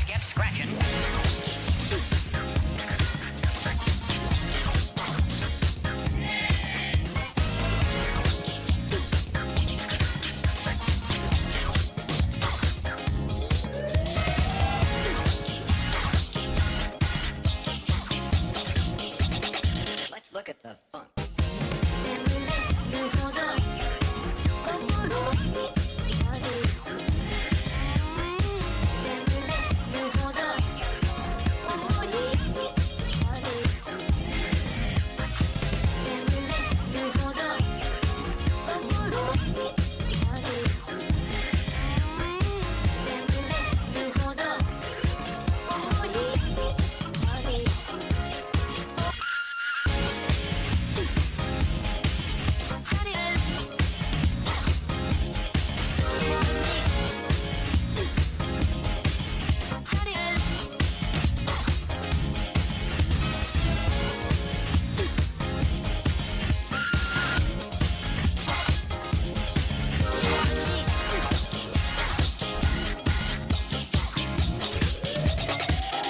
skip, scratching. Let's look at the funk.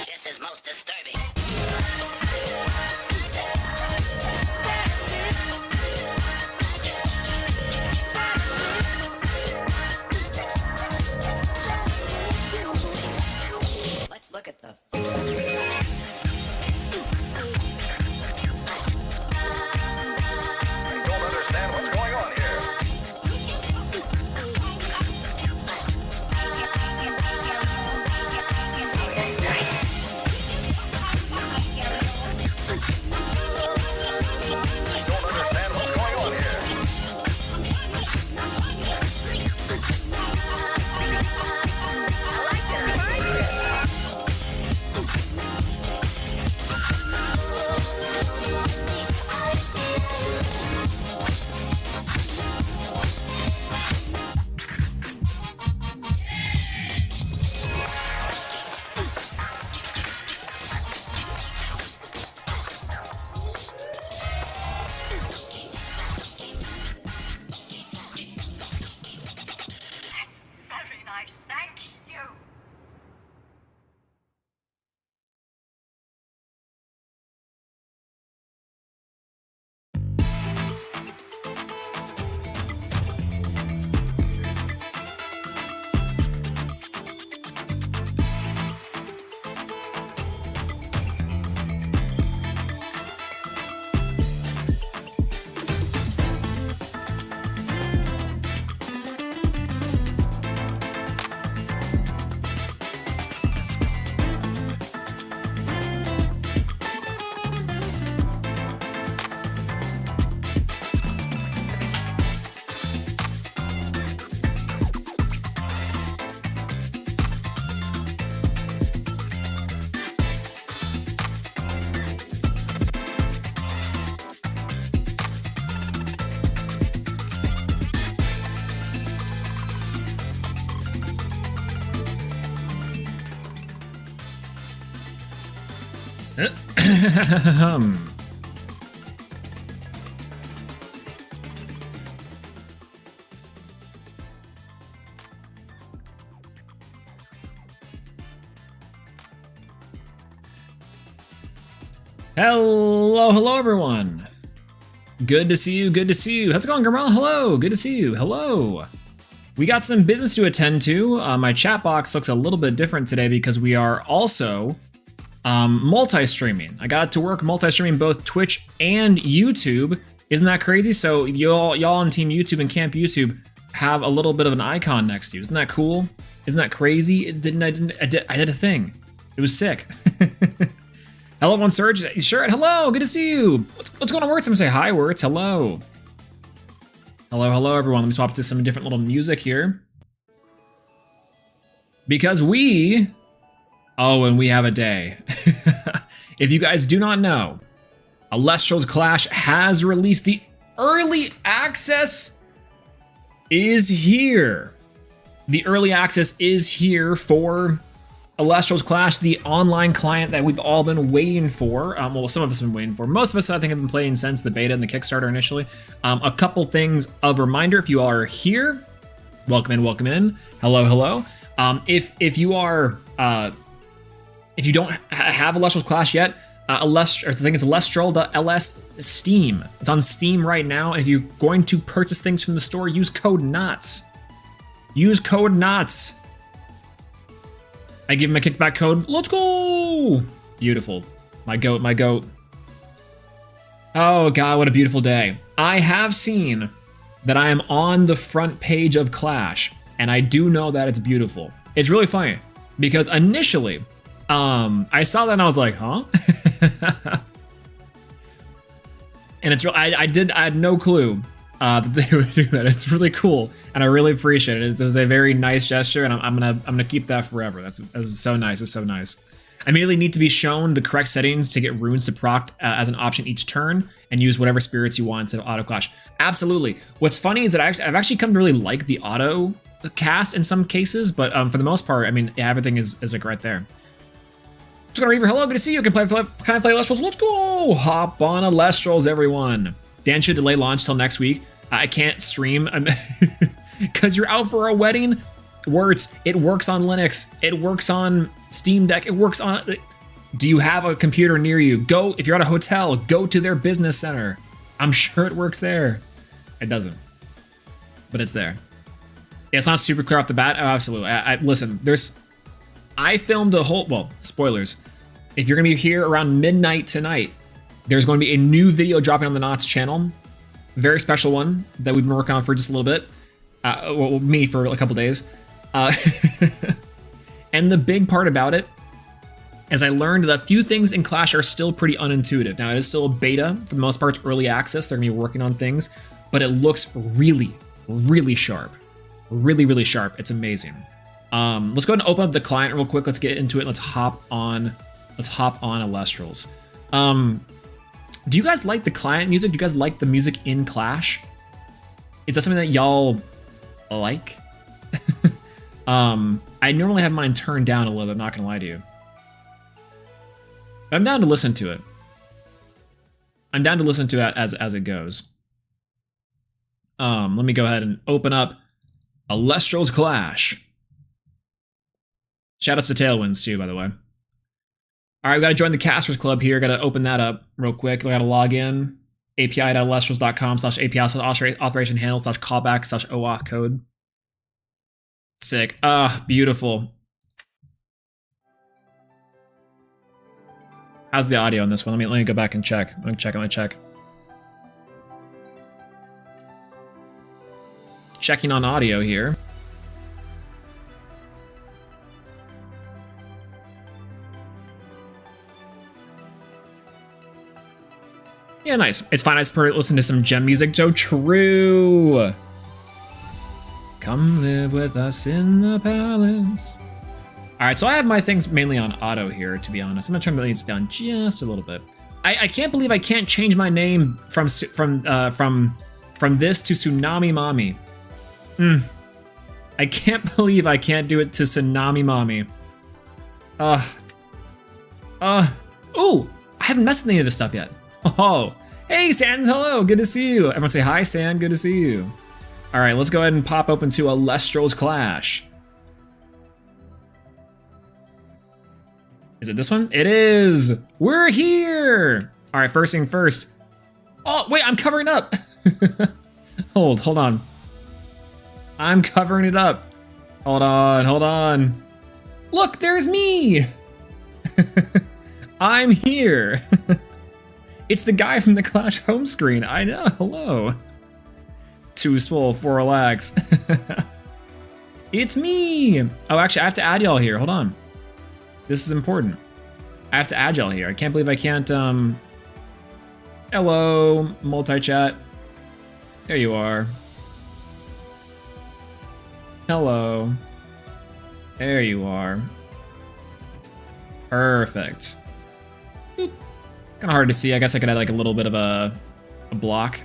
This is most disturbing. Let's look at the I don't understand what's going on here. I don't understand what's going on here. Very nice, thank you. Hello everyone. Good to see you, good to see you. How's it going, Gamal? Hello, good to see you, hello. We got some business to attend to. My chat box looks a little bit different today because we are also multi-streaming. I got to work multi-streaming both Twitch and YouTube. Isn't that crazy? So y'all on Team YouTube and Camp YouTube have a little bit of an icon next to you. Isn't that cool? Isn't that crazy? I did a thing. It was sick. Hello, one Surge. Sure. Hello. Good to see you. What's going on, Wirtz? I'm gonna say hi, Wirtz. Hello. Hello, everyone. Let me swap to some different little music here. Because we have a day. If you guys do not know, Elestrals Clash has released. The early access is here. The early access is here for Elestrals Clash, the online client that we've all been waiting for. Well, some of us have been waiting for. Most of us, I think, have been playing since the beta and the Kickstarter initially. A couple things of reminder: if you all are here, welcome in, welcome in. Hello, hello. If you are If you don't have Elestrals Clash yet, I think it's Elestral.ls Steam. It's on Steam right now. And if you're going to purchase things from the store, use code KNOTS. Use code KNOTS. I give him a kickback code. Let's go! Beautiful. My goat, my goat. Oh god, what a beautiful day. I have seen that I am on the front page of Clash, and I do know that it's beautiful. It's really funny, because initially, I saw that and I was like, huh? And it's real. I had no clue that they would do that. It's really cool, and I really appreciate it. It was a very nice gesture, and I'm gonna keep that forever. That's so nice. It's so nice. I immediately need to be shown the correct settings to get runes to proc as an option each turn, and use whatever spirits you want instead of auto clash. Absolutely. What's funny is that I've actually come to really like the auto cast in some cases, but for the most part, I mean, yeah, everything is like right there. What's going on, Reaver? Hello, good to see you. Can I play Elestrals? Let's go! Hop on Elestrals, everyone. Dan should delay launch till next week. I can't stream because you're out for a wedding. Words. It works on Linux. It works on Steam Deck. It works on. Do you have a computer near you? Go. If you're at a hotel, go to their business center. I'm sure it works there. It doesn't, but it's there. Yeah, it's not super clear off the bat. Oh, absolutely. Listen. I filmed a whole. Well, spoilers. If you're gonna be here around midnight tonight, there's going to be a new video dropping on the Knots channel. Very special one that we've been working on for just a little bit. Well, me for a couple days. And the big part about it is I learned that a few things in Clash are still pretty unintuitive. Now, it is still a beta. For the most part, it's early access. They're going to be working on things, but it looks really, really sharp. Really, really sharp. It's amazing. Let's go ahead and open up the client real quick. Let's get into it. Let's hop on Elestrals. Do you guys like the client music? Do you guys like the music in Clash? Is that something that y'all like? I normally have mine turned down a little bit, I'm not gonna lie to you. But I'm down to listen to it. I'm down to listen to it as it goes. Let me go ahead and open up Elestrals Clash. Shoutouts to Tailwinds too, by the way. All right, we gotta join the Casters Club here. Gotta open that up real quick. We gotta log in. api.elestrals.com/api/authorization handle/callback/OAuth code. Sick. Beautiful. How's the audio on this one? Let me go back and check. Let me check. Checking on audio here. Yeah, nice. It's fine. I just listen to some gem music. Joe, true. Come live with us in the palace. All right, so I have my things mainly on auto here, to be honest. I'm gonna turn these down just a little bit. I can't believe I can't change my name from this to Tsunami Mommy. I can't believe I can't do it to Tsunami Mommy. Ooh, I haven't messed with any of this stuff yet. Oh, hey, Sans, hello, good to see you. Everyone say hi, San, good to see you. All right, let's go ahead and pop open to Elestrals Clash. Is it this one? It is. We're here. All right, first thing first. Oh, wait, I'm covering up. Hold on. I'm covering it up. Hold on. Look, there's me. I'm here. It's the guy from the Clash home screen. I know, hello. Too swole for relax. It's me. Oh, actually, I have to add y'all here. Hold on. This is important. I have to add y'all here. I can't believe I can't, hello, multi-chat. There you are. Hello. There you are. Perfect. Boop. Kind of hard to see. I guess I could add like a little bit of a block.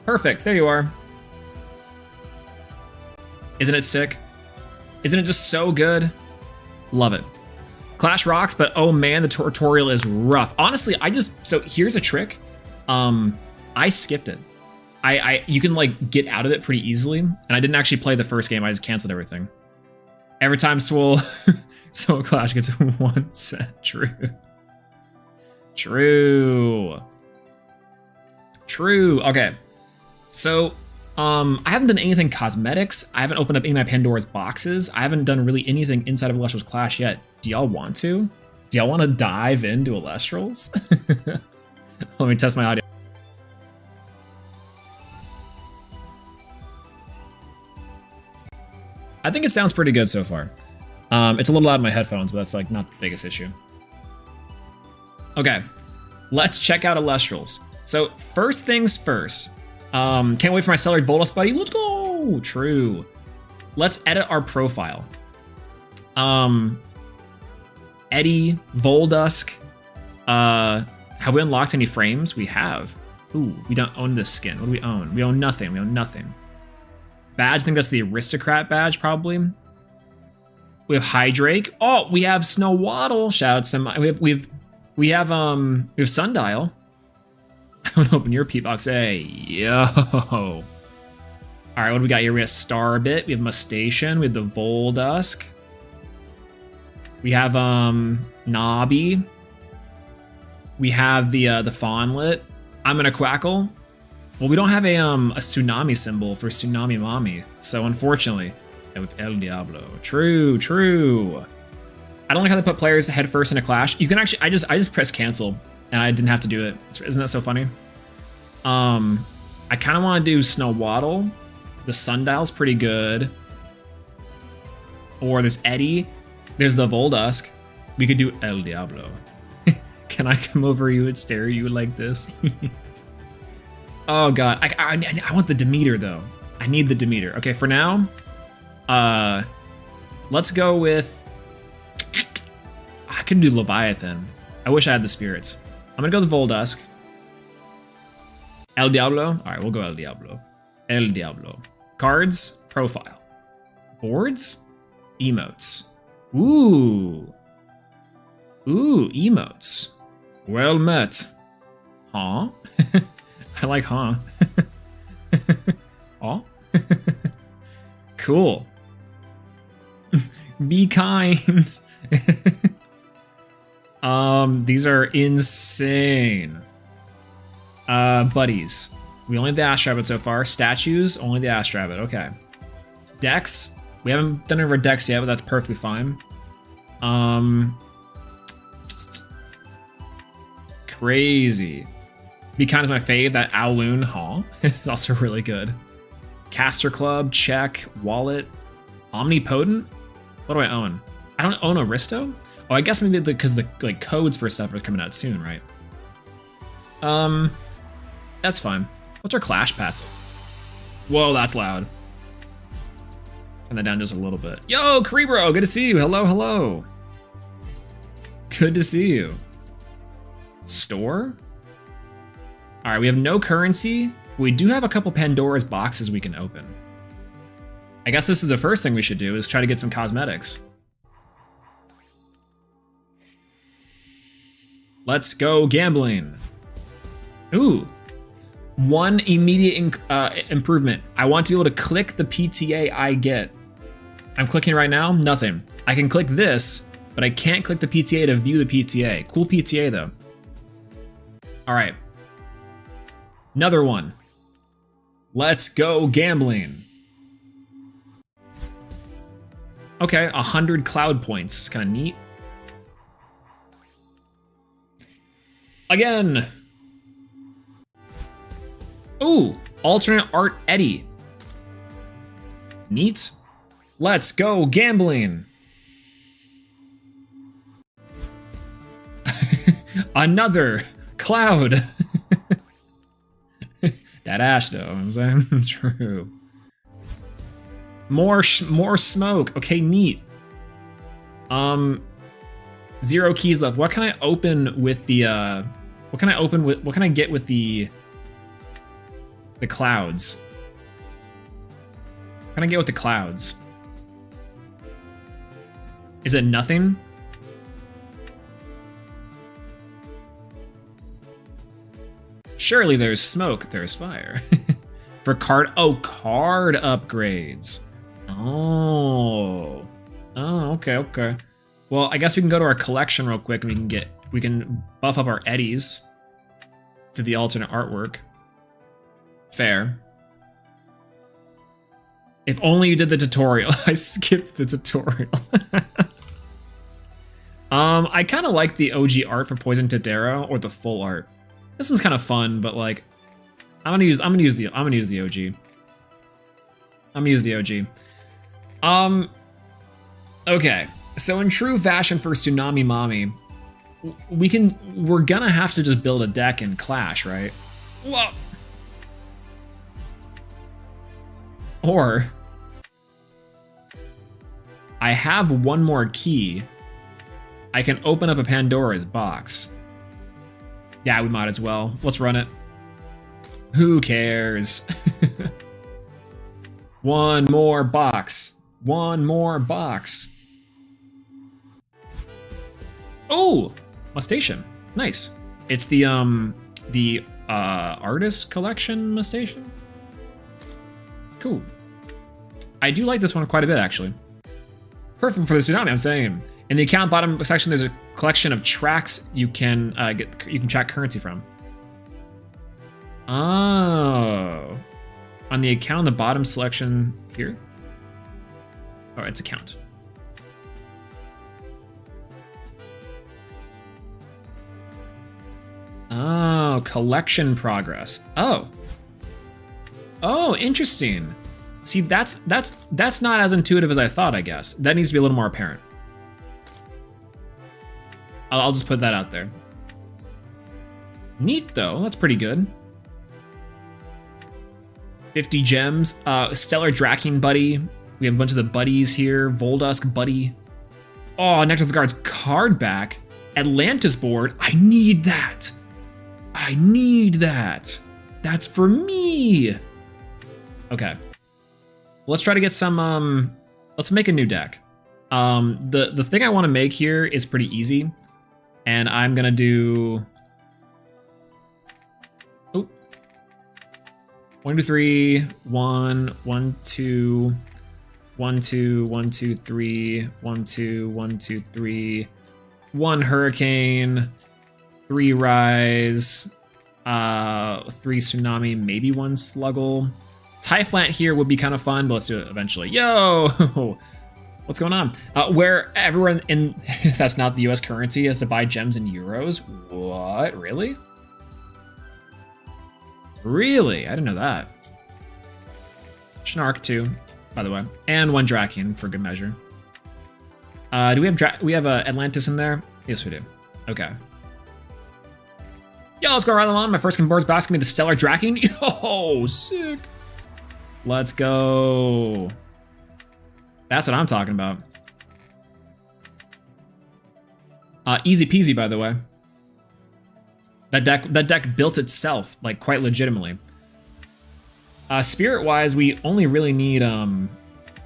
Perfect. There you are. Isn't it sick? Isn't it just so good? Love it. Clash rocks, but oh man, the tutorial is rough. Honestly, so here's a trick. I skipped it. You can like get out of it pretty easily, and I didn't actually play the first game. I just canceled everything. Every time Soul Clash gets 1 set. True. Okay. So, I haven't done anything cosmetics. I haven't opened up any of my Pandora's boxes. I haven't done really anything inside of Elestrals Clash yet. Do y'all want to? Do y'all want to dive into Elestrals? Let me test my audio. I think it sounds pretty good so far. It's a little loud in my headphones, but that's like not the biggest issue. Okay, let's check out Elestrals. So first things first. Can't wait for my Celery Voltus buddy. Let's go. True. Let's edit our profile. Eddie, Voldusk. Have we unlocked any frames? We have. Ooh, we don't own this skin. What do we own? We own nothing. We own nothing. Badge, I think that's the Aristocrat badge, probably. We have Hydrake. Oh, we have Snowwaddle. Shouts to my. We have Sundial. I want to open your peat box. Hey, yo. All right, what do we got here? We have Starbit. We have Mustache. We have the Voldusk. We have Nobby. We have the Fawnlet. I'm gonna Quackle. Well, we don't have a tsunami symbol for Tsunami Mommy, so unfortunately, and with El Diablo. True. I don't like how they put players head first in a clash. You can actually, I just press cancel, and I didn't have to do it. Isn't that so funny? I kind of want to do Snowwaddle. The Sundial's pretty good. Or there's Eddie. There's the Voldusk. We could do El Diablo. Can I come over you and stare at you like this? Oh god, I want the Demeter though. I need the Demeter. Okay, for now, let's go with. I could do Leviathan. I wish I had the spirits. I'm gonna go with Voldusk. El Diablo. All right, we'll go El Diablo. El Diablo. Cards, profile, boards, emotes. Ooh, emotes. Well met. Huh? I like huh. Aw. Cool. Be kind. These are insane. Buddies. We only have the Ash Rabbit so far. Statues, only the Ash Rabbit. Okay. Decks. We haven't done any of our decks yet, but that's perfectly fine. Crazy. Be Kind is my fave. That Owloon, huh? Is also really good. Caster Club, check. Wallet. Omnipotent? What do I own? I don't own Aristo? Oh, I guess maybe because the like codes for stuff are coming out soon, right? That's fine. What's our Clash Pass? Whoa, that's loud. Turn that down just a little bit. Yo, Crebro, good to see you. Hello. Good to see you. Store? All right, we have no currency. But we do have a couple Pandora's boxes we can open. I guess this is the first thing we should do is try to get some cosmetics. Let's go gambling. Ooh, one immediate improvement. I want to be able to click the PTA I get. I'm clicking right now, nothing. I can click this, but I can't click the PTA to view the PTA. Cool PTA though. All right, another one. Let's go gambling. Okay, 100 cloud points, kind of neat. Again. Ooh, alternate art Eddie. Neat. Let's go gambling. Another cloud. That Ash though, I'm saying. True. More smoke. Okay, neat. 0 keys left. What can I open with the what can I get with the clouds? What can I get with the clouds? Is it nothing? Surely there's smoke, there's fire. For card upgrades. Oh. Oh, okay, okay. Well, I guess we can go to our collection real quick and we can buff up our eddies to the alternate artwork. Fair. If only you did the tutorial. I skipped the tutorial. I kind of like the OG art for Poison Tadero or the full art. This one's kind of fun, but like, I'm gonna use the OG. I'm gonna use the OG. Okay. So in true fashion for Tsunami Mommy, we're gonna have to just build a deck in Clash, right? Whoa. Or I have one more key. I can open up a Pandora's box. Yeah, we might as well. Let's run it. Who cares? One more box. One more box. Oh, Mustation. Nice. It's the artist collection Mustation. Cool. I do like this one quite a bit, actually. Perfect for the Tsunami, I'm saying. In the account bottom section, there's a collection of tracks you can track currency from. Oh. On the account, the bottom selection here. Oh, it's account. Oh, collection progress. Oh. Oh, interesting. See, that's not as intuitive as I thought, I guess. That needs to be a little more apparent. I'll just put that out there. Neat, though. That's pretty good. 50 gems. Stellar Draking Buddy. We have a bunch of the buddies here. Voldusk Buddy. Oh, Nectar of the Guards card back. Atlantis board. I need that. I need that. That's for me. Okay. Let's try to get some, let's make a new deck. The thing I want to make here is pretty easy. And I'm gonna do, oh, 1, 2, 3, 1, 1, 2, 1, 2, 1, 2, 3, 1, 2, 1, 2, 3, 1 Hurricane, 3 Rise, 3 Tsunami, maybe 1 Sluggle. Typhlant here would be kind of fun, but let's do it eventually. Yo! What's going on? Where everyone in, if that's not the US currency, has to buy gems in euros? What? Really? Really? I didn't know that. Snark too, by the way. And 1 Drakian for good measure. Do we have Atlantis in there? Yes, we do. Okay. Yo, let's go right along. My first board's basking me the Stellar Draking. Yo, sick. Let's go. That's what I'm talking about. Easy peasy, by the way. That deck built itself, like, quite legitimately. Spirit-wise, we only really need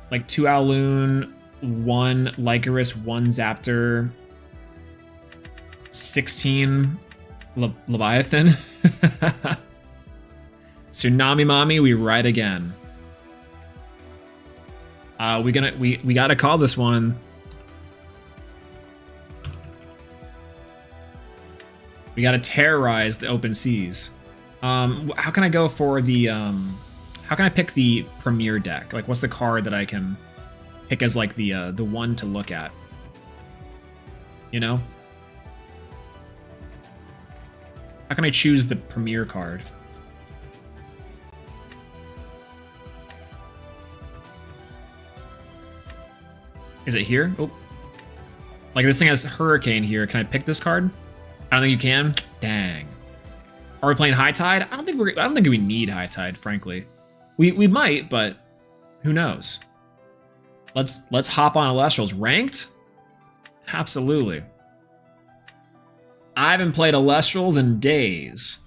like 2 Owloon, 1 Lycaris, 1 Zaptor, 16 Leviathan. Tsunami Mommy, we ride again. We gotta call this one. We gotta terrorize the open seas. How can I go for the how can I pick the premier deck? Like, what's the card that I can pick as like the one to look at? You know? How can I choose the premier card? Is it here? Oh. Like, this thing has Hurricane here. Can I pick this card? I don't think you can. Dang. Are we playing High Tide? I don't think we need High Tide, frankly. We might, but who knows? Let's hop on Elestrals. Ranked? Absolutely. I haven't played Elestrals in days,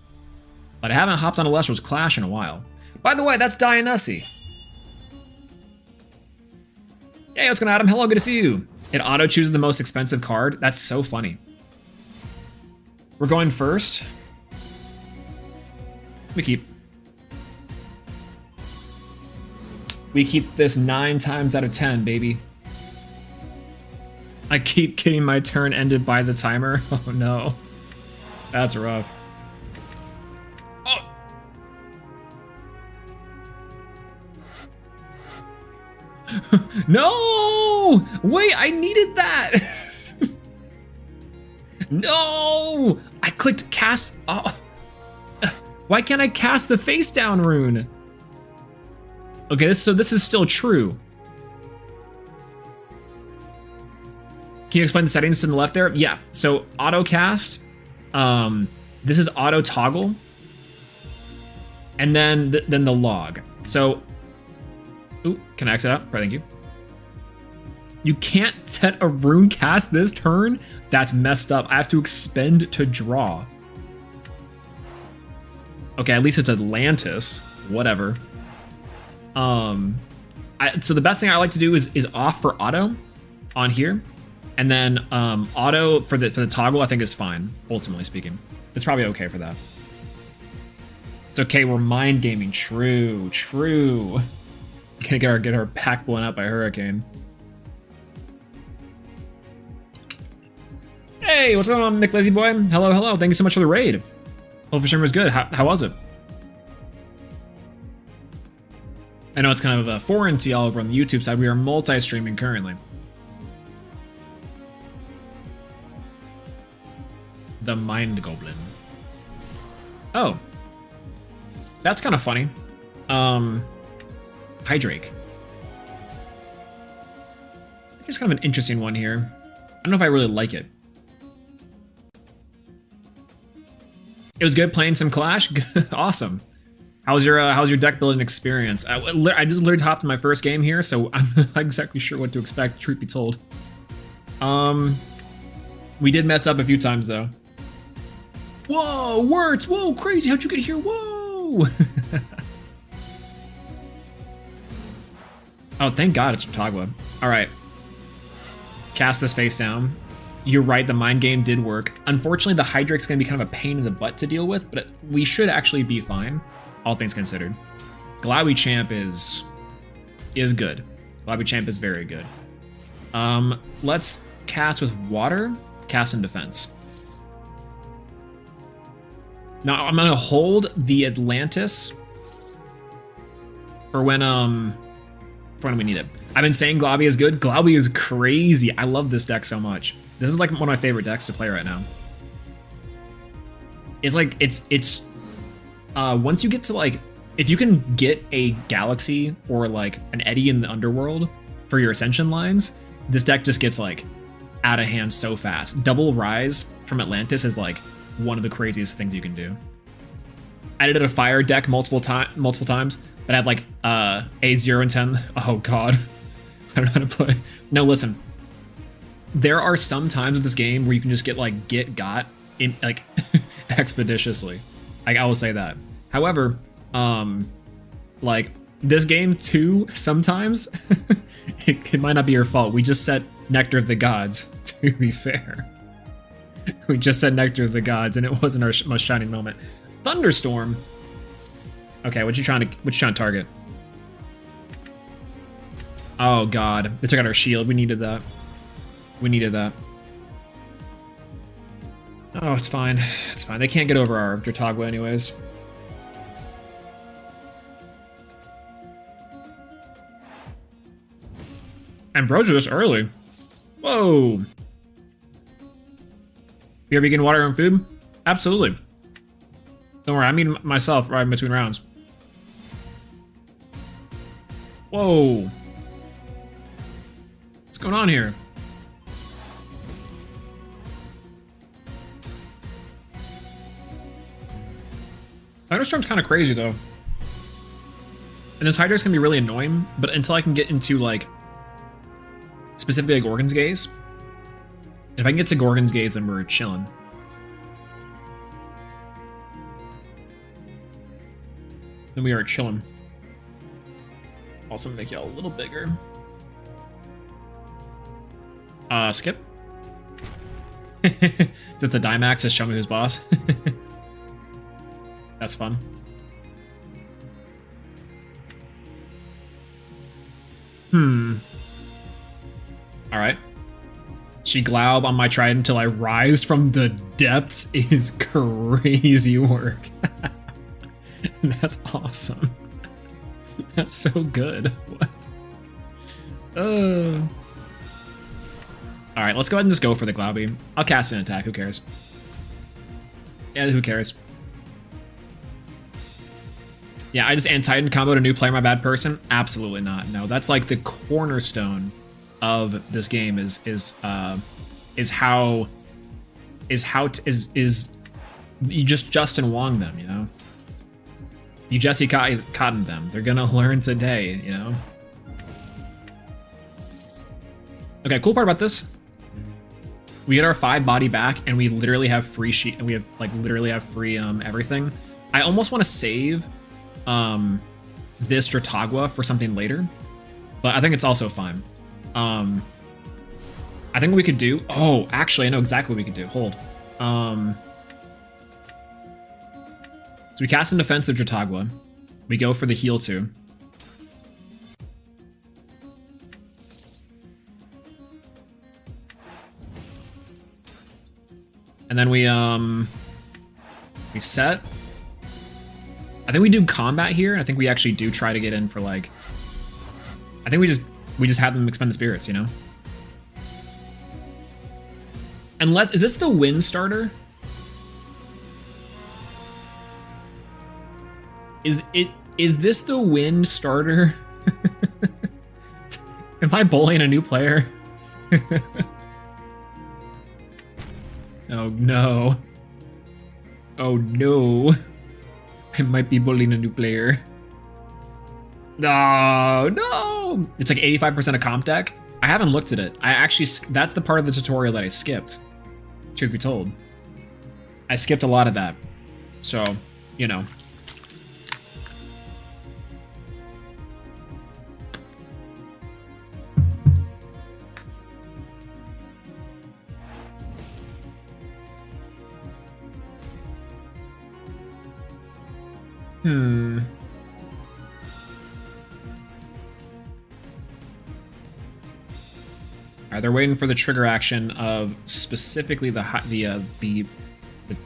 but I haven't hopped on Elestrals Clash in a while. By the way, that's Dionysi. Hey, what's going on, Adam? Hello, good to see you. It auto chooses the most expensive card. That's so funny. We're going first. We keep this 9 times out of 10, baby. I keep getting my turn ended by the timer. Oh no. That's rough. Oh. No! Wait, I needed that! No! I clicked cast. Oh. Why can't I cast the face down rune? Okay, so this is still true. Can you explain the settings to the left there? Yeah, so auto cast, this is auto toggle, and then the log. So, ooh, can I exit out? Thank you. You can't set a rune cast this turn? That's messed up. I have to expend to draw. Okay, at least it's Atlantis. Whatever. So the best thing I like to do is off for auto on here. And then auto for the toggle I think is fine, ultimately speaking. It's probably okay for that. It's okay, we're mind gaming. True. Gonna get our pack blown up by Hurricane. Hey, what's going on, Nick Lazy Boy? Hello. Thank you so much for the raid. Hope the stream was good. How was it? I know it's kind of foreign to y'all over on the YouTube side. We are multi-streaming currently. The Mind Goblin. Oh. That's kind of funny. Hydrake. Here's kind of an interesting one here. I don't know if I really like it. It was good playing some Clash. Awesome. How's your deck building experience? I just literally hopped in my first game here, so I'm not exactly sure what to expect, truth be told. We did mess up a few times though. Whoa, words! Whoa, crazy! How'd you get here? Whoa! Oh, thank God it's Tagua. All right, cast this face down. You're right, the mind game did work. Unfortunately, the Hydrake's gonna be kind of a pain in the butt to deal with, but we should actually be fine, all things considered. Glaoui Champ is good. Glaoui Champ is very good. Let's cast with water, cast in defense. Now I'm gonna hold the Atlantis for when we need it. I've been saying Glaoui is good. Glaoui is crazy. I love this deck so much. This is like one of my favorite decks to play right now. It's like, it's once you get to like, if you can get a Galaxy or like an Eddy in the Underworld for your Ascension lines, this deck just gets like out of hand so fast. Double Rise from Atlantis is like one of the craziest things you can do. I did a fire deck multiple times, but I have like a 0 and 10. Oh God, I don't know how to play. No, listen. There are some times in this game where you can just get like got in like expeditiously. Like, I will say that. However, like this game too, sometimes it might not be your fault. We just set Nectar of the Gods, to be fair. We just said Nectar of the Gods and it wasn't our most shining moment. Thunderstorm. Okay, what you trying to target? Oh God, they took out our shield. We needed that. We needed that. Oh, it's fine. It's fine. They can't get over our Dratagua anyways. Ambrosia this early. Whoa. Beer, vegan, water, and food? Absolutely. Don't worry, I mean myself right in between rounds. Whoa. What's going on here? Thunderstorm's kind of crazy though. And this Hydrake's gonna be really annoying, but until I can get into like, specifically like Gorgon's Gaze. And if I can get to Gorgon's Gaze, then we're chilling. Then we are chilling. Also make y'all a little bigger. Skip. Did the Dimax just show me who's boss? That's fun. All right. She Glaub on my trident until I rise from the depths is crazy work. That's awesome. That's so good. What? Alright, let's go ahead and just go for the Glauby. I'll cast an attack, who cares? Yeah, who cares? Yeah, I just anti-Titan comboed a new player, my bad person? Absolutely not. No, that's like the cornerstone of this game is how you just Justin Wong them, you know? You Jesse Cotton them. They're gonna learn today, you know? Okay, cool part about this. We get our 5 body back and we literally have free sheet, we have like literally have free everything. I almost want to save this Dratagua for something later, but I think it's also fine. I think what we could do, oh, actually I know exactly what we could do. Hold. So we cast in defense the Dratagua. We go for the heal too. And then we set. I think we do combat here. I think we actually do try to get in for like, I think we just have them expend the spirits, you know? Unless, is this the wind starter? Is this the wind starter? Am I bullying a new player? Oh no. Oh no. I might be bullying a new player. No, no. It's like 85% of comp deck. I haven't looked at it. I actually, that's the part of the tutorial that I skipped. Truth be told. I skipped a lot of that. So, you know. Alright, they're waiting for the trigger action of specifically the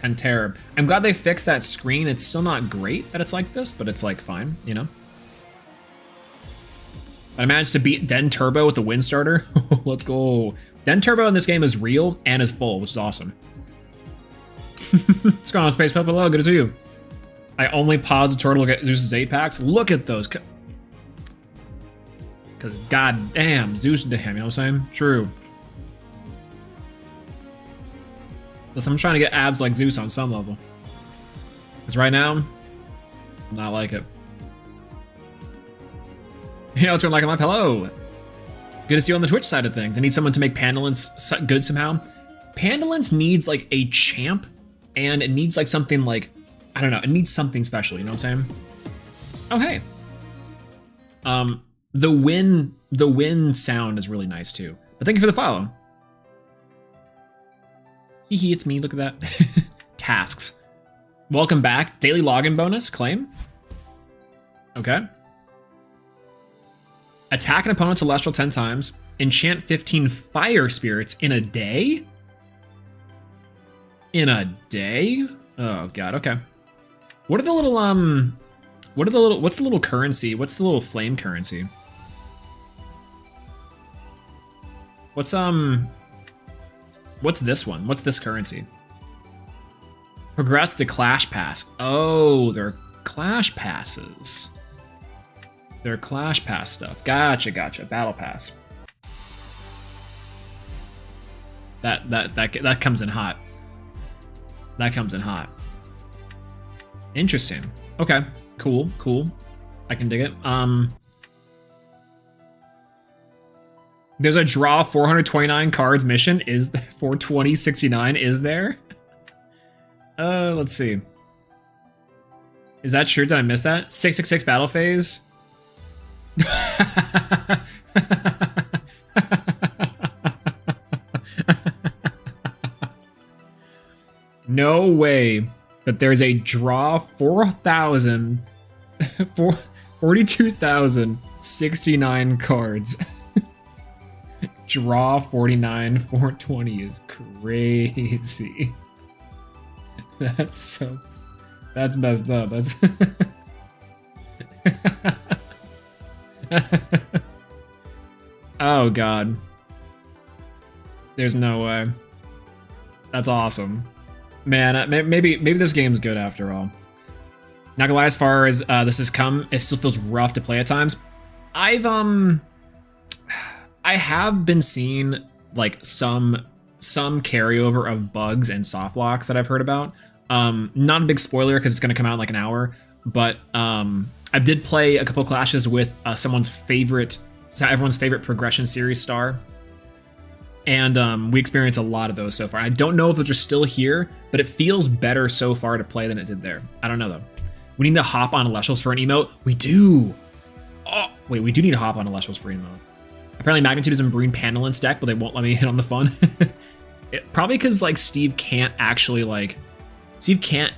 Pantera. I'm glad they fixed that screen. It's still not great that it's like this, but it's like fine, you know. I managed to beat Den Turbo with the Wind Starter. Let's go. Den Turbo in this game is real and is full, which is awesome. What's going on, Space Pup? Hello, good to see you. I only pause the turtle to get Zeus's 8-packs. Look at those. Because goddamn, Zeus damn, you know what I'm saying? True. Listen, I'm trying to get abs like Zeus on some level. Because right now, not like it. Yeah, turn like a life. Hello. Good to see you on the Twitch side of things. I need someone to make Pandolence good somehow. Pandolence needs like a champ, and it needs like something like, I don't know, it needs something special, you know what I'm saying? Oh, hey. The wind sound is really nice too. But thank you for the follow. Hee hee, it's me, look at that. Tasks. Welcome back. Daily login bonus, claim. Okay. Attack an opponent's Celestial 10 times. Enchant 15 fire spirits in a day? In a day? Oh god, okay. What are the little, what's the little currency? What's the little flame currency? What's this one? What's this currency? Progress the Clash Pass. Oh, they're Clash Passes. They're Clash Pass stuff. Gotcha, gotcha. Battle Pass. That comes in hot. That comes in hot. Interesting. Okay. Cool. Cool. I can dig it. There's a draw 429 cards mission. Is for 2069? Is there? Let's see. Is that true? Did I miss that? 666 battle phase. No way that there's a draw 42,069 cards. Draw 49, 420 is crazy. That's messed up. That's oh god. There's no way. That's awesome. Man, maybe this game's good after all. Not gonna lie, as far as this has come, it still feels rough to play at times. I have been seeing like some carryover of bugs and soft locks that I've heard about. Not a big spoiler because it's gonna come out in like an hour, but I did play a couple clashes with everyone's favorite progression series star. And we experienced a lot of those so far. I don't know if those are still here, but it feels better so far to play than it did there. I don't know though. We need to hop on Elestrals for an emote. We do. Oh, wait, we do need to hop on Elestrals for an emote. Apparently Magnitude is in Marine Panelint's deck, but they won't let me hit on the fun. Probably because like Steve can't actually like... Steve can't...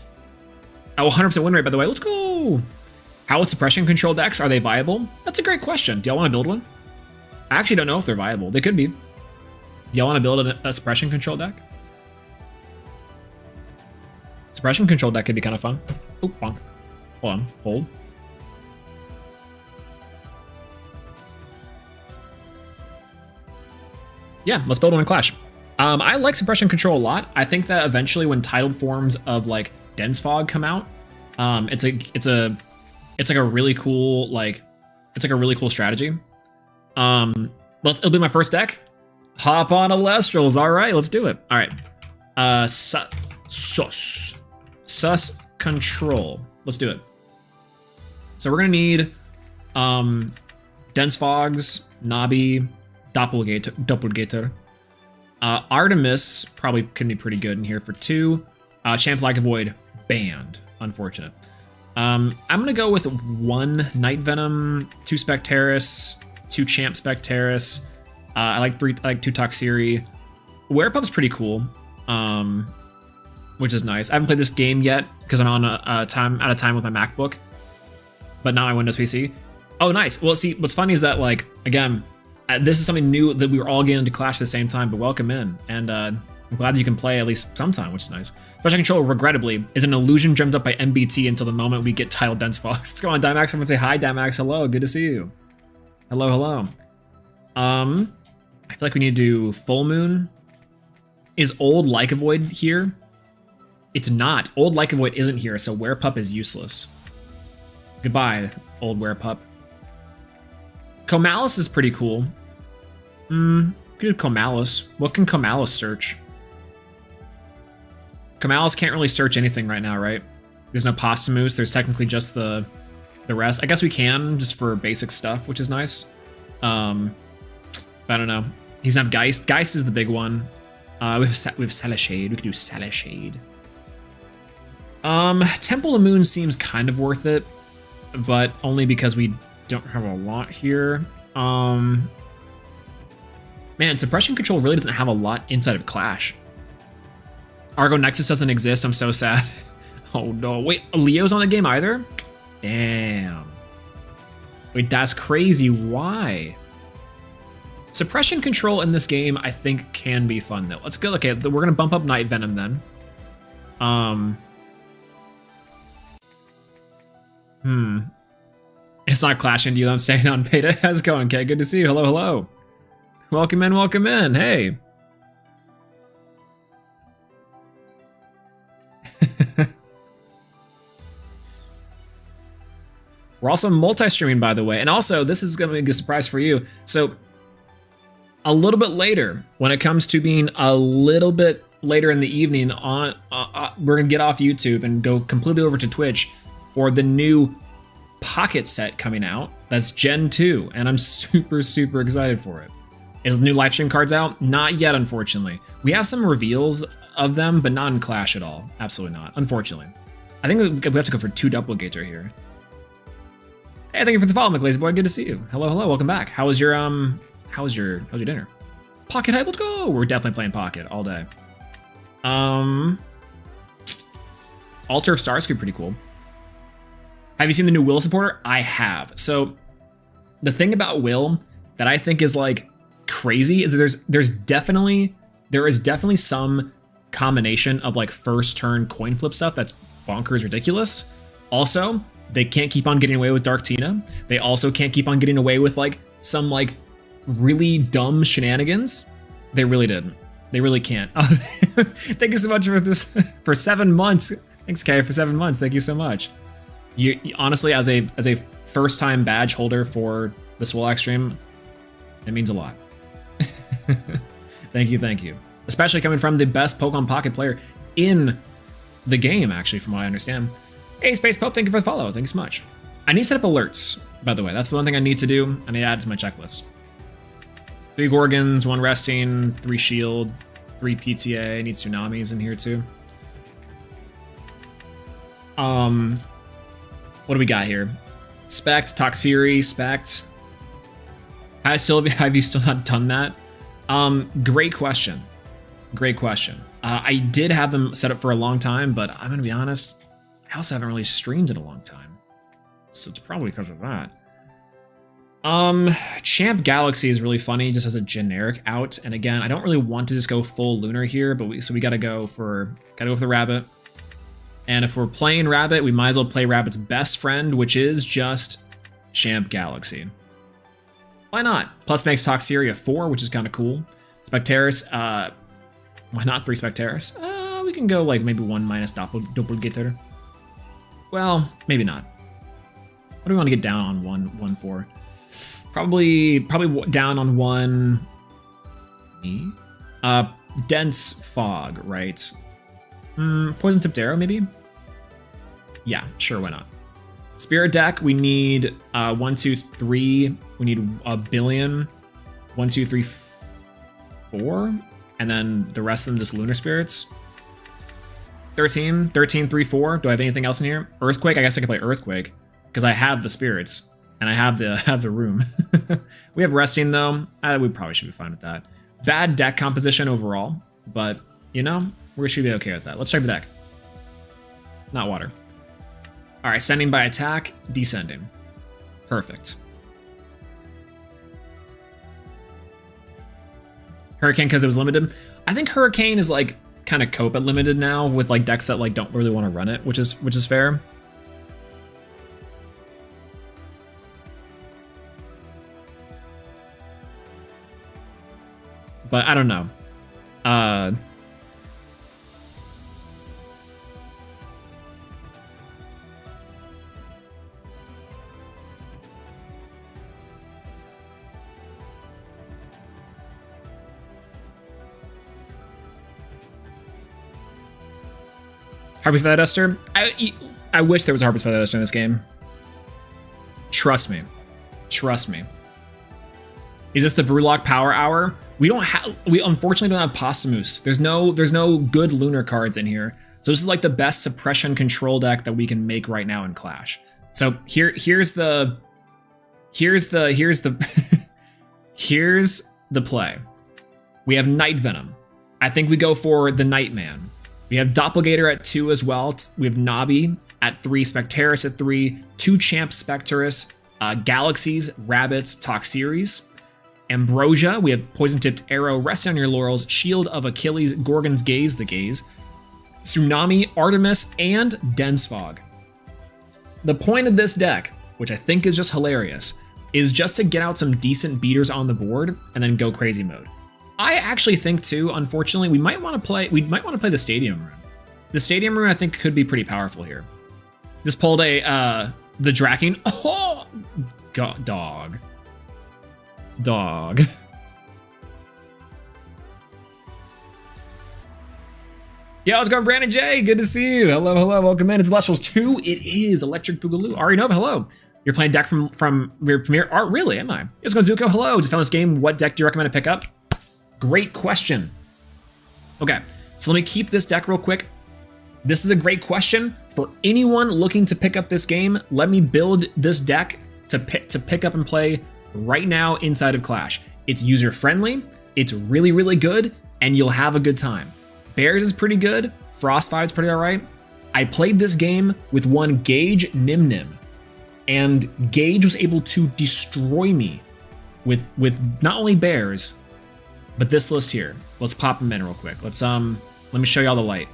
Oh, 100% win rate, by the way. Let's go! How with suppression control decks, are they viable? That's a great question. Do y'all want to build one? I actually don't know if they're viable. They could be. Do y'all want to build a suppression control deck? Suppression control deck could be kind of fun. Oh, bonk. Hold on. Hold. Yeah, let's build one in Clash. I like suppression control a lot. I think that eventually when titled forms of like dense fog come out, it's like a really cool strategy. It'll be my first deck. Hop on Elestrals. All right, let's do it. All right. Sus control. Let's do it. So we're gonna need dense fogs, Nabi, Doppelgator. Artemis probably can be pretty good in here for 2. Champ Like a Void banned. Unfortunate. I'm gonna go with 1 Night Venom, 2 Spectaris, 2 Champ Spectaris. I like 2 Toxiri. Werepup's pretty cool, which is nice. I haven't played this game yet because I'm on out of time with my MacBook, but not my Windows PC. Oh, nice. Well, see, what's funny is that like again, this is something new that we were all getting into Clash at the same time. But welcome in, and I'm glad that you can play at least sometime, which is nice. Special Control, regrettably, is an illusion dreamt up by MBT until the moment we get titled Dense Fox. Let's go on, Dymax. Everyone say hi, Dymax. Hello, good to see you. Hello, hello. I feel like we need to do Full Moon. Is Old Like a Void here? It's not. Old Like a Void isn't here, so Werepup is useless. Goodbye, old Werepup. Comalis is pretty cool. Good Comalis. What can Comalis search? Comalis can't really search anything right now, right? There's no Posthumous. There's technically just the rest. I guess we can just for basic stuff, which is nice. I don't know. He doesn't have Geist. Geist is the big one. We have Salashade. We could do Salashade. Temple of Moon seems kind of worth it, but only because we don't have a lot here. Man, Suppression Control really doesn't have a lot inside of Clash. Argo Nexus doesn't exist. I'm so sad. Oh no. Wait, Leo's on the game either? Damn. Wait, that's crazy. Why? Suppression Control in this game, I think, can be fun though. Let's go. Okay, we're gonna bump up Night Venom then. It's not clashing to you. I'm staying on beta. How's it going? Okay, good to see you. Hello, hello. Welcome in, welcome in. Hey. We're also multi-streaming, by the way. And also, this is going to be a surprise for you. So, a little bit later, when it comes to being a little bit later in the evening, we're going to get off YouTube and go completely over to Twitch for the new Pocket set coming out. That's Gen 2, and I'm super, super excited for it. Is the new live stream cards out? Not yet, unfortunately. We have some reveals of them, but not in Clash at all. Absolutely not, unfortunately. I think we have to go for 2 Doppelgator here. Hey, thank you for the follow, McLazy Boy. Good to see you. Hello, hello, welcome back. How was your dinner? Pocket hype, let's go. We're definitely playing Pocket all day. Altar of Stars could be pretty cool. Have you seen the new Will supporter? I have. So the thing about Will that I think is like crazy is that there is definitely some combination of like first turn coin flip stuff that's bonkers ridiculous. Also, they can't keep on getting away with Dark Tina. They also can't keep on getting away with like some like really dumb shenanigans. They really didn't. They really can't. Thank you so much for this for 7 months. Thanks, Kay, for 7 months. Thank you so much. You honestly, as a first time badge holder for the Swolax stream, it means a lot. Thank you. Especially coming from the best Pokemon Pocket player in the game, actually, from what I understand. Hey, Space Pope, thank you for the follow. Thank you so much. I need to set up alerts, by the way. That's the one thing I need to do. I need to add it to my checklist. 3 Gorgons, 1 Resting, 3 Shield, 3 PTA. I need Tsunamis in here too. What do we got here? Spect, Toxiri, Spect. Have you still not done that? Great question. Great question. I did have them set up for a long time, but I'm gonna be honest, I also haven't really streamed in a long time. So it's probably because of that. Champ Galaxy is really funny just as a generic out. And again, I don't really want to just go full lunar here, but we gotta go for the rabbit. And if we're playing rabbit, we might as well play rabbit's best friend, which is just Champ Galaxy. Why not? Plus makes Toxiri a 4, which is kind of cool. Spectaris, why not 3 Spectaris? We can go like maybe 1 minus Doppelgator. Well, maybe not. What do we want to get down on 1 for? Probably down on 1. Me? Dense Fog, right? Poison Tipped Arrow, maybe? Yeah, sure, why not? Spirit deck, we need 1, 2, 3. We need a billion. 1, 2, 3, 4. And then the rest of them just Lunar Spirits. 13, 3, 4. Do I have anything else in here? Earthquake, I guess I could play Earthquake. Because I have the spirits. And I have the room. We have Resting though. We probably should be fine with that. Bad deck composition overall. But, you know, we should be okay with that. Let's check the deck. Not water. Alright, Sending by attack, Descending. Perfect. Hurricane because it was limited. I think Hurricane is like kind of cope at limited now with like decks that like don't really want to run it, which is fair. But I don't know. Harpy's Feather Duster? I wish there was a Harpy's Feather Duster in this game. Trust me. Trust me. Is this the Brewlock Power Hour? We unfortunately don't have Posthumous. There's no good lunar cards in here. So this is like the best suppression control deck that we can make right now in Clash. So here's the here's the play. We have Night Venom. I think we go for the Nightman. We have Doppelgator at 2 as well. We have Nabi at 3, Spectaris at 3, 2 Champ Spectaris, Galaxies, Rabbits, Toxeries, Ambrosia. We have Poison Tipped Arrow, Rest on Your Laurels, Shield of Achilles, Gorgon's Gaze, the Gaze, Tsunami, Artemis, and Dense Fog. The point of this deck, which I think is just hilarious, is just to get out some decent beaters on the board and then go crazy mode. I actually think too, unfortunately, we might want to play the Stadium Rune. The Stadium Rune I think could be pretty powerful here. Just pulled the Draking. Oh, God, dog. Yo, how's it going, Brandon J? Good to see you. Hello, welcome in. It's Elestrals 2. It is Electric Boogaloo. Ari Nova, hello. You're playing deck from your Premier Art, really? Am I? Let's go, Zuko. Hello. Just found this game. What deck do you recommend to pick up? Great question. Okay, so let me keep this deck real quick. This is a great question for anyone looking to pick up this game. Let me build this deck to pick up and play right now inside of Clash. It's user friendly. It's really, really good, and you'll have a good time. Bears is pretty good. Frostfire's pretty all right. I played this game with one Gage Nim, and Gage was able to destroy me with not only bears, But this list here, let's pop them in real quick. Let me show y'all the light.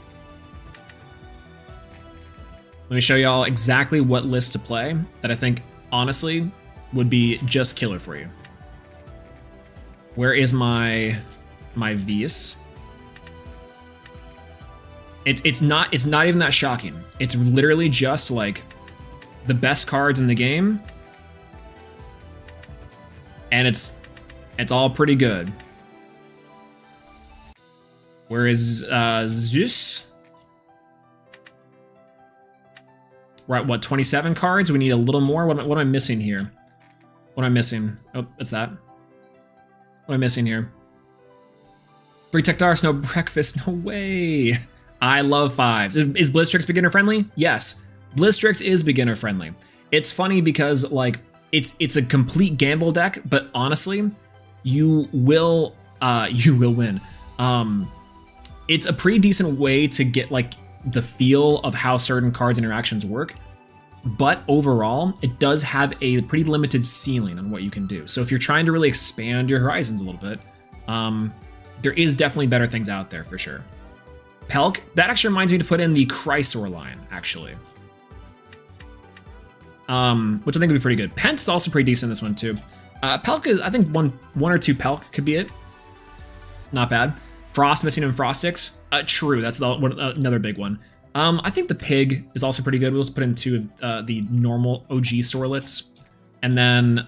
Let me show y'all exactly what list to play that I think, honestly, would be just killer for you. Where is my Vias? It's not even that shocking. It's literally just like the best cards in the game, and it's all pretty good. Where is Zeus? We're at what, 27 cards? We need a little more. What am I missing here? What am I missing? Oh, it's that. What am I missing here? Free Tectaris, no breakfast, no way. I love fives. Is Blitztrix beginner friendly? Yes, Blitztrix is beginner friendly. It's funny because like it's a complete gamble deck, but honestly, you will win. It's a pretty decent way to get like the feel of how certain cards interactions work, but overall, it does have a pretty limited ceiling on what you can do. So if you're trying to really expand your horizons a little bit, there is definitely better things out there for sure. Pelk, that actually reminds me to put in the Chrysor line, actually. Which I think would be pretty good. Pent is also pretty decent in this one too. Pelk is, I think one or two Pelk could be it. Not bad. Frost missing in Frostix. True, that's another big one. I think the Pig is also pretty good. We'll just put in two of the normal OG Storlets. And then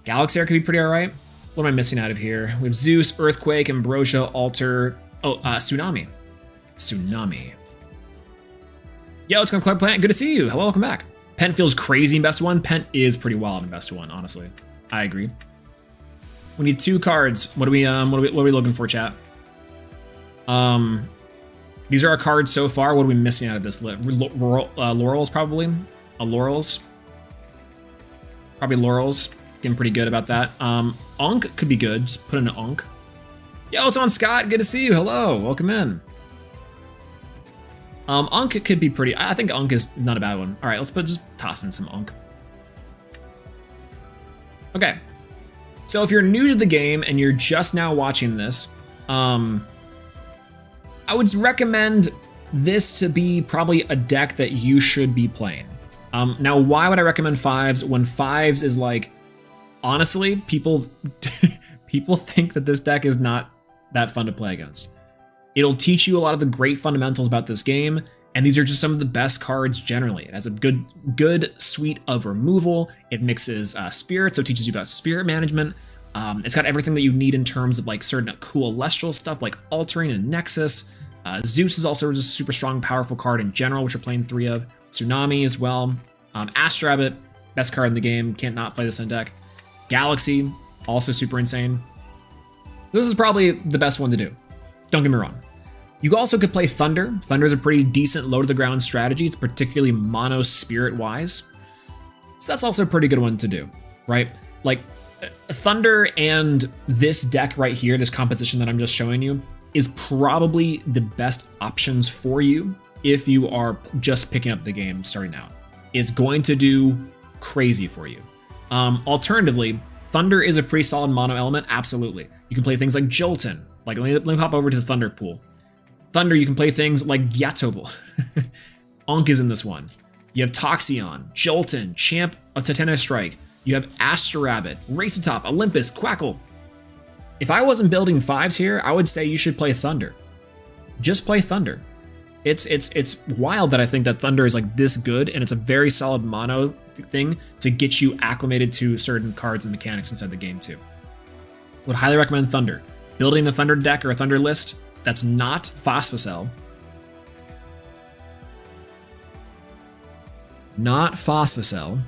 Galaxy could be pretty alright. What am I missing out of here? We have Zeus, Earthquake, Ambrosia, Alter. Oh, Tsunami. Tsunami. Yo, it's going Club Planet. Good to see you. Hello, welcome back. Pent feels crazy in best one. Pent is pretty wild in best one, honestly. I agree. We need two cards. What are we looking for, chat? These are our cards so far. What are we missing out of this list? Laurels, probably. Laurels. Probably Laurels. Getting pretty good about that. Unk could be good. Just put in an Unk. Yo, it's on Scott. Good to see you. Hello. Welcome in. Unk could be pretty. I think Unk is not a bad one. All right, let's just toss in some Unk. Okay. So if you're new to the game and you're just now watching this, I would recommend this to be probably a deck that you should be playing. Now, why would I recommend fives when fives is like, honestly, people think that this deck is not that fun to play against. It'll teach you a lot of the great fundamentals about this game, and these are just some of the best cards generally. It has a good suite of removal. It mixes spirit, so it teaches you about spirit management. It's got everything that you need in terms of like certain cool Elestral stuff like Altering and Nexus. Zeus is also just a super strong, powerful card in general, which we're playing 3 of. Tsunami as well. Astrabbit, best card in the game. Can't not play this in deck. Galaxy, also super insane. This is probably the best one to do. Don't get me wrong. You also could play Thunder. Thunder is a pretty decent low-to-the-ground strategy. It's particularly mono-spirit-wise. So that's also a pretty good one to do, right? Like, Thunder and this deck right here, this composition that I'm just showing you, is probably the best options for you if you are just picking up the game starting out. It's going to do crazy for you. Alternatively, Thunder is a pretty solid mono element, absolutely. You can play things like Jolton. Like, let me hop over to the Thunder pool. Thunder, you can play things like Gyatobel. Unk is in this one. You have Toxion, Jolton, Champ of Titanic Strike. You have Astrabbit, Racetop, Olympus, Quackle. If I wasn't building fives here, I would say you should play Thunder. Just play Thunder. It's wild that I think that Thunder is like this good, and it's a very solid mono thing to get you acclimated to certain cards and mechanics inside the game too. Would highly recommend Thunder. Building a Thunder deck or a Thunder list that's not Phosphocell. Not Phosphocell.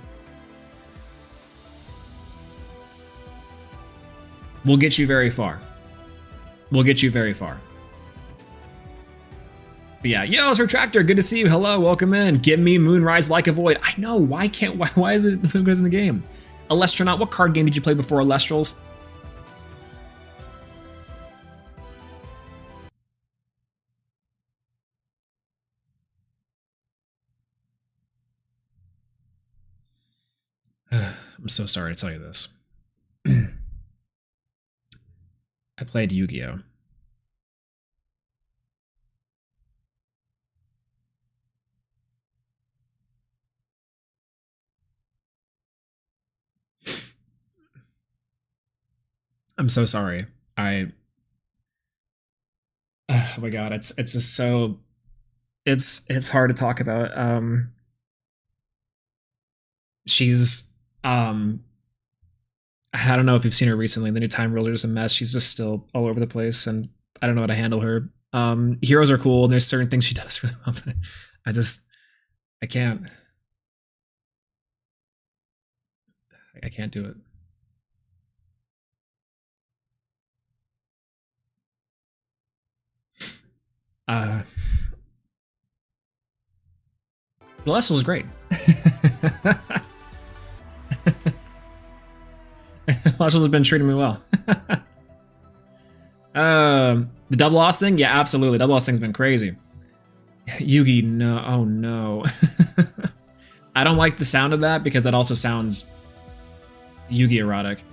Will get you very far. Will get you very far. But yeah, yo, it's Retractor, good to see you. Hello, welcome in. Give me Moonrise like a void. I know, why is it who goes in the game? Elestronaut, what card game did you play before Elestrals? I'm so sorry to tell you this. I played Yu-Gi-Oh. I'm so sorry. Oh my god, it's just so it's hard to talk about. She's I don't know if you've seen her recently. The new Time Ruler's a mess. She's just still all over the place, and I don't know how to handle her. Heroes are cool, and there's certain things she does really well, but I can't. I can't do it. The Elestrals is great. Elestrals have been treating me well. The double loss thing? Yeah, absolutely. Double loss thing's been crazy. Yugi, no. Oh, no. I don't like the sound of that because that also sounds Yugi erotic.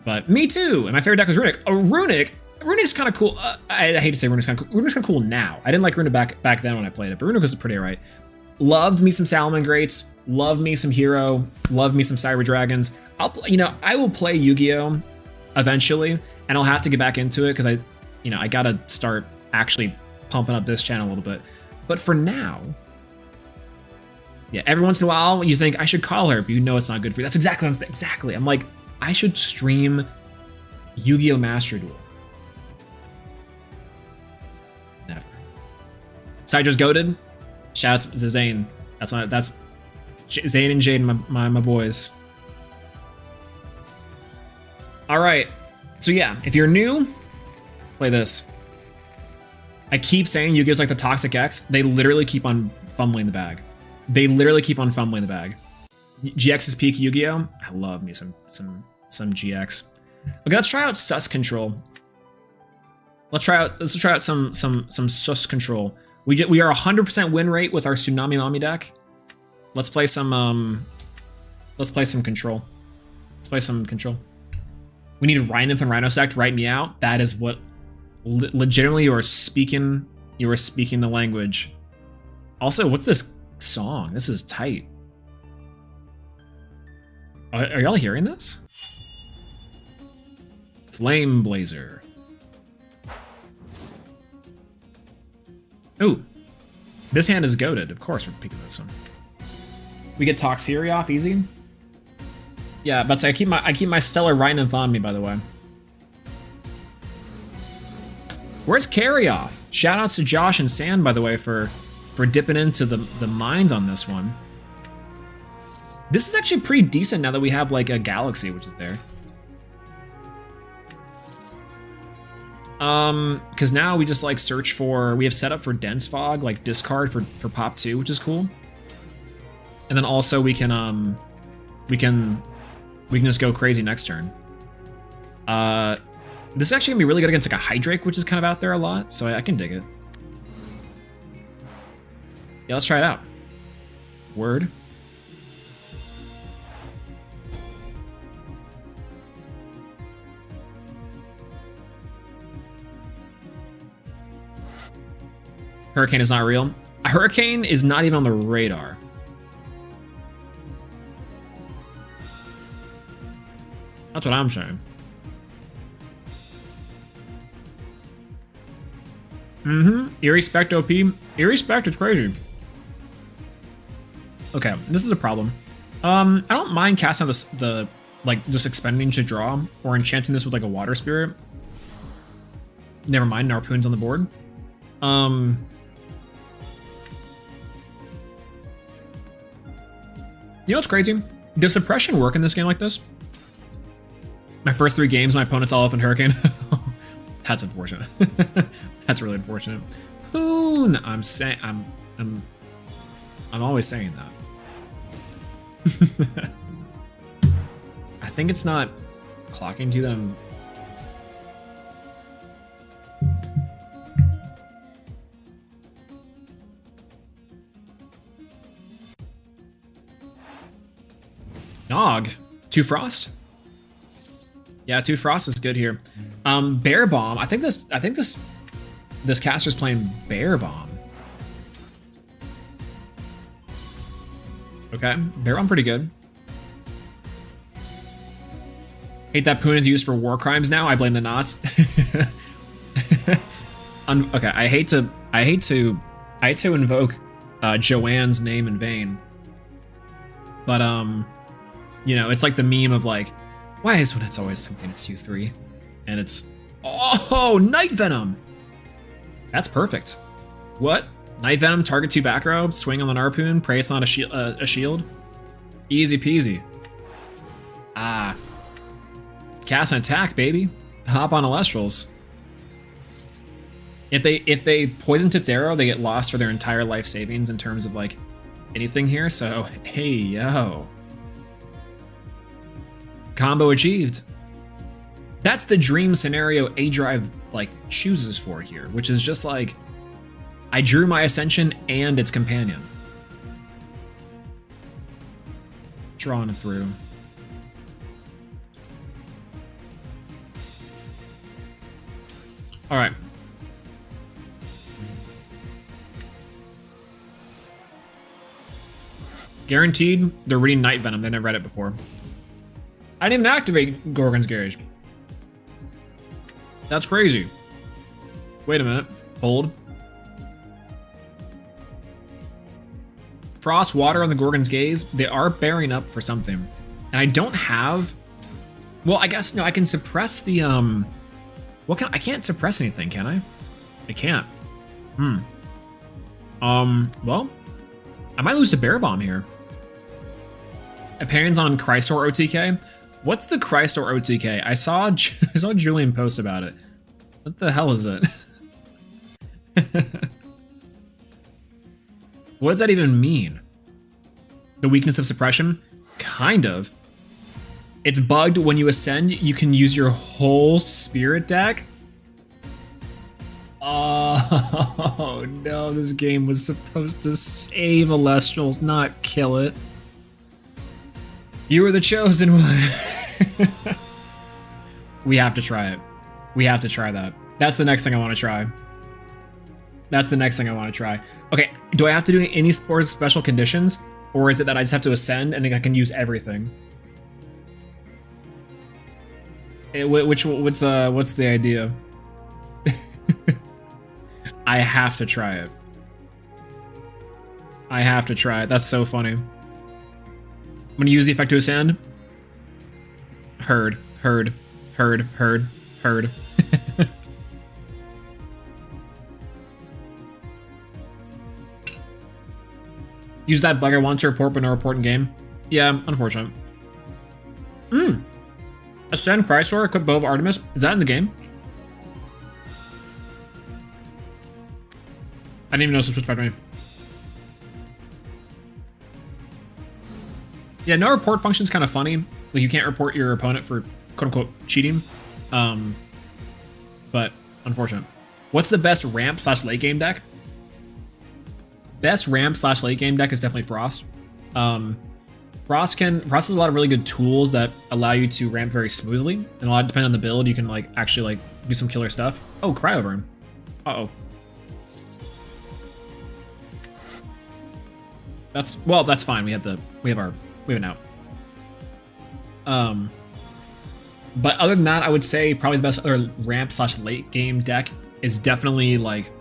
But me too. And my favorite deck was Runic. Oh, Runic? Runic's kind of cool. I hate to say Runic's kind of cool. Runic's kind of cool now. I didn't like Runic back then when I played it, but Runic was pretty alright. Loved me some Salamangreats. Loved me some Hero. Loved me some Cyber Dragons. I will play Yu-Gi-Oh! Eventually, and I'll have to get back into it because I gotta start actually pumping up this channel a little bit. But for now, yeah, every once in a while you think I should call her, but you know it's not good for you. That's exactly what I'm saying. Exactly. I'm like, I should stream Yu-Gi-Oh! Master Duel. Never. Sidra's goated. Shouts to Zane. That's Zane and Jaden, my boys. All right. So yeah, if you're new, play this. I keep saying Yu-Gi-Oh's like the Toxic X. They literally keep on fumbling the bag. They literally keep on fumbling the bag. GX is peak Yu-Gi-Oh. I love me some GX. Okay, let's try out Sus Control. Let's try out some Sus Control. We are 100% win rate with our Tsunami Mommy deck. Let's play some control. Let's play some control. We need Rhinoth and Rhinosect. Write me out. That is what legitimately you are speaking the language. Also, what's this song? This is tight. Are y'all hearing this? Flame Blazer. Ooh, this hand is goated. Of course, we're picking this one. We get Toxiri off easy. Yeah, but I keep my Stellar Rhinoth on me, by the way. Where's Carry off? Shoutouts to Josh and Sand, by the way, for dipping into the mines on this one. This is actually pretty decent now that we have like a Galaxy, which is there. Because now we just like search for, we have set up for Dense Fog, like discard for pop 2, which is cool. And then also we can just go crazy next turn. This is actually gonna be really good against like a Hydrake, which is kind of out there a lot, so I can dig it. Yeah, let's try it out. Word. Hurricane is not real. A Hurricane is not even on the radar. That's what I'm saying. Eerie Spect OP. Eerie Spect is crazy. Okay, this is a problem. I don't mind casting the like just expending to draw or enchanting this with like a Water Spirit. Never mind, Narpoon's on the board. You know what's crazy? Does Suppression work in this game like this? My first 3 games, my opponent's all up in Hurricane. That's unfortunate. That's really unfortunate. Poon! I'm always saying that. I think it's not clocking to them. Nog? 2 Frost? Yeah, 2 Frost is good here. Bear Bomb. I think this caster's playing Bear Bomb. Okay, Bear Bomb pretty good. Hate that Poon is used for war crimes now. I blame the Knots. Okay, I hate to invoke Joanne's name in vain. But you know, it's like the meme of like, why is when it's always something it's U3? And it's, oh, Night Venom! That's perfect. What? Night Venom, target 2 back row, swing on the Harpoon, pray it's not a shield. Easy peasy. Ah. Cast an attack, baby. Hop on Elestrals. If they poison tipped arrow, they get lost for their entire life savings in terms of like anything here, so hey yo. Combo achieved. That's the dream scenario A-Drive like chooses for here, which is just like I drew my Ascension and its companion. Drawn through. All right. Guaranteed, they're reading Night Venom. They never read it before. I didn't even activate Gorgon's Garage. That's crazy. Wait a minute. Hold. Frost, Water on the Gorgon's Gaze. They are bearing up for something. And I don't have... Well, I guess, no, I can suppress the, What can I can't suppress anything, can I? I can't. Well, I might lose to Bear Bomb here. Opinions on Chrysor OTK? What's the Chrysor OTK? I saw Julian post about it. What the hell is it? What does that even mean? The weakness of suppression? Kind of. It's bugged when you ascend, you can use your whole spirit deck? Oh no, this game was supposed to save Elestrals, not kill it. You were the chosen one. We have to try it. We have to try that. That's the next thing I want to try. That's the next thing I want to try. Okay, do I have to do any sports special conditions? Or is it that I just have to ascend and then I can use everything? What's the idea? I have to try it. I have to try it. That's so funny. I'm gonna use the effect to ascend. Heard. Use that bugger once to report but no report in game. Yeah, unfortunate. Ascend Chrysor, equip Bow of Artemis. Is that in the game? I didn't even know this was switched back to me. Yeah, no report function is kind of funny. Like you can't report your opponent for quote unquote cheating. But unfortunate. What's the best ramp / late game deck? Best ramp / late game deck is definitely Frost. Frost has a lot of really good tools that allow you to ramp very smoothly, and a lot depending on the build, you can like actually like do some killer stuff. Oh, Cryoburn. Uh-oh. That's fine. We have an out. But other than that, I would say probably the best other ramp / late game deck is definitely like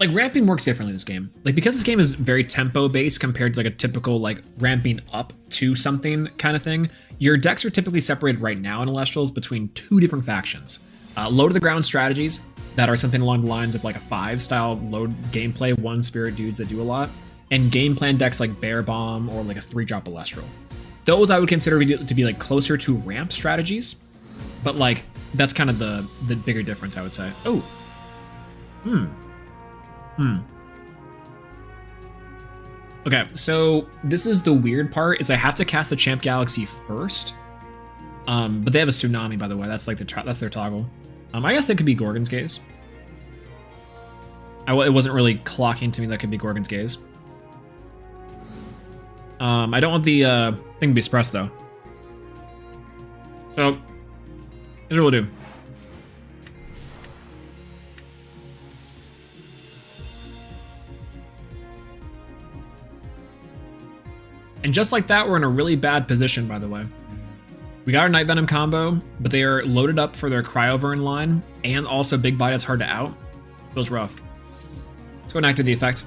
like ramping works differently in this game. Like because this game is very tempo based compared to like a typical like ramping up to something kind of thing, your decks are typically separated right now in Elestrals between 2 different factions. Low to the ground strategies that are something along the lines of like a 5 style load gameplay, 1 spirit dudes that do a lot, and game plan decks like Bear Bomb or like a 3-drop Elestral. Those I would consider to be like closer to ramp strategies, but like that's kind of the bigger difference I would say. Oh. Okay, so this is the weird part, is I have to cast the Champ Galaxy first. But they have a Tsunami, by the way. That's like that's their toggle. I guess that could be Gorgon's Gaze. It wasn't really clocking to me that could be Gorgon's Gaze. I don't want the thing to be suppressed though. So here's what we'll do. And just like that, we're in a really bad position, by the way. We got our Night Venom combo, but they are loaded up for their Cryoburn line, and also Big Bite that's hard to out. Feels rough. Let's go and activate the effect.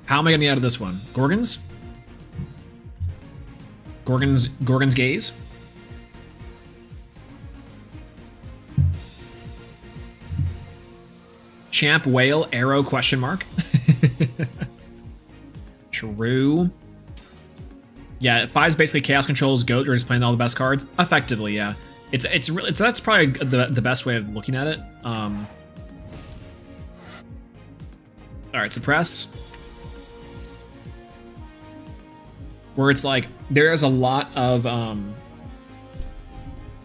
How am I getting out of this one? Gorgons? Gorgon's Gaze? Champ Whale Arrow question mark? True. Yeah, 5's basically Chaos Control's GOAT. You're just playing all the best cards. Effectively, yeah. It's really that's probably the best way of looking at it. All right, suppress. Where it's like there's a lot of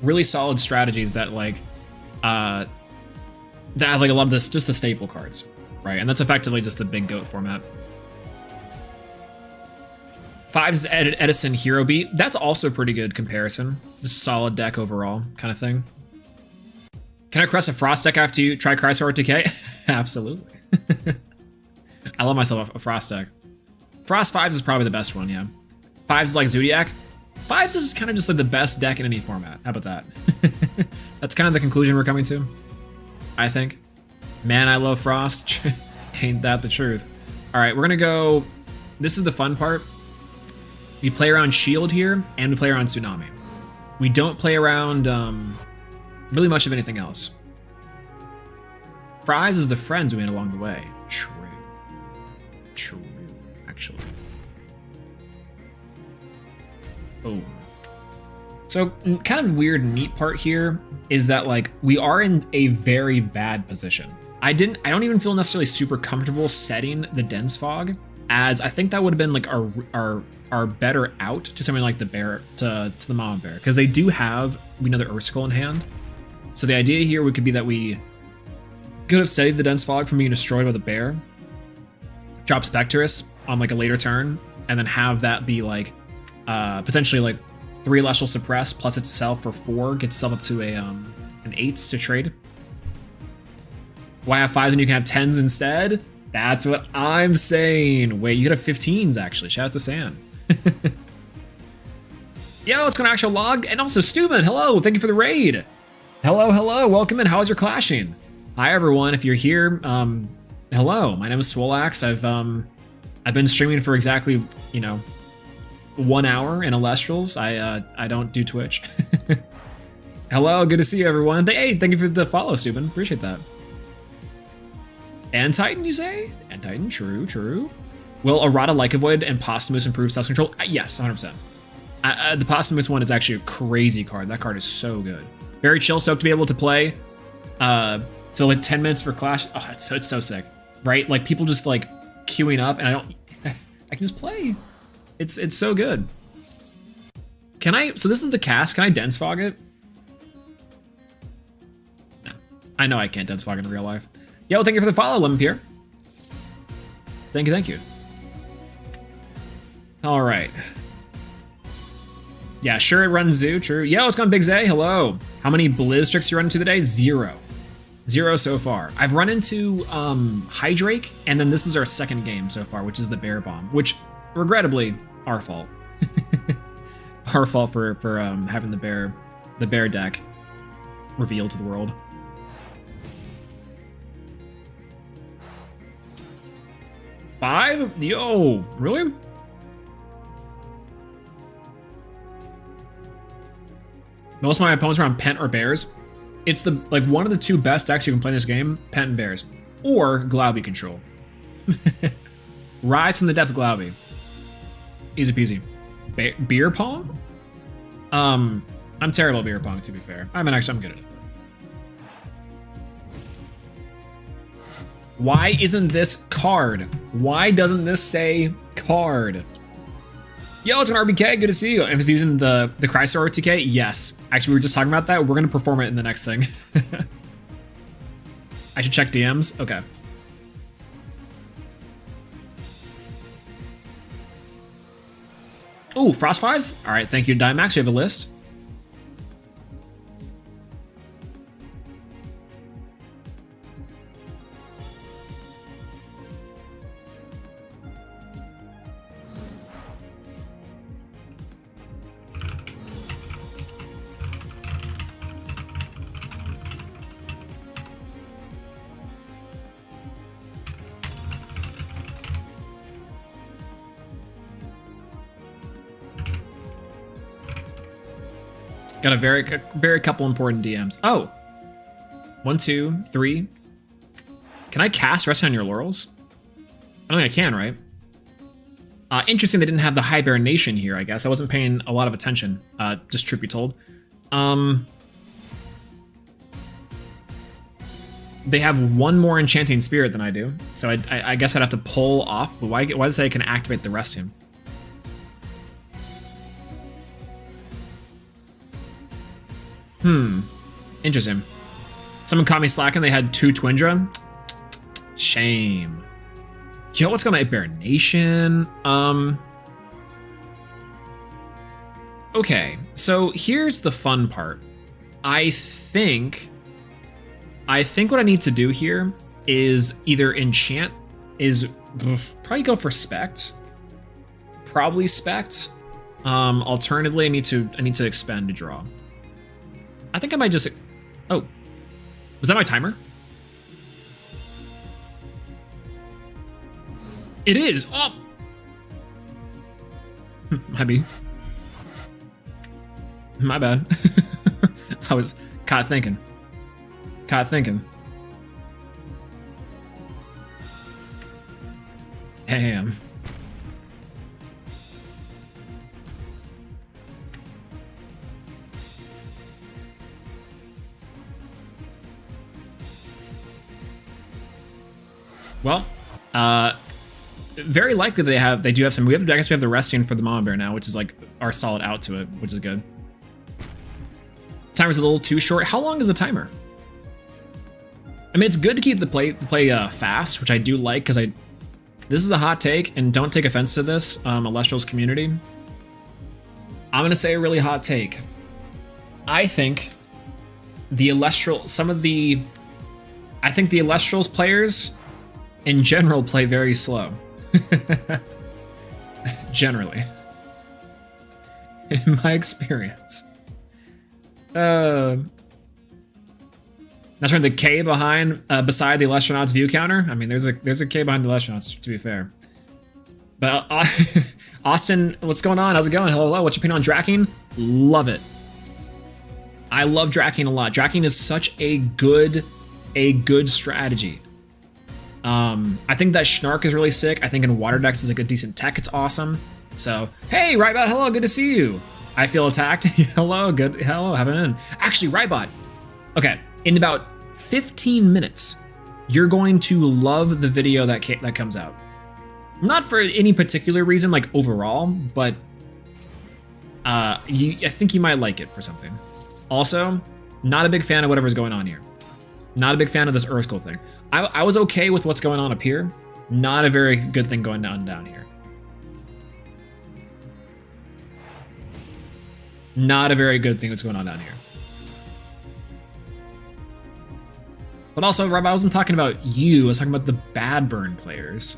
really solid strategies that like that have like a lot of this, just the staple cards, right? And that's effectively just the big GOAT format. 5's Edison Hero Beat. That's also a pretty good comparison. Just a solid deck overall kind of thing. Can I crest a Frost deck after you try Chrysor OTK? Absolutely. I love myself a Frost deck. Frost 5's is probably the best one, yeah. 5's is like Zodiac. 5's is kind of just like the best deck in any format. How about that? That's kind of the conclusion we're coming to, I think. Man, I love Frost. Ain't that the truth? All right, we're gonna go. This is the fun part. We play around Shield here, and we play around Tsunami. We don't play around really much of anything else. 5's is the friends we made along the way. True. True, actually. Oh. So, kind of weird, neat part here is that, like, we are in a very bad position. I don't even feel necessarily super comfortable setting the Dense Fog, as I think that would have been, like, our better out to something like the bear, to the Mama Bear, because they do have another Urskull in hand. So the idea here could be that we could have saved the Dense Fog from being destroyed by the bear, drop Spectrus on like a later turn, and then have that be like potentially like 3 Celestial Suppress plus itself for 4, gets itself up to an 8 to trade. Why have 5s when you can have 10s instead? That's what I'm saying. Wait, you could have 15s actually. Shout out to Sam. Yo, it's going to actual log, and also Steuben, hello, thank you for the raid. Hello, welcome in. How's your clashing? Hi everyone, if you're here, hello. My name is Swolax. I've been streaming for exactly 1 hour in Elestrals. I don't do Twitch. Hello, good to see you everyone. Hey, thank you for the follow, Steuben. Appreciate that. And Titan, you say? And Titan, true. Will Errata Lyca Void and Posthumous improve self-control? Yes, 100%. The Posthumous one is actually a crazy card. That card is so good. Very chill, stoked to be able to play. So like 10 minutes for Clash. Oh, it's so sick, right? Like people just like queuing up, and I can just play. It's so good. Can I? So this is the cast. Can I Dense Fog it? No, I know I can't Dense Fog in real life. Yo, thank you for the follow, Lemon Pierre. Thank you. All right. Yeah, sure, it runs Zoo, true. Yo, it's gone Big Zay, hello. How many Blizz tricks you run into today? 0 so far. I've run into Hydrake, and then this is our second game so far, which is the Bear Bomb, which, regrettably, our fault. Our fault for having the bear deck revealed to the world. $5? Yo, really? Most of my opponents are on Pent or Bears. It's like one of the 2 best decks you can play in this game, Pent and Bears. Or Glauby Control. Rise from the Death of Glauby. Easy peasy. Beer Pong? I'm terrible at beer pong, to be fair. I'm good at it. Why isn't this card? Why doesn't this say card? Yo, it's an RBK, good to see you. And was using the Chrysor OTK? Yes. Actually, we were just talking about that. We're gonna perform it in the next thing. I should check DMs? Okay. Oh, Frost 5s? All right, thank you, Dimax. We have a list. Got a very couple important DMs. Oh, 1, 2, 3. Can I cast Resting on Your Laurels? I don't think I can, right? Interesting they didn't have the hibernation here, I guess. I wasn't paying a lot of attention, just truth be told. They have one more Enchanting Spirit than I do, so I guess I'd have to pull off, but why does it say I can activate the rest him? Interesting. Someone caught me slacking. They had 2 Twindra. Shame. Yo, what's going on? Hibernation. Okay, so here's the fun part. I think what I need to do here is either enchant, probably go for Spect. Probably Spect. Alternatively, I need to expend to draw. I think I might just... Oh. Was that my timer? It is! Oh! Maybe. My bad. I was caught thinking. Damn. Well, very likely they do have some. I guess we have the resting for the Mama Bear now, which is like our solid out to it, which is good. Timer's a little too short. How long is the timer? I mean, it's good to keep the play fast, which I do like because this is a hot take, and don't take offense to this, Elestrals community. I'm gonna say a really hot take. I think the Elestrals players in general play very slow. Generally. In my experience. Not sure the K beside the Elastronauts view counter. I mean, there's a K behind the Elastronauts, to be fair. But Austin, what's going on? How's it going? Hello, what's your opinion on Dracking? Love it. I love Dracking a lot. Dracking is such a good strategy. I think that Schnark is really sick. I think in Water Decks is like a decent tech. It's awesome. So, hey, Rybot, hello, good to see you. I feel attacked. Hello, have an in. Actually, Rybot. Okay, in about 15 minutes, you're going to love the video that comes out. Not for any particular reason, like overall, but I think you might like it for something. Also, not a big fan of whatever's going on here. Not a big fan of this Earthskull thing. I was okay with what's going on up here. Not a very good thing going down here. Not a very good thing that's going on down here. But also, Rob, I wasn't talking about you. I was talking about the bad burn players.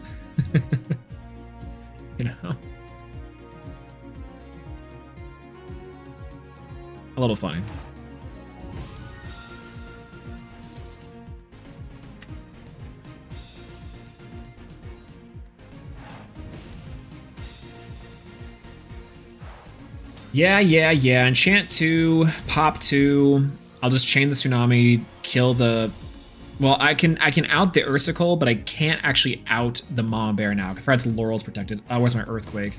You know? A little funny. Yeah. Enchant 2, pop 2. I'll just chain the Tsunami, kill the... Well, I can out the Ursicle, but I can't actually out the Mama Bear now. I forgot its Laurel's protected. Oh, where's my Earthquake?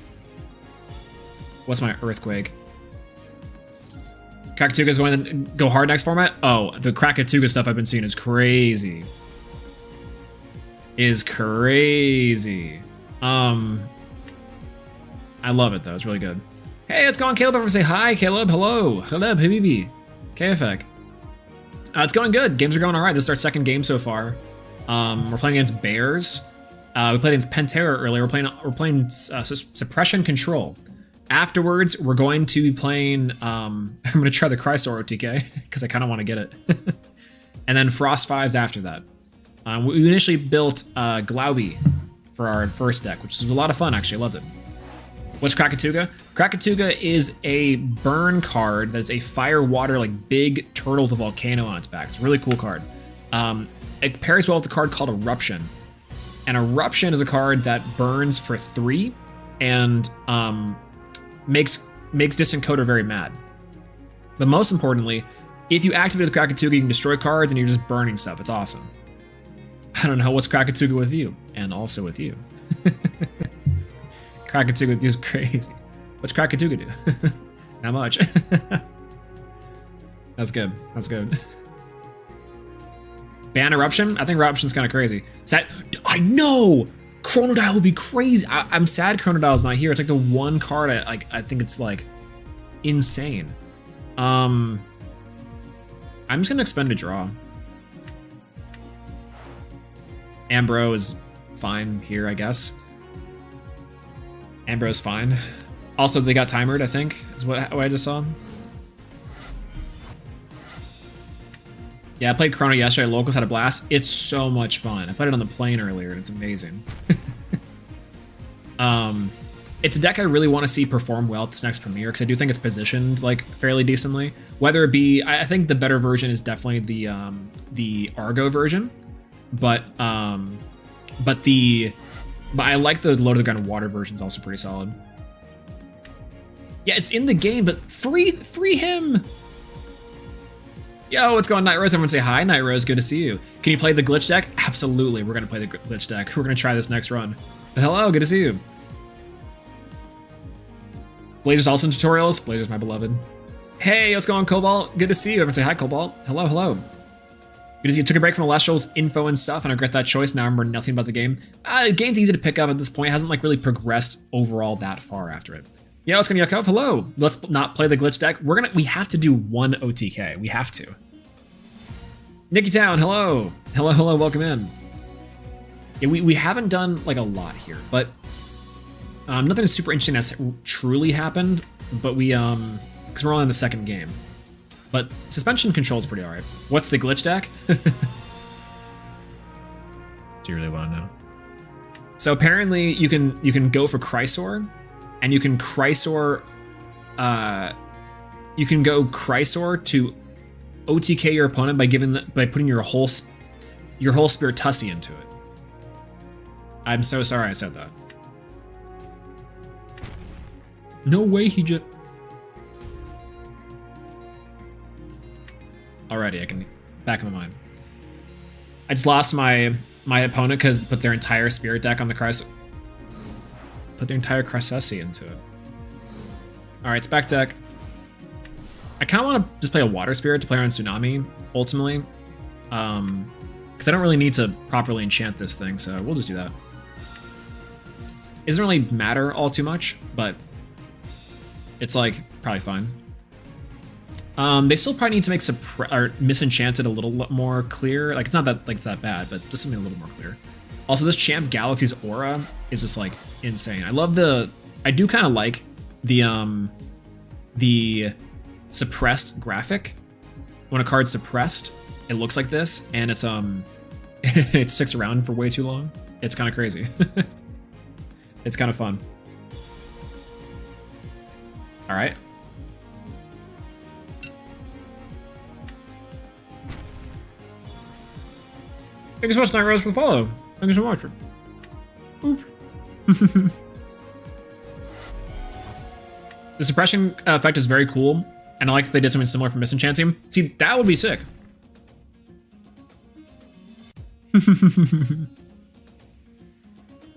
What's my Earthquake? Krakatuga's going to go hard next format? Oh, the Krakatuga stuff I've been seeing is crazy. I love it, though. It's really good. Hey, it's going Caleb over to say hi, Caleb. Hello, Habibi. KFX. It's going good. Games are going all right. This is our second game so far. We're playing against Bears. We played against Pandora earlier. We're playing Suppression Control. Afterwards, we're going to be playing, I'm going to try the Chrysor OTK, because I kind of want to get it. And then Frost 5s after that. We initially built Glauby for our first deck, which was a lot of fun, actually. I loved it. What's Krakatuga? Krakatuga is a burn card that is a fire water, like big turtle with a volcano on its back. It's a really cool card. It pairs well with a card called Eruption. And Eruption is a card that burns for 3 and makes Distant Coder very mad. But most importantly, if you activate the Krakatuga, you can destroy cards and you're just burning stuff. It's awesome. I don't know what's Krakatuga with you, and also with you. Krakatuga with you is crazy. What's Krakatuga do? Not much. That's good. That's good. Ban Eruption? I think Eruption's kind of crazy. Sad. I know! Chronodile would be crazy. I'm sad Chronodile's not here. It's like the one card I think it's like insane. I'm just gonna expend a draw. Ambro is fine here, I guess. Ambro's fine. Also, they got timered, I think, is what I just saw. Yeah, I played Chrono yesterday. Locals had a blast. It's so much fun. I played it on the plane earlier, and it's amazing. It's a deck I really want to see perform well at this next premiere, because I do think it's positioned like fairly decently. Whether it be, I think the better version is definitely the Argo version, but I like the Low to the Ground Water version. Is also pretty solid. Yeah, it's in the game, but free him. Yo, what's going on, Night Rose? Everyone say hi, Night Rose. Good to see you. Can you play the glitch deck? Absolutely, we're gonna play the glitch deck. We're gonna try this next run. But hello, good to see you. Blazer's also in tutorials. Blazer's my beloved. Hey, what's going on, Cobalt? Good to see you. Everyone say hi, Cobalt. Hello, hello. Good to see you. Took a break from Elestrals info and stuff, and I regret that choice. Now I remember nothing about the game. The game's easy to pick up at this point. It hasn't like really progressed overall that far after it. Yeah, what's going on, Yakov? Hello. Let's not play the glitch deck. We have to do one OTK. We have to. Nicky Town, hello. Hello, hello, welcome in. Yeah, we haven't done like a lot here, but nothing super interesting has truly happened, but we, because we're only in the second game. But suspension control is pretty alright. What's the glitch deck? Do you really want to know? So apparently you can go for Chrysor, and you can Chrysor, you can go Chrysor to OTK your opponent by putting your whole Spirit Tussie into it. I'm so sorry I said that. No way he just. Alrighty, I can back in my mind. I just lost my opponent because put their entire Spirit deck on the Chrysor. Put their entire Chrysessi into it. Alright, spec deck. I kind of want to just play a Water Spirit to play on Tsunami, ultimately. Because I don't really need to properly enchant this thing, so we'll just do that. It doesn't really matter all too much, but it's like probably fine. They still probably need to make Misenchanted a little more clear. Like it's not that it's that bad, but just something a little more clear. Also, this Champ Galaxy's aura is just like insane. I do kind of like the suppressed graphic. When a card's suppressed, it looks like this, and it's it sticks around for way too long. It's kind of crazy. It's kind of fun. All right. Thank you so much, Night Rose, for the follow. Thank you so much. Oops. The suppression effect is very cool, and I like that they did something similar for Misenchanting. See, that would be sick.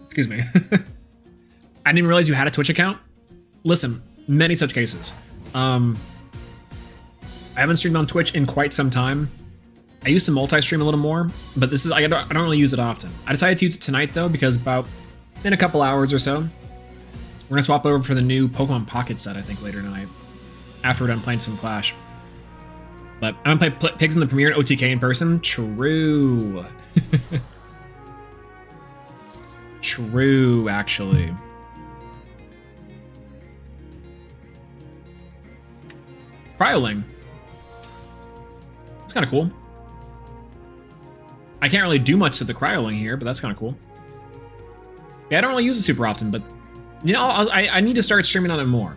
Excuse me. I didn't realize you had a Twitch account. Listen, many such cases. I haven't streamed on Twitch in quite some time. I used to multi-stream a little more, but I don't really use it often. I decided to use it tonight though, because in a couple hours or so, we're gonna swap over for the new Pokemon Pocket set, I think, later tonight, after we're done playing some Clash. But I'm gonna play Pigs in the Premiere and OTK in person. True. True, actually. Cryoling. It's kind of cool. I can't really do much to the cryoling here, but that's kind of cool. Yeah, I don't really use it super often, but you know, I need to start streaming on it more.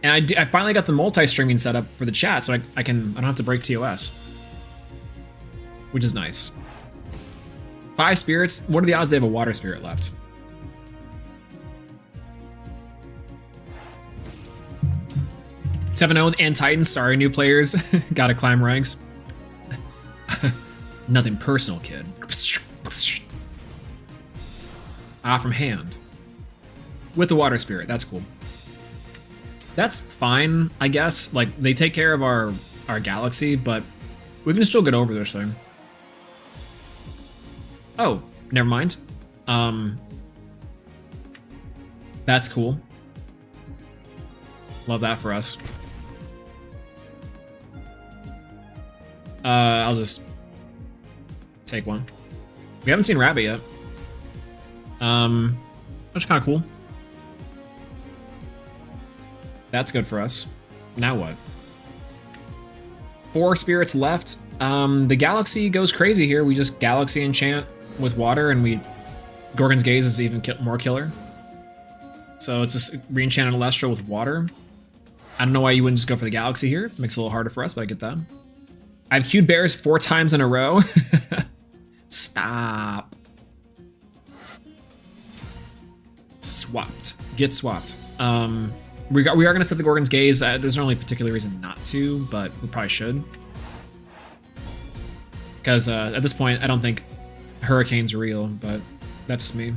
And I finally got the multi-streaming set up for the chat, so I don't have to break TOS, which is nice. 5 spirits. What are the odds they have a water spirit left? (7-0) and Titans. Sorry, new players. Gotta climb ranks. Nothing personal, kid. Ah, from hand. With the water spirit. That's cool. That's fine, I guess. Like, they take care of our galaxy, but we can still get over this thing. Oh, never mind. That's cool. Love that for us. I'll just take one. We haven't seen Rabbit yet. That's kind of cool. That's good for us. Now what? 4 spirits left. The galaxy goes crazy here. We just galaxy enchant with water, and Gorgon's Gaze is even more killer. So it's just re-enchanted Elestral with water. I don't know why you wouldn't just go for the galaxy here. It makes it a little harder for us, but I get that. I've queued bears 4 times in a row. Stop. Swapped. Get swapped. We are going to set the Gorgon's Gaze. There's no really particular reason not to, but we probably should. Because at this point, I don't think Hurricane's real, but that's just me.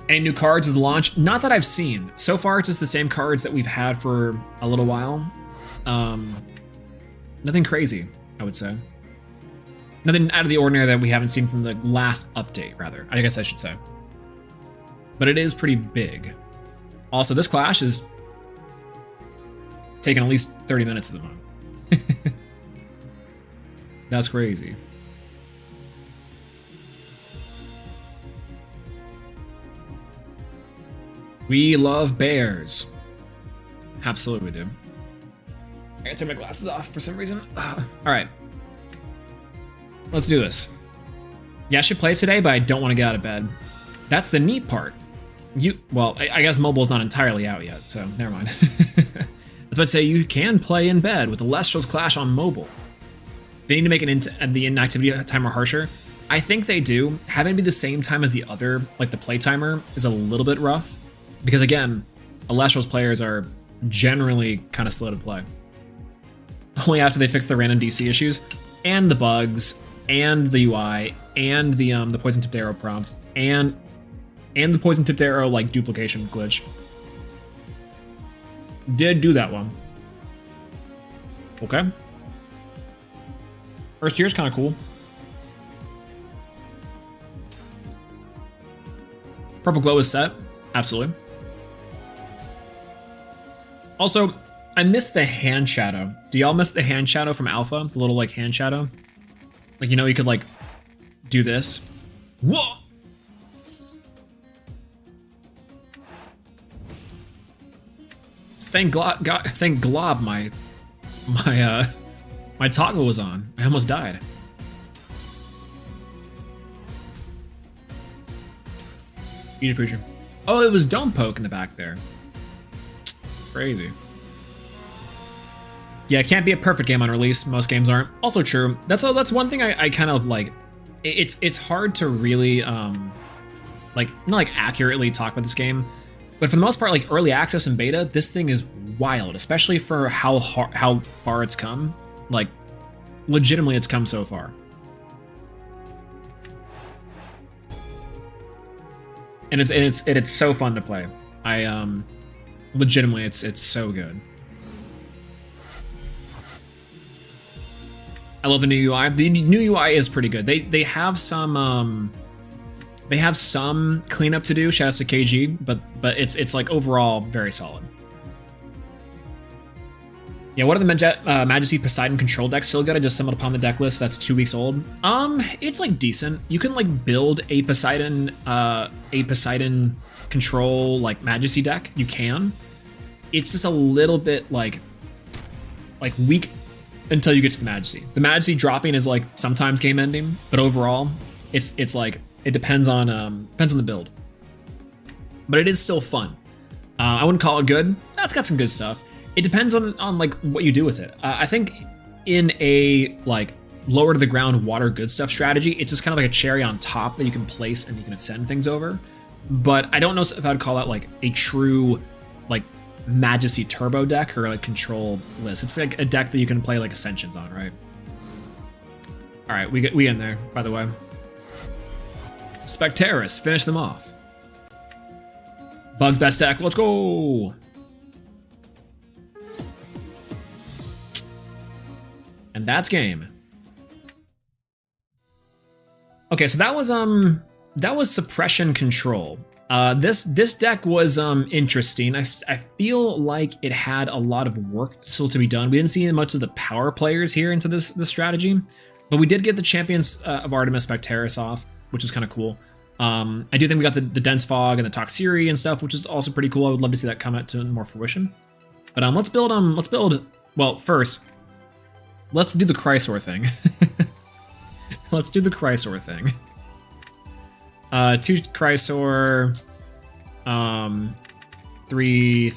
Any new cards with the launch? Not that I've seen. So far, it's just the same cards that we've had for a little while. Nothing crazy, I would say. Nothing out of the ordinary that we haven't seen from the last update, rather. I guess I should say. But it is pretty big. Also, this clash is taking at least 30 minutes of the moment. That's crazy. We love bears. Absolutely do. I gotta take my glasses off for some reason. All right. Let's do this. Yeah, I should play today, but I don't want to get out of bed. That's the neat part. Well, I guess mobile's not entirely out yet, so never mind. I was about to say, you can play in bed with the Elestrals Clash on mobile. They need to make the inactivity timer harsher. I think they do. Having it be the same time as the other, like the play timer, is a little bit rough. Because again, Elestrals players are generally kind of slow to play. Only after they fix the random DC issues, and the bugs, and the UI, and the poison tipped arrow prompt, and the poison tipped arrow like duplication glitch. Did do that one. Okay. First tier's kind of cool. Purple glow is set. Absolutely. Also, I missed the hand shadow. Do y'all miss the hand shadow from Alpha? The little like hand shadow? Like, you know, you could like do this. Whoa! Thank Glob my toggle was on. I almost died. Eat a creature. Oh, it was Dome Poke in the back there. Crazy. Yeah, it can't be a perfect game on release. Most games aren't. Also true. That's one thing I kind of like. It's hard to really like not like accurately talk about this game, but for the most part, like early access and beta, this thing is wild, especially for how far it's come. Like, legitimately, it's come so far. And it's so fun to play. Legitimately, it's so good. I love the new UI. The new UI is pretty good. They have some cleanup to do. Shoutouts to KG, but it's like overall very solid. Yeah, what are the Majesty Poseidon control decks still good? I just stumbled upon the deck list that's 2 weeks old. It's like decent. You can like build a Poseidon control like Majesty deck. You can. It's just a little bit like weak until you get to the Majesty. The Majesty dropping is like sometimes game ending, but overall, it's like it depends on the build. But it is still fun. I wouldn't call it good. It's got some good stuff. It depends on like what you do with it. I think in a like lower to the ground water good stuff strategy, it's just kind of like a cherry on top that you can place and you can ascend things over. But I don't know if I'd call that like a true like Majesty turbo deck or like control list. It's like a deck that you can play like ascensions on, right? All right, we in there, by the way. Spectaris, finish them off. Bug's best deck, let's go. And that's game. Okay, so that was suppression control. This deck was interesting. I feel like it had a lot of work still to be done. We didn't see much of the power players here into this strategy, but we did get the champions of Artemis Spectaris off, which is kind of cool. I do think we got the dense fog and the Toxiri and stuff, which is also pretty cool. I would love to see that come out to more fruition. But let's build. Well, first, let's do the Chrysor thing. Let's do the Chrysor thing. 2 Chrysor, 3.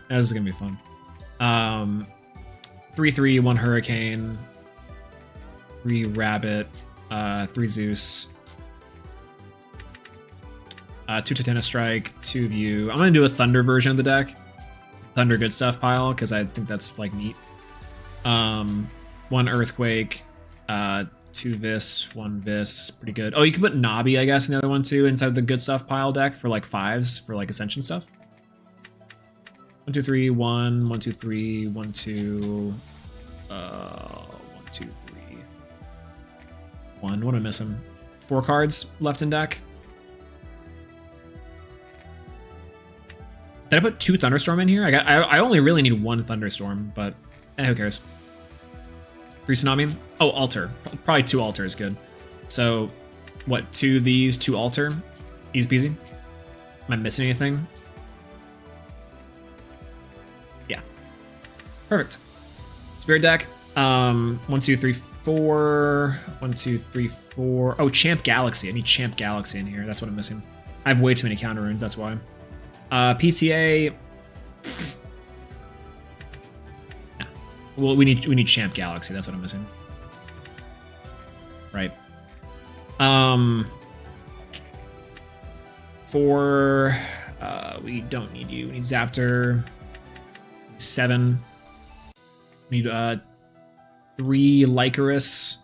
This is gonna be fun. 3/3, 1 Hurricane, 3 Rabbit, 3 Zeus, 2 Titania Strike, 2 View. I'm gonna do a Thunder version of the deck. Thunder good stuff pile, because I think that's like neat. 1 Earthquake, 2 Vis, 1 Vis, pretty good. Oh, you can put Nabi, I guess, in the other one too, inside the good stuff pile deck for like 5s for like Ascension stuff. 1, 2, 3, 1, 1, 2, 3, 1, 2, 1, 2, 3, 1. What am I missing? 4 cards left in deck. Did I put 2 Thunderstorm in here? I only really need 1 Thunderstorm, but who cares? 3 Tsunami. Oh, Altar. Probably 2 Altar is good. So, what? 2 of these, 2 Altar. Easy peasy. Am I missing anything? Yeah. Perfect. Spirit deck. 1, 2, 3, 4. 1, 2, 3, 4. Oh, Champ Galaxy. I need Champ Galaxy in here. That's what I'm missing. I have way too many counter runes. That's why. PTA. Yeah. Well, we need Champ Galaxy. That's what I'm missing. Right. 4. We don't need you. We need Zaptor. 7. We need 3 Lycaris.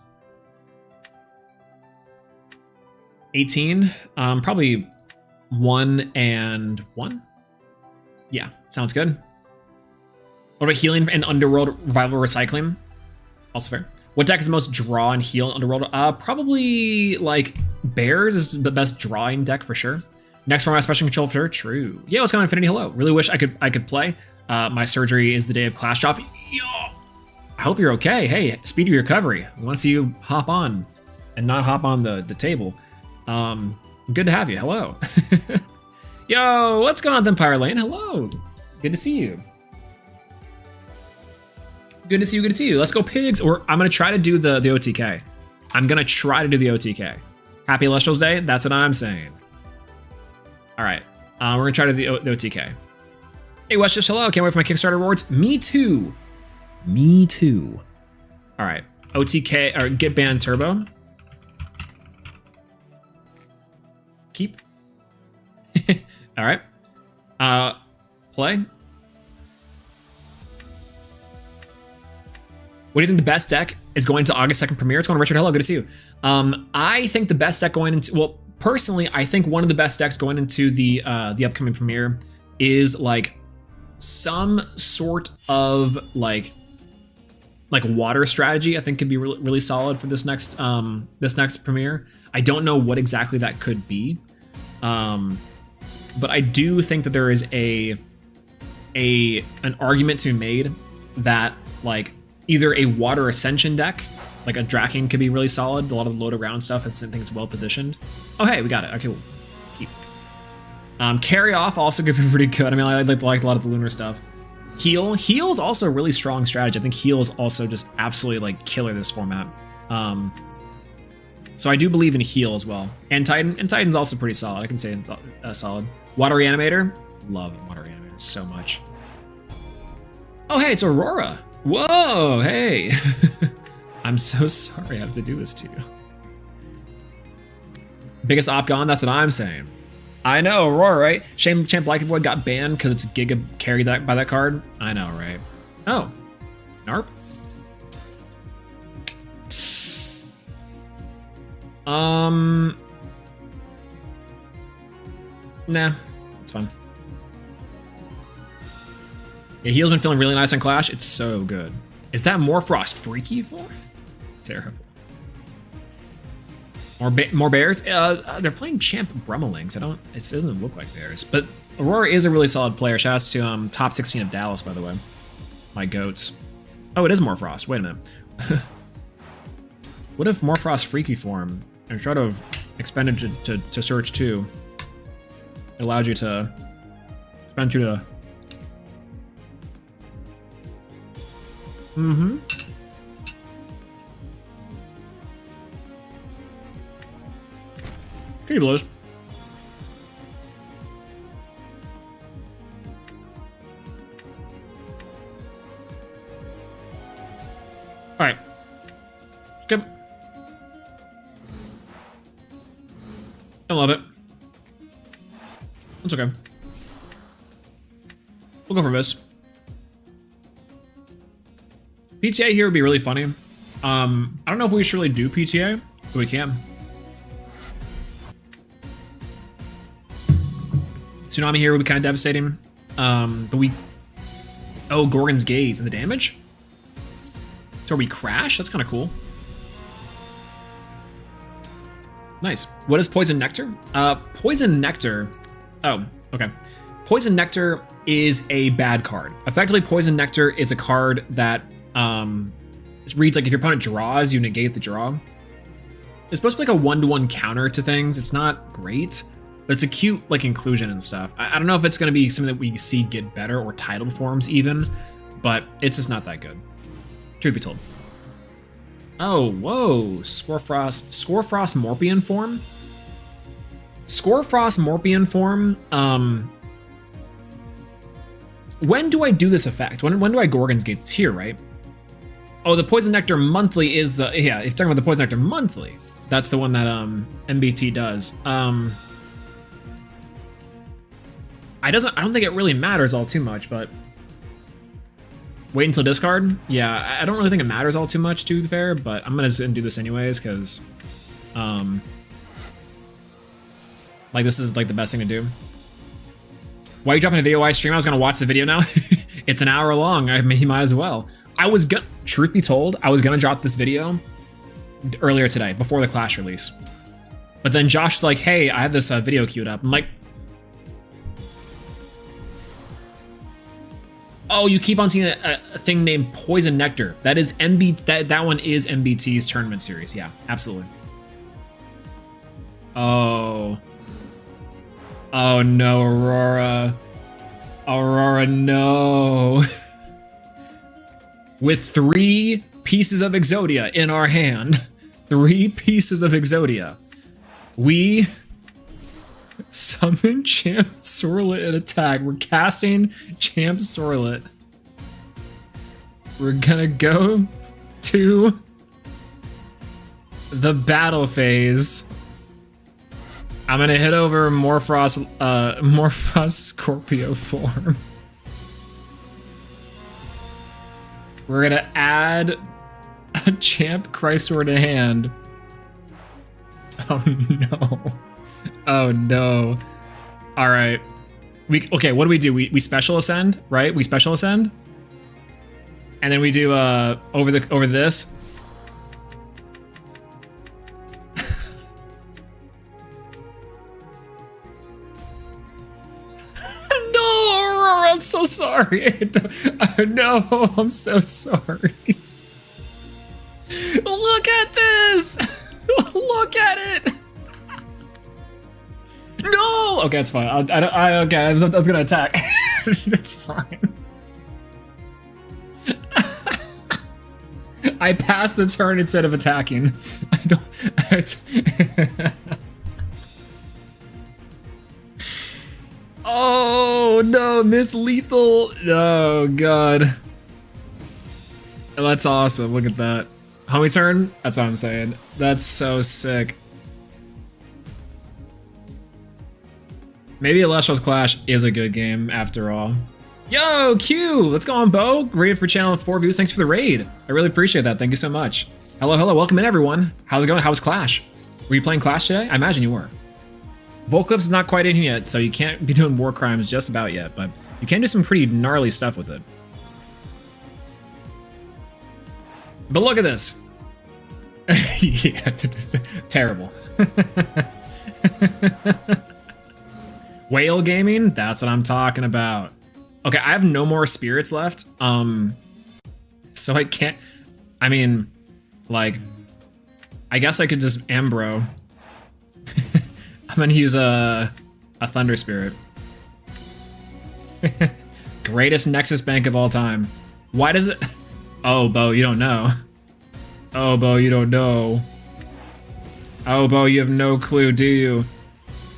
18. Probably 1 and 1. Yeah, sounds good. What about healing and Underworld Revival Recycling? Also fair. What deck is the most draw and heal in Underworld? Probably like Bears is the best drawing deck for sure. Next for my special control for sure. True. Yeah, what's going on, Infinity? Hello. Really wish I could play. My surgery is the day of Clash Drop. Yo, I hope you're okay. Hey, speedy recovery. I want to see you hop on and not hop on the table. Good to have you. Hello. Yo, what's going on, Empire Lane? Hello. Good to see you. Good to see you. Good to see you. Let's go Pigs. Or I'm going to try to do the OTK. I'm going to try to do the OTK. Happy Elestrals Day. That's what I'm saying. All right. We're going to try to do the OTK. Hey, Wes, just hello. Can't wait for my Kickstarter rewards. Me too. Me too. All right. OTK or Get Banned Turbo. Keep. All right. Play. What do you think the best deck is going to August 2nd premiere? It's going to Richard. Hello, good to see you. I think the best deck going into, well, personally, I think one of the best decks going into the upcoming premiere is like some sort of like water strategy. I think could be really solid for this next premiere. I don't know what exactly that could be. But I do think that there is a an argument to be made that like either a water ascension deck, like a Draken, could be really solid. A lot of the load around stuff, I think it's well positioned. Oh hey, we got it. Okay, we'll keep. Carry off also could be pretty good. I mean, I like a lot of the lunar stuff. Heal's also a really strong strategy. I think heal is also just absolutely like killer this format. So I do believe in heal as well. And Titan's also pretty solid. I can say it's solid. Water reanimator, love water reanimator so much. Oh hey, it's Aurora. Whoa, hey. I'm so sorry I have to do this to you. Biggest op gone, that's what I'm saying. I know, Aurora, right? Shame Champ Like Void got banned because it's Giga carried by that card. I know, right? Oh, Narp. Nah, it's fine. Yeah, heal's been feeling really nice on Clash. It's so good. Is that Morfrost freaky for? Terrible. More bears? They're playing Champ Brummelings. It doesn't look like bears. But Aurora is a really solid player. Shoutouts to top 16 of Dallas, by the way. My goats. Oh, it is Morfrost. Wait a minute. What if Morfrost freaky form and try to expand it to search 2? It allowed you to expand you to. Kitty blows. All right. Skip. I love it. It's okay. We'll go for this. PTA here would be really funny. I don't know if we should really do PTA, but we can. Tsunami here would be kind of devastating. But we... Oh, Gorgon's Gaze and the damage? So we crash? That's kind of cool. Nice. What is Poison Nectar? Poison Nectar... Oh, okay. Poison Nectar is a bad card. Effectively, Poison Nectar is a card that it reads like if your opponent draws, you negate the draw. It's supposed to be like a 1-to-1 counter to things. It's not great, but it's a cute like inclusion and stuff. I don't know if it's going to be something that we see get better or titled forms even, but it's just not that good. Truth be told. Oh, whoa. Scorefrost Morpion form? Scorefrost Morpion form, when do I do this effect? When do I Gorgon's Gates? It's here, right? Oh, the Poison Nectar monthly is the... Yeah, if you're talking about the Poison Nectar monthly, that's the one that MBT does. I don't think it really matters all too much, but... Wait until discard? Yeah, I don't really think it matters all too much, to be fair, but I'm gonna do this anyways, because... like, this is, like, the best thing to do. Why are you dropping a video while I stream? I was gonna watch the video now. It's an hour long. I mean, he might as well. Truth be told, I was gonna drop this video earlier today, before the Clash release. But then Josh was like, hey, I have this video queued up. I'm like, oh, you keep on seeing a thing named Poison Nectar. That is that one is MBT's tournament series. Yeah, absolutely. Oh. Oh no, Aurora. Aurora, no. With 3 pieces of Exodia in our hand, 3 pieces of Exodia, we summon Champ Sorlet and attack. We're casting Champ Sorlet. We're gonna go to the battle phase. I'm gonna hit over Morfrost Scorpio form. We're gonna add a Champ Chrysor to hand. Oh no. Oh no. Alright. Okay, what do? We special ascend, right? We special ascend. And then we do over this. I'm so sorry. No, I'm so sorry. Look at this. Look at it. No. Okay, it's fine. Okay, I was gonna attack. It's fine. I passed the turn instead of attacking. I don't. Oh no, Miss Lethal. Oh god. That's awesome. Look at that. Homie turn? That's what I'm saying. That's so sick. Maybe Elestrals Clash is a good game after all. Yo, Q! Let's go on, Bo. Rated for channel 4 views. Thanks for the raid. I really appreciate that. Thank you so much. Hello, hello. Welcome in, everyone. How's it going? How was Clash? Were you playing Clash today? I imagine you were. Volclip's is not quite in yet, so you can't be doing war crimes just about yet, but you can do some pretty gnarly stuff with it. But look at this. Yeah, terrible. Whale gaming? That's what I'm talking about. Okay, I have no more spirits left. So I can't, I mean, like, I guess I could just Ambro. I'm gonna use a Thunder Spirit. Greatest Nexus bank of all time. Why does it? Oh, Bo, you don't know. Oh, Bo, you don't know. Oh, Bo, you have no clue, do you?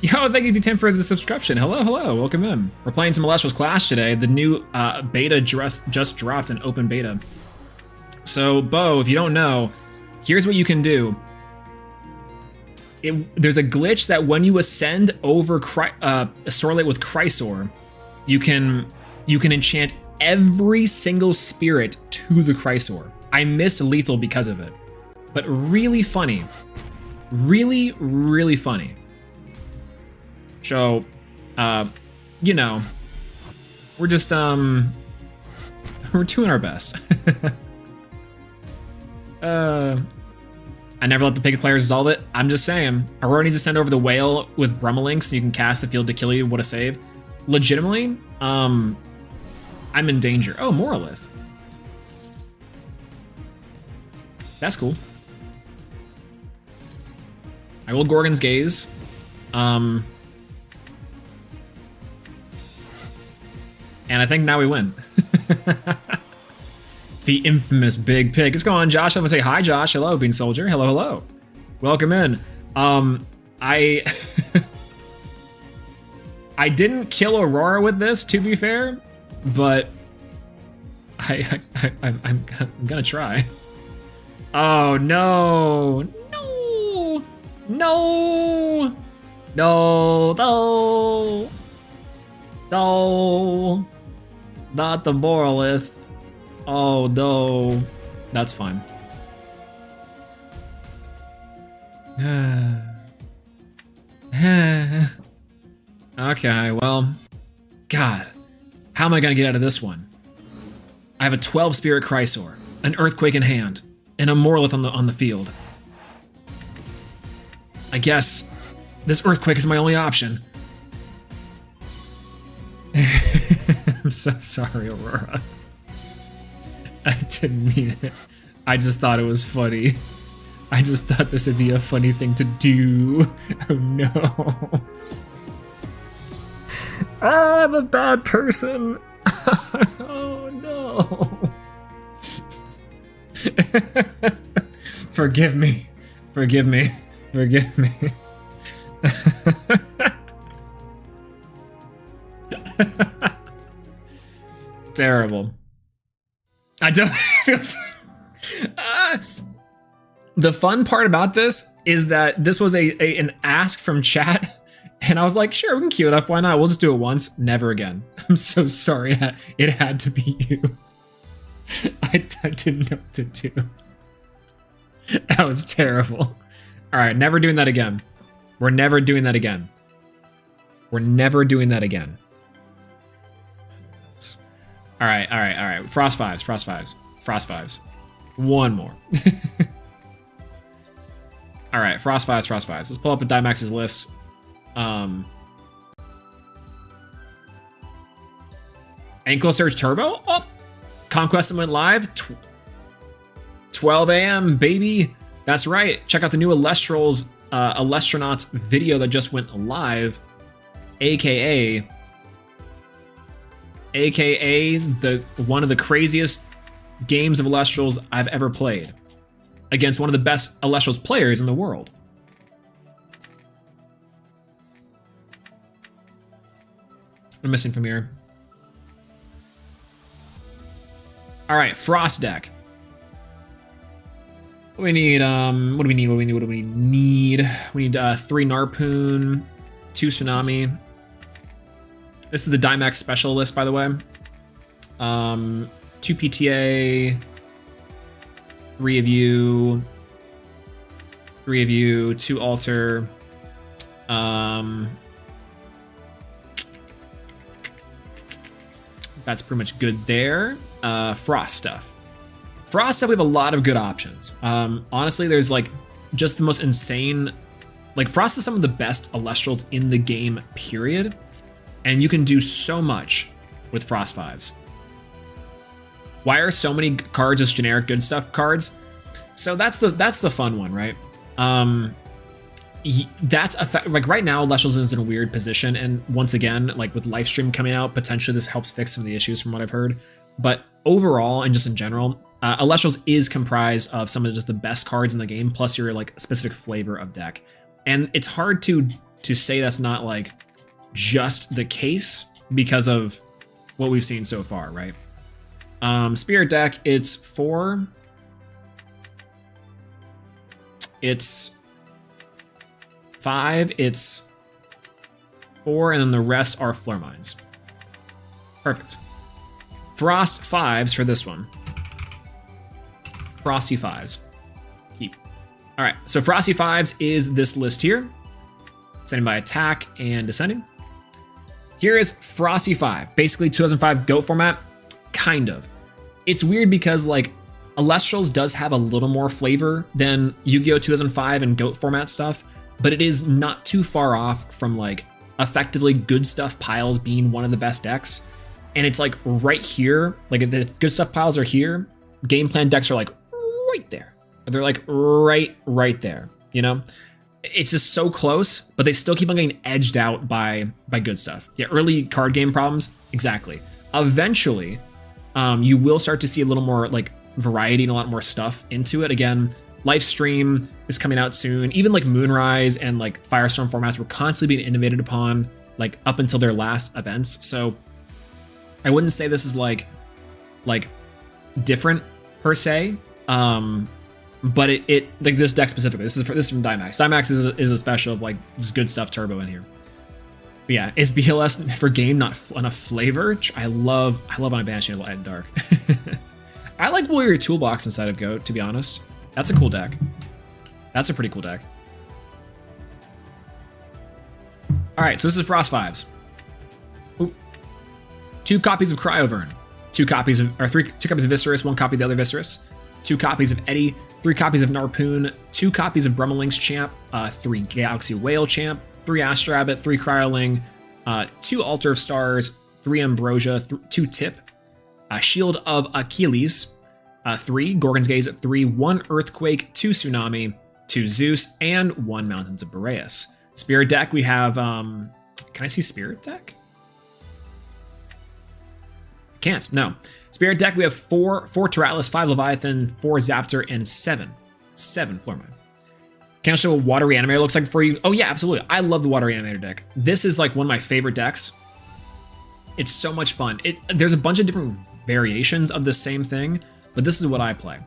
Yo, thank you to Tim for the subscription. Hello, hello, welcome in. We're playing some Elestrals Clash today. The new beta just dropped in open beta. So, Bo, if you don't know, here's what you can do. There's a glitch that when you ascend over Sorlate with Chrysor, you can enchant every single spirit to the Chrysor. I missed Lethal because of it, but really funny. Really, really funny. So, you know, we're just, we're doing our best. I never let the pig players resolve it. I'm just saying, Aurora needs to send over the whale with Brummelink so you can cast the field to kill you. What a save. Legitimately, I'm in danger. Oh, Moralith. That's cool. I will Gorgon's Gaze. And I think now we win. The infamous big pig. What's going on, Josh? I'm gonna say hi, Josh. Hello, Bean Soldier. Hello, hello. Welcome in. I didn't kill Aurora with this, to be fair, but I'm gonna try. Oh no, no, no, no, no, no, not the Moralith. Oh no, that's fine. Okay, well, God, how am I gonna get out of this one? I have a 12 spirit Chrysor, an Earthquake in hand, and a Moralith on the field. I guess this Earthquake is my only option. I'm so sorry, Aurora. I didn't mean it. I just thought it was funny. I just thought this would be a funny thing to do. Oh no. I'm a bad person. Oh no. Forgive me. Forgive me. Forgive me. Terrible. I don't feel. The fun part about this is that this was an ask from chat, and I was like, sure, we can queue it up. Why not? We'll just do it once. Never again. I'm so sorry. It had to be you. I didn't know what to do. That was terrible. All right, never doing that again. We're never doing that again. We're never doing that again. All right, all right, all right. Frost fives, Frost fives, Frost fives. One more. All right, Frost fives, Frost fives. Let's pull up a Dymax's list. Ankle Surge Turbo? Oh, Conquest went live. 12 a.m. baby. That's right. Check out the new Elestrals Elastronauts video that just went live, aka the one of the craziest games of Elestrals I've ever played against one of the best Elestrals players in the world. I'm missing from here. All right, Frost deck. What do we need? What do we need? What do we need? We need 3 Narpoon, 2 Tsunami. This is the Dimax special list, by the way. 2 PTA, 3 of you, 2 Alter. That's pretty much good there. Frost stuff. Frost stuff, we have a lot of good options. Honestly, there's like just the most insane, like Frost is some of the best Elestrals in the game, period. And you can do so much with Frost 5s. Why are so many cards just generic good stuff cards? So that's the fun one, right? Like right now, Elestrals is in a weird position, and once again, like with Livestream coming out, potentially this helps fix some of the issues from what I've heard. But overall, and just in general, Elestrals is comprised of some of just the best cards in the game, plus your like specific flavor of deck. And it's hard to say that's not like just the case because of what we've seen so far, right? Spirit deck, it's 4. It's 5, it's 4, and then the rest are floor mines. Perfect. Frost 5s for this one. Frosty 5s. Keep. All right, so Frosty 5s is this list here. Sending by attack and descending. Here is Frosty 5, basically 2005 GOAT format, kind of. It's weird because like Elestrals does have a little more flavor than Yu-Gi-Oh! 2005 and GOAT format stuff, but it is not too far off from like effectively good stuff piles being one of the best decks. And it's like right here, like if the good stuff piles are here, game plan decks are like right there. They're like right there, you know? It's just so close, but they still keep on getting edged out by good stuff. Yeah, early card game problems, exactly. Eventually, you will start to see a little more like variety and a lot more stuff into it. Again, Livestream is coming out soon. Even like Moonrise and like Firestorm formats were constantly being innovated upon, like up until their last events. So I wouldn't say this is like different per se. But it like this deck specifically, this is from Dimax. Dimax is a special of like this good stuff turbo in here. But yeah, is BLS for game not enough flavor? I love on a Banishing Light and Dark. I like Warrior Toolbox inside of GOAT, to be honest. That's a cool deck. That's a pretty cool deck. All right, so this is Frost 5s. Oop. 2 copies of Cryovern, 2 copies of Viscerus, 1 copy of the other Viscerus, 2 copies of Eddie, 3 copies of Narpoon, 2 copies of Brummeling's Champ, 3 Galaxy Whale Champ, 3 Astrabbit, 3 Cryoling, 2 Altar of Stars, 3 Ambrosia, 2 Tip, Shield of Achilles, 3 Gorgon's Gaze at 3, 1 Earthquake, 2 Tsunami, 2 Zeus, and 1 Mountains of Boreas. Spirit deck, we have, can I see Spirit deck? Can't, no. Spirit deck, we have 4 Tyrantus, 5 Leviathan, 4 Zaptor, and 7 floor mine. Can I show what Water Reanimator looks like for you? Oh yeah, absolutely. I love the Water Reanimator deck. This is like one of my favorite decks. It's so much fun. There's a bunch of different variations of the same thing, but this is what I play.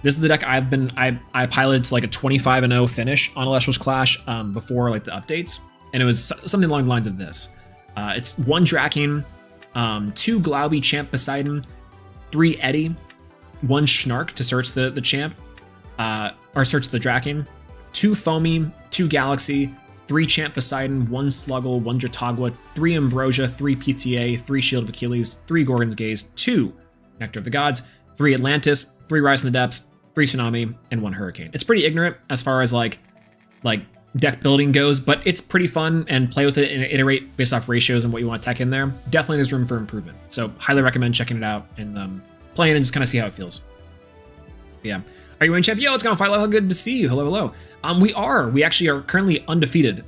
This is the deck I piloted to like a 25-0 finish on Elestrals Clash before like the updates, and it was something along the lines of this. It's 1 Draking, 2 Glauby Champ Poseidon, 3 Eddie, 1 Schnark to search the champ, or search the Draking, 2 Foamy, 2 Galaxy, 3 Champ Poseidon, 1 Sluggle, 1 Jatagua, 3 Ambrosia, 3 PTA, 3 Shield of Achilles, 3 Gorgon's Gaze, 2 Nectar of the Gods, 3 Atlantis, 3 Rise from the Depths, 3 Tsunami, and 1 Hurricane. It's pretty ignorant as far as like deck building goes, but it's pretty fun, and play with it and iterate based off ratios and what you want to tech in there. Definitely there's room for improvement. So highly recommend checking it out and playing and just kind of see how it feels. But yeah. Are you in champ? Yo, what's going on, Philo? Good to see you. Hello, hello. We actually are currently undefeated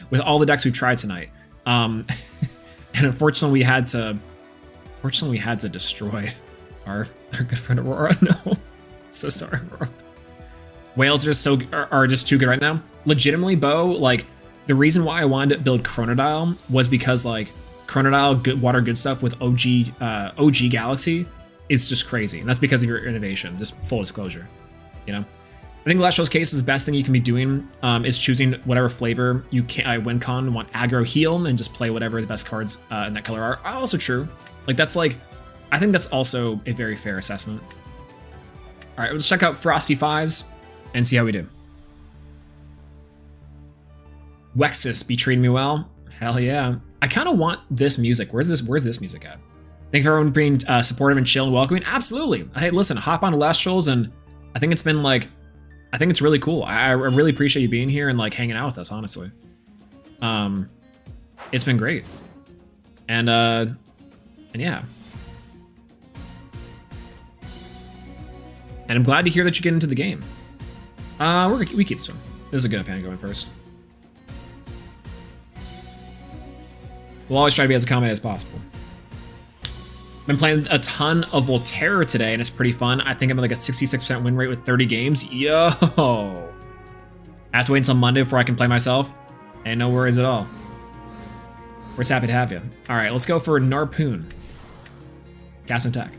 with all the decks we've tried tonight. And unfortunately we had to destroy our good friend Aurora. No. So sorry, Aurora. Whales are just too good right now. Legitimately, Bo, like, the reason why I wanted to build Chronodile was because, like, Chronodile, good water, good stuff with OG Galaxy is just crazy. And that's because of your innovation, just full disclosure, you know? I think Elestrals case is the best thing you can be doing is choosing whatever flavor you can. Win con, want aggro heal, and just play whatever the best cards in that color are. Also true. Like, that's like, I think that's also a very fair assessment. All right, let's check out Frosty Fives and see how we do. Wexus be treating me well. Hell yeah. I kind of want this music. Where's this music at? Thank you for everyone being supportive and chill and welcoming. Absolutely. Hey, listen, hop on Elestrals, and I think it's been like, I think it's really cool. I really appreciate you being here and like hanging out with us, honestly. It's been great. And yeah. And I'm glad to hear that you get into the game. We keep this one. This is a good enough hand going first. We'll always try to be as accommodating as possible. Been playing a ton of Volterra today, and it's pretty fun. I think I'm at like a 66% win rate with 30 games. Yo! I have to wait until Monday before I can play myself. Ain't no worries at all. We're just happy to have you. All right, let's go for Narpoon. Gas and Tech.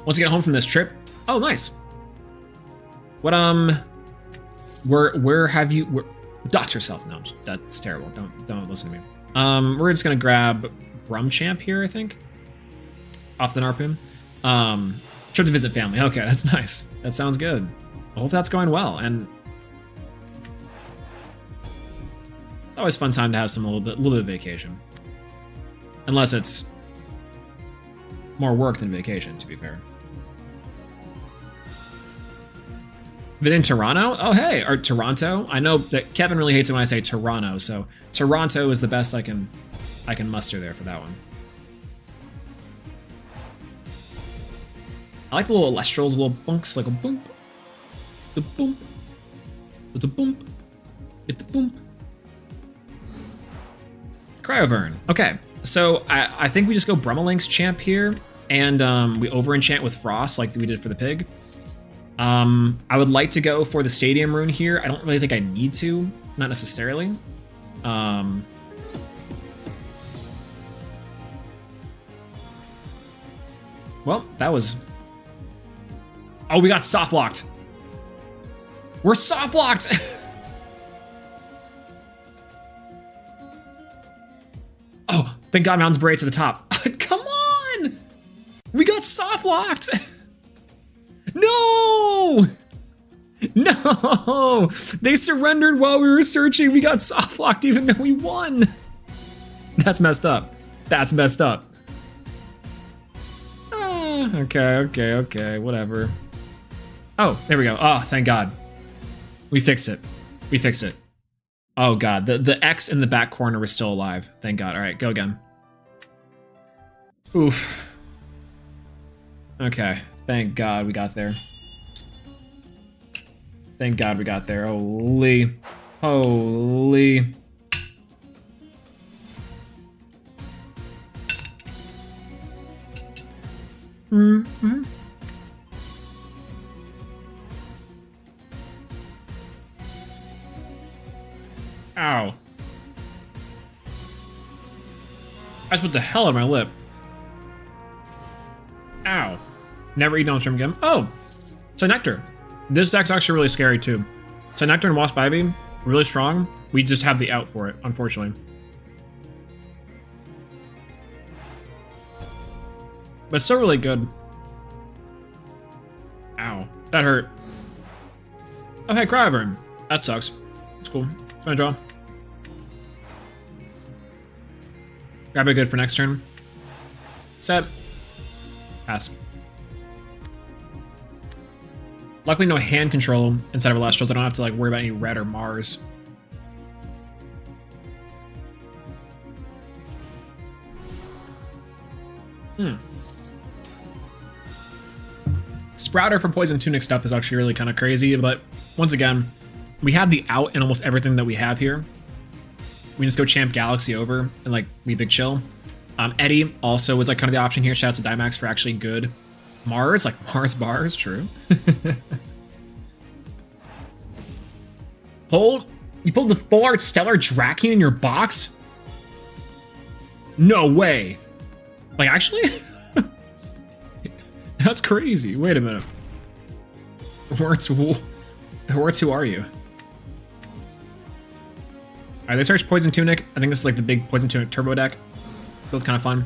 Once you get home from this trip. Oh, nice. What, where have you, dox yourself. No, that's terrible. Don't listen to me. We're just gonna grab Brumchamp here, I think. Off the Narpoon. Trip to visit family. Okay, that's nice. That sounds good. I hope that's going well. And it's always a fun time to have a little bit of vacation. Unless it's more work than vacation, to be fair. But in Toronto? Oh, hey, or Toronto? I know that Kevin really hates it when I say Toronto, so Toronto is the best I can muster there for that one. I like the little Elestrals, little bunks, like a boomp, the boomp, with the boomp, with the boomp. Cryovern. Okay, so I think we just go Brumelink's champ here, and we over-enchant with Frost like we did for the pig. I would like to go for the Stadium Rune here. I don't really think I need to, not necessarily. Well, that was... Oh, we got soft locked. We're soft locked. Oh, thank God Mountain's Braids at the top. Come on! We got soft locked. No! No! They surrendered while we were searching. We got soft locked even though we won. That's messed up. That's messed up. Okay, whatever. Oh, there we go. Oh, thank God. We fixed it. We fixed it. Oh God, the X in the back corner was still alive. Thank God. All right, go again. Oof. Okay, thank God we got there. Thank God we got there. Holy. Holy. Mm-hmm. Ow. I just put the hell out of my lip. Ow. Never eaten on stream again. Oh! Nectar. This deck's actually really scary too. Nectar and Wasp Ivy, really strong. We just have the out for it, unfortunately. But still really good. Ow. That hurt. Oh, hey, Cryovern. That sucks. It's cool. It's my draw. Grab it good for next turn. Set. Pass. Luckily, no hand control inside of Elestrals. I don't have to like worry about any red or Mars. Sprouter for Poison Tunic stuff is actually really kind of crazy, but once again, we have the out in almost everything that we have here. We just go Champ Galaxy over and like we big chill. Eddie also was like kind of the option here. Shout out to Dymax for actually good Mars, like Mars bars, true. You pulled the Full Art Stellar Draken in your box? No way. Like actually? That's crazy. Wait a minute. Hortz, who are you? Alright, they search Poison Tunic. I think this is like the big Poison Tunic turbo deck. Both kind of fun.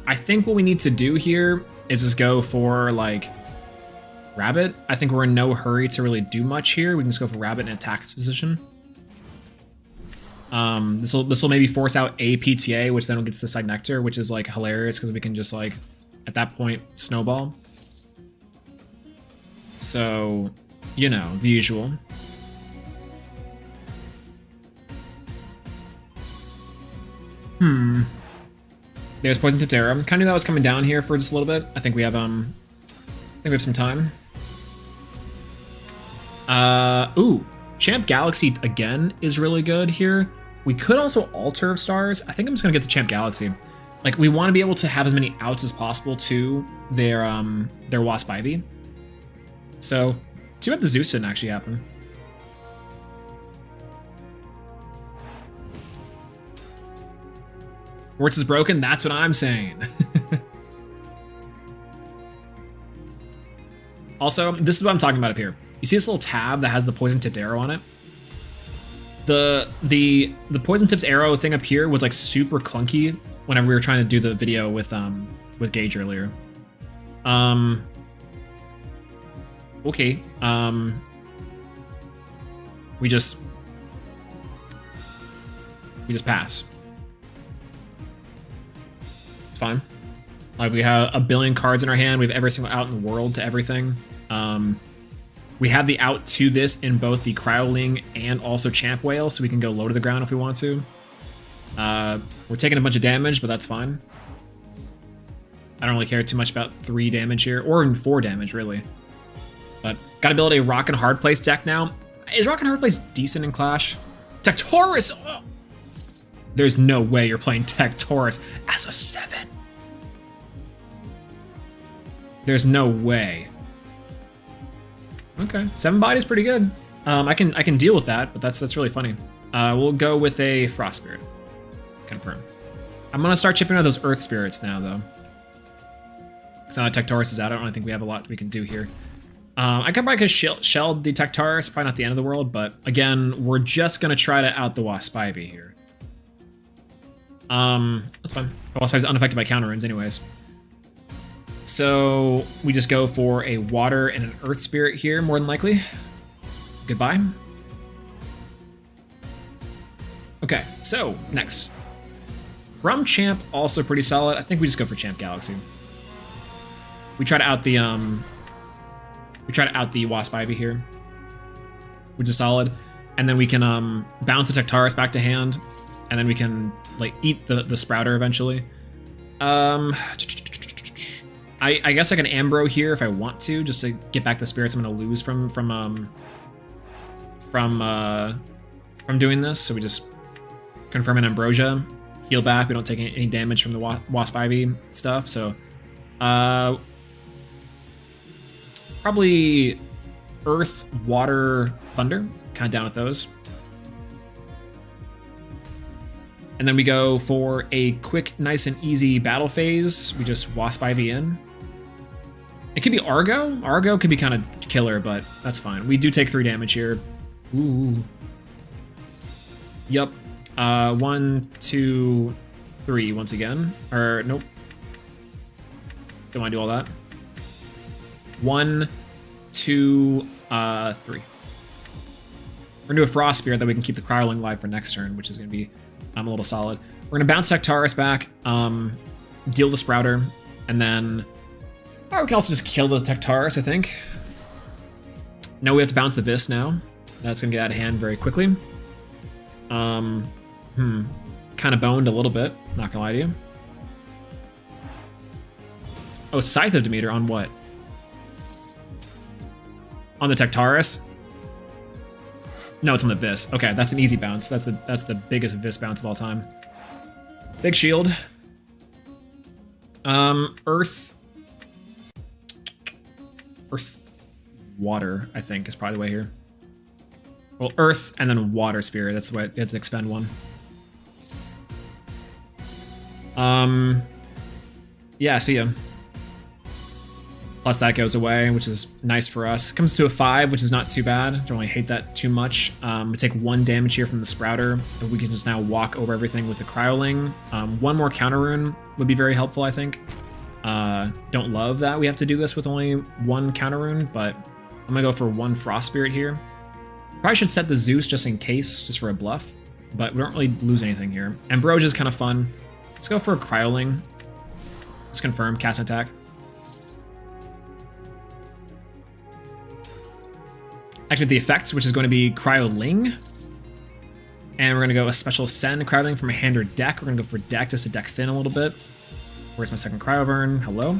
I think what we need to do here is just go for like Rabbit. I think we're in no hurry to really do much here. We can just go for Rabbit in attack position. This will maybe force out a PTA, which then gets the Side Nectar, which is like hilarious because we can just like at that point snowball. So, you know, the usual. There's Poison Tipped Arrow. Kind of knew that was coming down here for just a little bit. I think we have some time. Ooh, Champ Galaxy again is really good here. We could also Altar of Stars. I think I'm just gonna get the Champ Galaxy. Like we want to be able to have as many outs as possible to their Wasp Ivy. So, see what the Zeus didn't actually happen. Hortz is broken, that's what I'm saying. Also, this is what I'm talking about up here. You see this little tab that has the Poison Tipped Arrow on it? The Poison Tipped Arrow thing up here was like super clunky whenever we were trying to do the video with Gage earlier. Okay. We just pass. Fine. Like we have a billion cards in our hand. We have every single out in the world to everything. We have the out to this in both the Cryoling and also Champ Whale, so we can go low to the ground if we want to. We're taking a bunch of damage, but that's fine. I don't really care too much about 3 damage here, or even 4 damage really. But gotta build a Rock and Hard Place deck now. Is Rock and Hard Place decent in Clash? Tectorus! Oh. There's no way you're playing Tectorus as a 7. There's no way. Okay, 7 body is pretty good. I can deal with that, but that's really funny. We'll go with a Frost Spirit. Confirm. I'm gonna start chipping out those Earth Spirits now, though. Because now that Tectorus is out, I don't really think we have a lot we can do here. I could probably shell the Tectorus, probably not the end of the world, but again, we're just gonna try to out the Wasp Ivy here. That's fine. Wasp Ivy is unaffected by counter runes anyways. So we just go for a Water and an Earth Spirit here, more than likely. Goodbye. Okay, so next. From Champ, also pretty solid. I think we just go for Champ Galaxy. We try to out the Wasp Ivy here, which is solid. And then we can bounce the Tectorus back to hand, and then we can like eat the Sprouter eventually. I guess I can Ambro here if I want to, just to get back the spirits I'm gonna lose from doing this. So we just confirm an Ambrosia, heal back. We don't take any damage from the Wasp Ivy stuff. So probably Earth, Water, Thunder. Kind of down with those. And then we go for a quick, nice and easy battle phase. We just Wasp Ivy in. It could be Argo. Argo could be kind of killer, but that's fine. We do take 3 damage here. Ooh. Yup. 1, 2, 3 once again. Or, nope. Don't want to do all that. 1, 2, 3. We're gonna do a Frost Spirit that we can keep the Cryoling live for next turn, which is gonna be a little solid. We're gonna bounce Tectorus back, deal the Sprouter, and then Alright, we can also just kill the Tectaris, I think. No, we have to bounce the Vis now. That's gonna get out of hand very quickly. Kind of boned a little bit, not gonna lie to you. Oh, Scythe of Demeter on what? On the Tectaris? No, it's on the Vis. Okay, that's an easy bounce. That's the biggest Vis bounce of all time. Big shield. Earth, water, I think is probably the way here. Well, earth and then water spirit. That's the way you have to expend one. Yeah, see ya. Plus that goes away, which is nice for us. Comes to a 5, which is not too bad. Don't really hate that too much. We take 1 damage here from the Sprouter, and we can just now walk over everything with the Cryoling. 1 more counter rune would be very helpful, I think. Don't love that we have to do this with only 1 counter rune, but I'm gonna go for 1 Frost Spirit here. Probably should set the Zeus just in case, just for a bluff, but we don't really lose anything here. Ambrosia is kind of fun. Let's go for a Cryoling. Let's confirm, cast attack. Activate the effects, which is going to be Cryoling. And we're going to go a special send Cryoling from a hand or deck. We're going to go for deck just to deck thin a little bit. Where's my second Cryovern? Hello.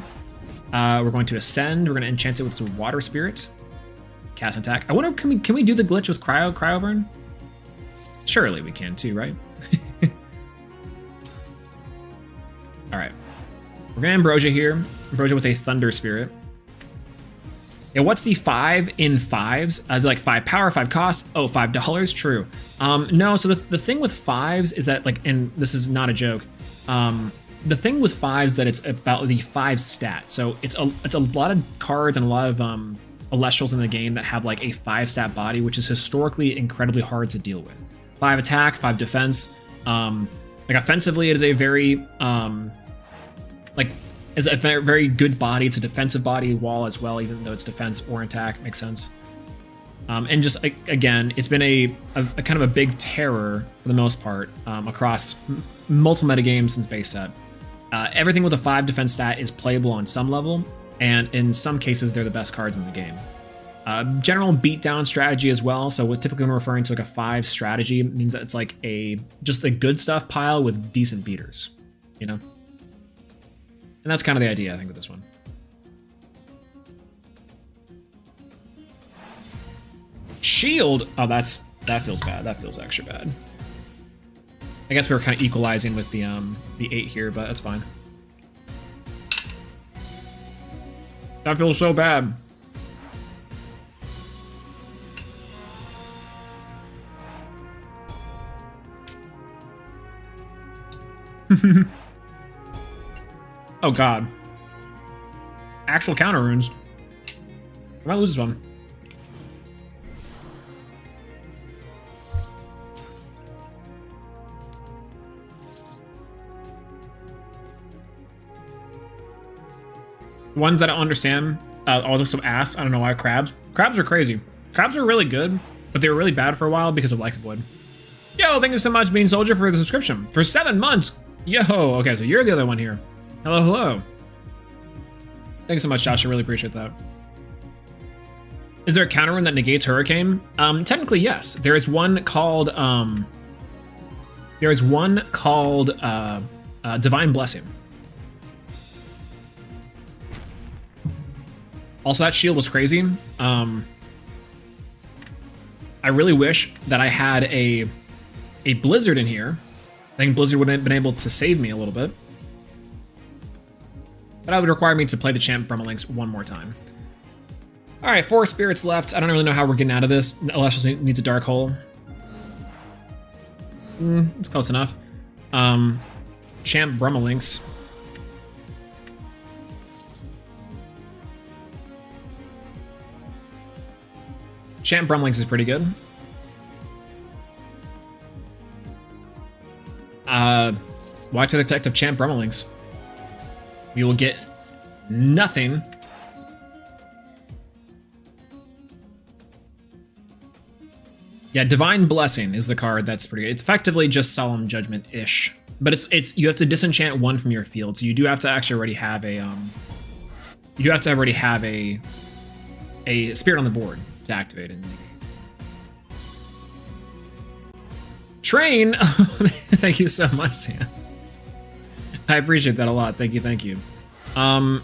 We're going to ascend. We're going to enchant it with some Water Spirit. Cast attack. I wonder, can we do the glitch with Cryovern? Surely we can too, right? Alright. We're going to Ambrosia here. Ambrosia with a Thunder Spirit. Yeah, what's the 5 in 5s? Is it like 5 power, 5 cost? Oh, $5, true. No, so the thing with 5s is that, like, and this is not a joke, the thing with 5s that it's about the 5 stat. So it's a lot of cards and a lot of Elestrals in the game that have like a 5 stat body, which is historically incredibly hard to deal with. 5 attack, 5 defense. Like offensively, it is a very is a very, very good body. It's a defensive body wall as well, even though it's defense or attack. Makes sense. And just, again, it's been a kind of a big terror for the most part across multiple metagames since base set. Everything with a 5 defense stat is playable on some level, and in some cases, they're the best cards in the game. General beatdown strategy as well. So typically when we're referring to like a 5 strategy, it means that it's like just a good stuff pile with decent beaters, you know? And that's kind of the idea, I think, with this one. Shield! Oh, that feels bad. That feels extra bad. I guess we were kind of equalizing with the 8 here, but that's fine. That feels so bad. Oh god. Actual counter runes. I might lose this one. Ones that I don't understand always look so ass. I don't know why. Crabs. Crabs are crazy. Crabs are really good, but they were really bad for a while because of Lycanwood. Yo, thank you so much, Bean Soldier, for the subscription. For 7 months! Yo, okay, so you're the other one here. Hello, hello. Thanks so much, Josh. I really appreciate that. Is there a counter rune that negates Hurricane? Technically, yes. There is one called Divine Blessing. Also, that shield was crazy. I really wish that I had a Blizzard in here. I think Blizzard would have been able to save me a little bit. But that would require me to play the champ Brummelinks one more time. Alright, 4 spirits left. I don't really know how we're getting out of this. Elestrals needs a dark hole. It's close enough. Champ Brummelinks. Champ Brummelinks is pretty good. Why to the effect of Champ Brummelinks? We will get nothing. Yeah, Divine Blessing is the card that's pretty good. It's effectively just Solemn Judgment-ish. But it's you have to disenchant 1 from your field, so you do have to actually already have a You do have to already have a spirit on the board to activate it. Train! Thank you so much, Sam. I appreciate that a lot. Thank you, thank you. I'm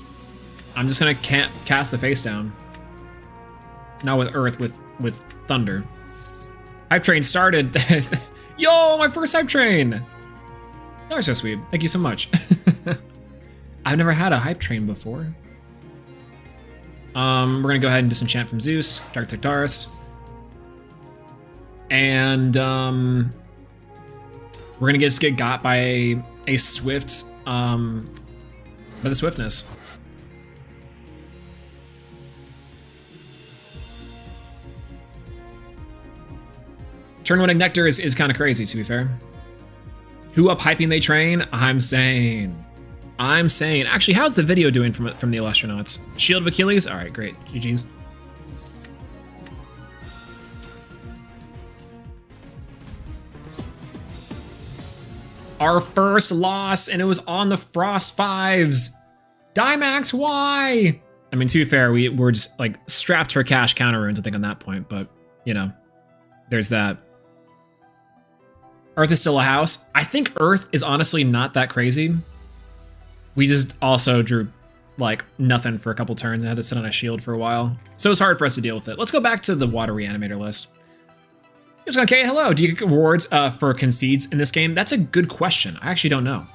just gonna cast the face down. Not with Earth, with Thunder. Hype train started. Yo, my first hype train! That was so sweet. Thank you so much. I've never had a hype train before. We're gonna go ahead and disenchant from Zeus, Dark Tartarus. And we're gonna get got by a swift, by the swiftness. Turn 1 Nectar is kind of crazy, to be fair. Who up hyping they train? I'm saying. Actually, how's the video doing from the Elestrals? Shield of Achilles? All right, great. GG's. Our first loss, and it was on the Frost 5s. Dimax, why? I mean, to be fair, we were just like strapped for cash counter runes, I think, on that point, but you know, there's that. Earth is still a house. I think Earth is honestly not that crazy. We just also drew like nothing for a couple turns and had to sit on a shield for a while. So it's hard for us to deal with it. Let's go back to the water reanimator list. Okay, hello. Do you get rewards for concedes in this game? That's a good question. I actually don't know.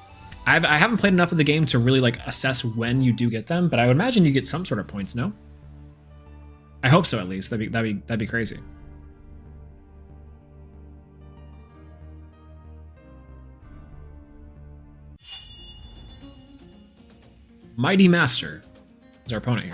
I haven't played enough of the game to really like assess when you do get them, but I would imagine you get some sort of points, no? I hope so, at least. That'd be crazy. Mighty Master is our opponent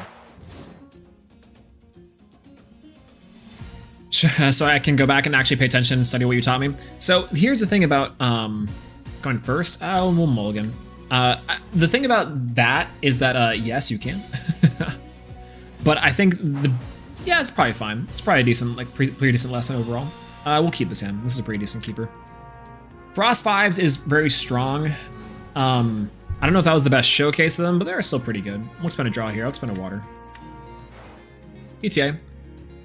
here. So I can go back and actually pay attention and study what you taught me. So here's the thing about going first. Oh, we'll mulligan. The thing about that is that yes, you can. But I think yeah, it's probably fine. It's probably a decent, like pretty decent lesson overall. We'll keep this in. This is a pretty decent keeper. Frost 5s is very strong. I don't know if that was the best showcase of them, but they're still pretty good. Won't spend a draw here. I'll spend a water. PTA.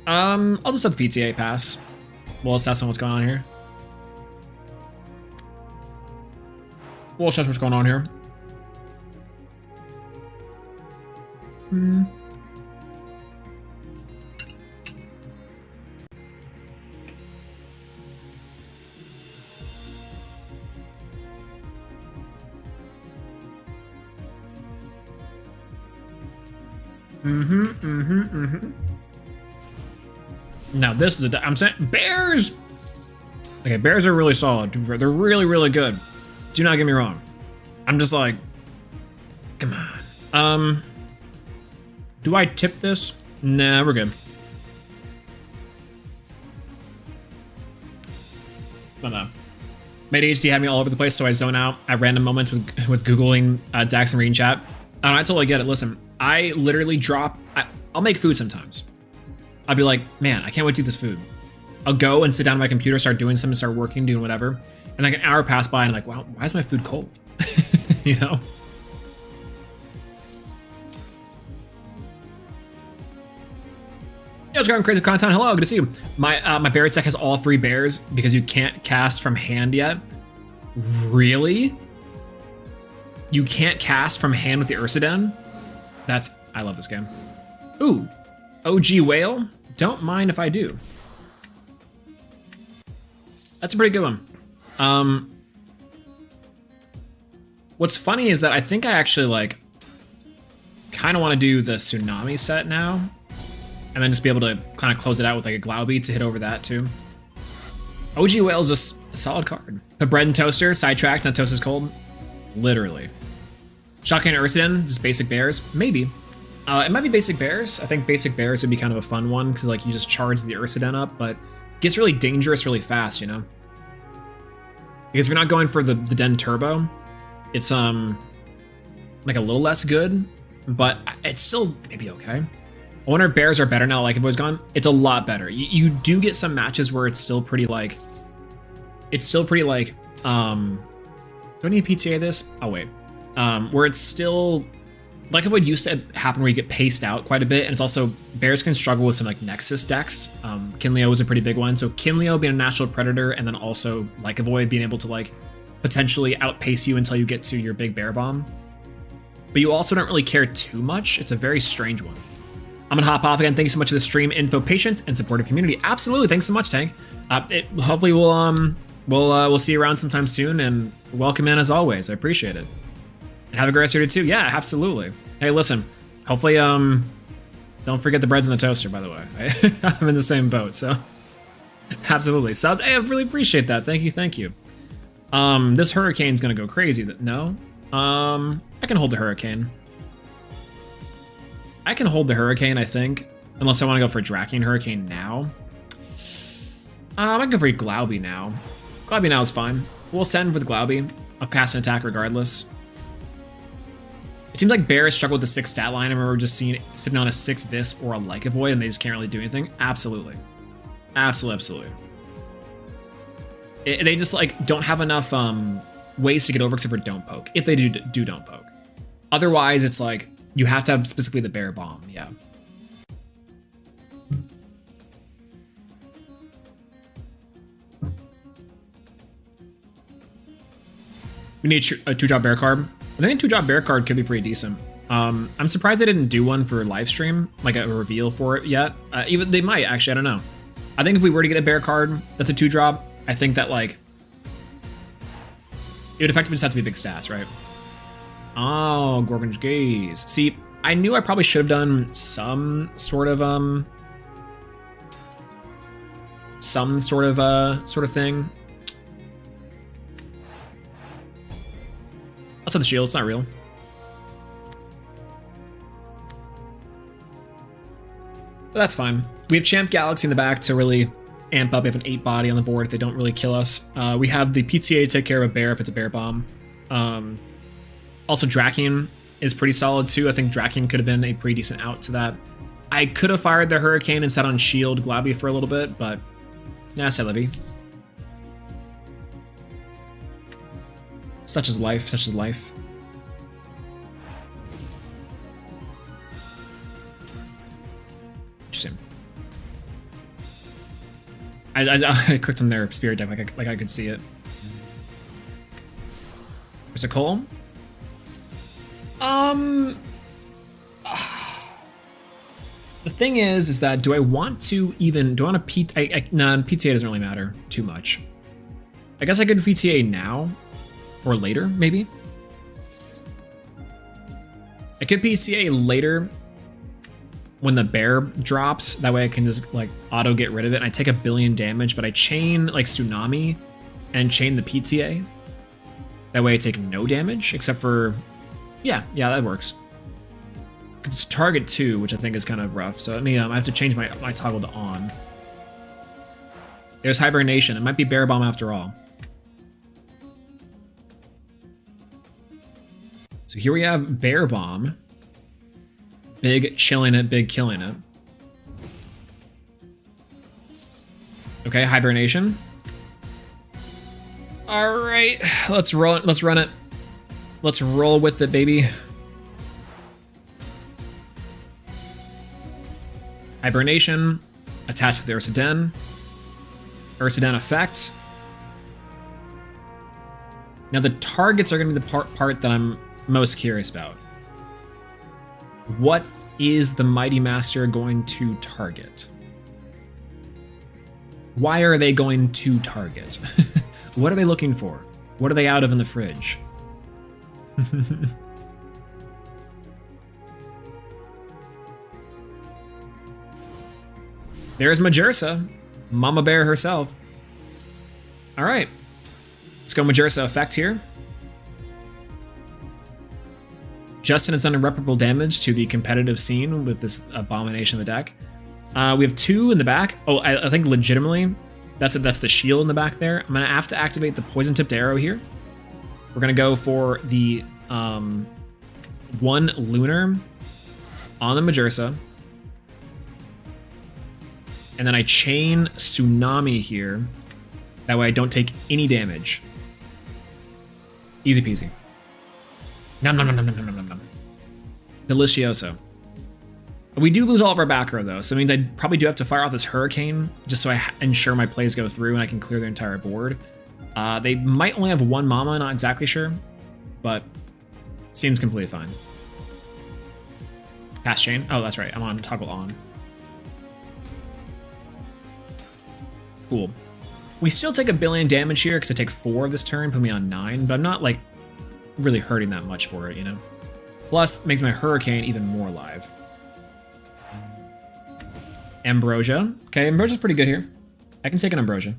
I'll just let the PTA pass. We'll assess on what's going on here. We'll assess what's going on here. Now this is I'm saying bears. Okay, bears are really solid. They're really, really good. Do not get me wrong. I'm just like, come on. Do I tip this? Nah, we're good. No. Made HD had me all over the place, so I zone out at random moments with Googling Dax and reading chat. I totally get it. Listen, I literally drop. I'll make food sometimes. I'll be like, man, I can't wait to eat this food. I'll go and sit down at my computer, start doing something, start working, doing whatever. And like an hour pass by and I'm like, wow, why is my food cold? You know? Yo, it's going crazy content. Hello, good to see you. My bears deck has all 3 bears because you can't cast from hand yet. Really? You can't cast from hand with the Ursidon? I love this game. Ooh, OG Whale? Don't mind if I do. That's a pretty good one. What's funny is that I think I actually like kind of want to do the Tsunami set now, and then just be able to kind of close it out with like a Glauby to hit over that too. OG Whale is a solid card. Put bread and toaster, sidetracked, not toast is cold. Literally. Shotgun Ursidon, just basic bears? Maybe. It might be basic bears. I think basic bears would be kind of a fun one because like you just charge the Ursidon up, but it gets really dangerous really fast, you know? Because if you're not going for the Den Turbo, it's like a little less good, but it's still maybe okay. I wonder if bears are better now, like if it was gone. It's a lot better. You do get some matches where it's still pretty like, do I need to PTA this? Oh wait. Where it's still like what used to happen where you get paced out quite a bit, and it's also bears can struggle with some like Nexus decks. Kinleo was a pretty big one, so Kinleo being a natural predator, and then also like Avoid being able to like potentially outpace you until you get to your big bear bomb. But you also don't really care too much. It's a very strange one. I'm gonna hop off again. Thank you so much for the stream, info, patience, and supportive community. Absolutely, thanks so much, Tank. Hopefully we'll see you around sometime soon, and welcome in as always. I appreciate it. And have a great rest of your day too. Yeah, absolutely. Hey, listen. Hopefully, don't forget the breads in the toaster. By the way, I'm in the same boat, so absolutely. So hey, I really appreciate that. Thank you. This hurricane's gonna go crazy. No, I can hold the hurricane. I can hold the hurricane, I think, unless I want to go for Drakian Hurricane now. I can go for Glauby now. Glauby now is fine. We'll send with Glauby. I'll cast an attack regardless. It seems like bears struggle with the 6 stat line. I remember just seeing sitting on a 6 Vis or a Like Avoid, and they just can't really do anything. Absolutely. Absolutely. They just like don't have enough ways to get over except for Don't Poke. If they do Don't Poke. Otherwise, it's like you have to have specifically the bear bomb. Yeah. We need a 2-drop bear card. I think a 2-drop bear card could be pretty decent. I'm surprised they didn't do one for live stream, like a reveal for it yet. Even they might actually. I don't know. I think if we were to get a bear card that's a 2-drop, I think that like it would effectively just have to be big stats, right? Oh, Gorgon's Gaze. See, I knew I probably should have done some sort of thing. Let's have the shield. It's not real. But that's fine. We have Champ Galaxy in the back to really amp up. We have an 8 body on the board if they don't really kill us. We have the PTA to take care of a bear if it's a bear bomb. Also, Drakian is pretty solid too. I think Drakian could have been a pretty decent out to that. I could have fired the Hurricane and sat on Shield Glauby for a little bit, but yeah, c'est la vie. Such is life, such is life. Interesting. I clicked on their spirit deck like I could see it. There's a Cole. The thing is that do I want to PTA? No, PTA doesn't really matter too much. I guess I could PTA now or later, maybe. I could PTA later when the bear drops. That way I can just like auto get rid of it. And I take 1 billion damage, but I chain like Tsunami and chain the PTA. That way I take no damage except for, yeah, that works. It's target 2, which I think is kind of rough. So I have to change my toggle to on. There's Hibernation. It might be Bear Bomb after all. So here we have Bear Bomb. Big chilling it, big killing it. Okay, Hibernation. All right, let's roll it. Let's run it. Let's roll with it, baby. Hibernation, attached to the Ursaden. Ursaden effect. Now the targets are going to be the part that I'm most curious about. What is the Mighty Master going to target? Why are they going to target? What are they looking for? What are they out of in the fridge? There's Majersa, Mama Bear herself. All right, let's go Majersa effect here. Justin has done irreparable damage to the competitive scene with this abomination of the deck. We have 2 in the back. Oh, I think legitimately, that's the shield in the back there. I'm gonna have to activate the poison tipped arrow here. We're gonna go for the 1 lunar on the Majersa. And then I chain Tsunami here. That way I don't take any damage. Easy peasy. Nom nom nom nom nom nom nom nom. Delicioso. We do lose all of our back row though, so it means I probably do have to fire off this Hurricane just so I ensure my plays go through and I can clear their entire board. They might only have one Mama, not exactly sure, but seems completely fine. Pass chain. Oh, that's right. I'm on toggle on. Cool. We still take 1 billion damage here because I take 4 this turn, put me on 9, but I'm not like really hurting that much for it, you know? Plus, makes my Hurricane even more alive. Ambrosia. Okay, Ambrosia's pretty good here. I can take an Ambrosia.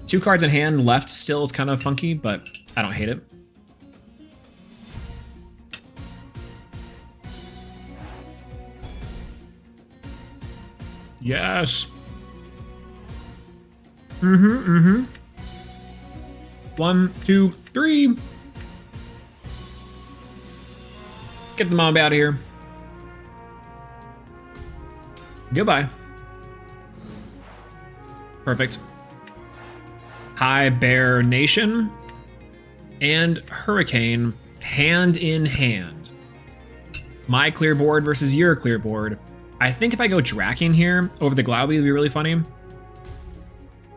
2 cards in hand left still is kind of funky, but I don't hate it. Yes. 1, 2, 3. Get the mob out of here. Goodbye. Perfect. Hibernation and Hurricane hand in hand. My clear board versus your clear board. I think if I go Draking here over the Glauby, it'd be really funny. But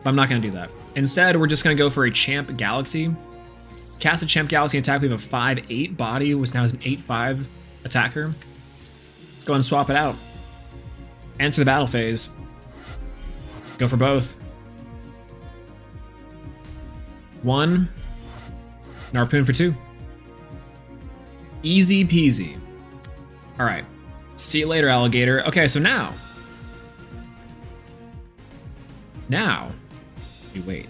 I'm not going to do that. Instead, we're just going to go for a Champ Galaxy. Cast a Champ Galaxy attack. We have a 5/8 body, which now is an 8/5 attacker. Let's go and swap it out. Enter the battle phase. Go for both. 1. Narpoon for 2. Easy peasy. All right. See you later, alligator. Okay, so now. You wait.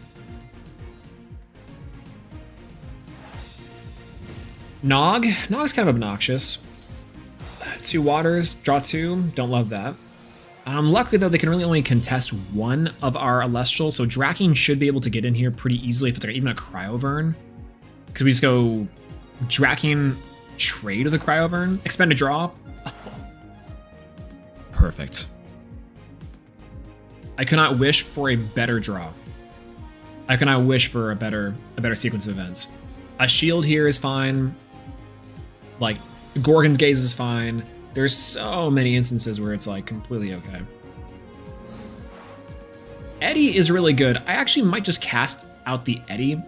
Nog's kind of obnoxious. 2 waters, draw 2. Don't love that. Luckily though, they can really only contest 1 of our Elestrals, so Draking should be able to get in here pretty easily if it's like even a Cryovern. Because we just go Draking, trade with a Cryovern, expend a draw. Perfect. I could not wish for a better draw. I could not wish for a better sequence of events. A shield here is fine. Like, Gorgon's Gaze is fine. There's so many instances where it's like completely okay. Eddy is really good. I actually might just cast out the Eddy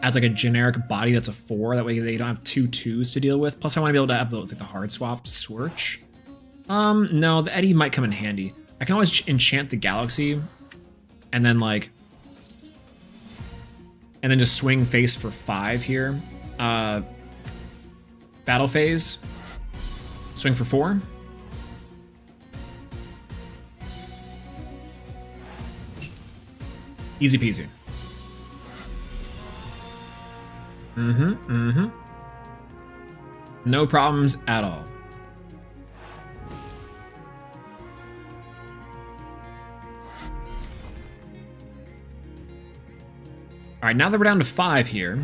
as like a generic body that's a 4. That way they don't have 2 2s to deal with. Plus I want to be able to have the hard swap Swirch. No, the Eddy might come in handy. I can always enchant the Galaxy and then like, and then just swing face for 5 here. Battle phase. Swing for 4. Easy peasy. No problems at all. All right, now that we're down to 5 here.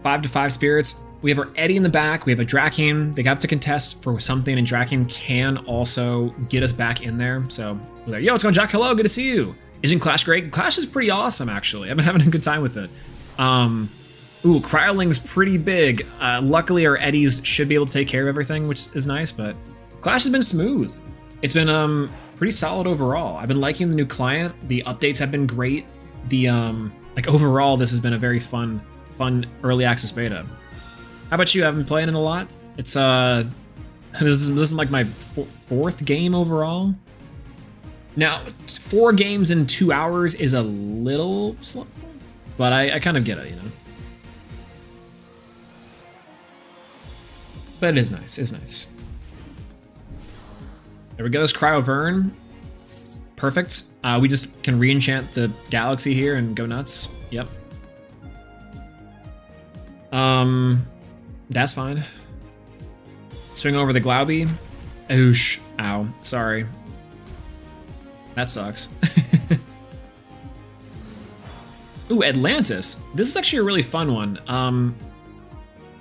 5 to 5 spirits. We have our Eddy in the back. We have a Draking. They have to contest for something, and Draking can also get us back in there. So we're there. Yo, what's going on, Jack? Hello, good to see you. Isn't Clash great? Clash is pretty awesome, actually. I've been having a good time with it. Ooh, Cryoling's pretty big. Luckily, our Eddies should be able to take care of everything, which is nice, but Clash has been smooth. It's been pretty solid overall. I've been liking the new client. The updates have been great. The like overall, this has been a very fun early access beta. How about you? I've been playing it a lot. It's this is like my 4th game overall. Now, 4 games in 2 hours is a little slow, but I kind of get it, you know. But it is nice. It's nice. There we go. It's Cryovern. Perfect. We just can re-enchant the Galaxy here and go nuts. Yep. That's fine. Swing over the Glauby. Oosh. Ow. Sorry. That sucks. Ooh, Atlantis. This is actually a really fun one.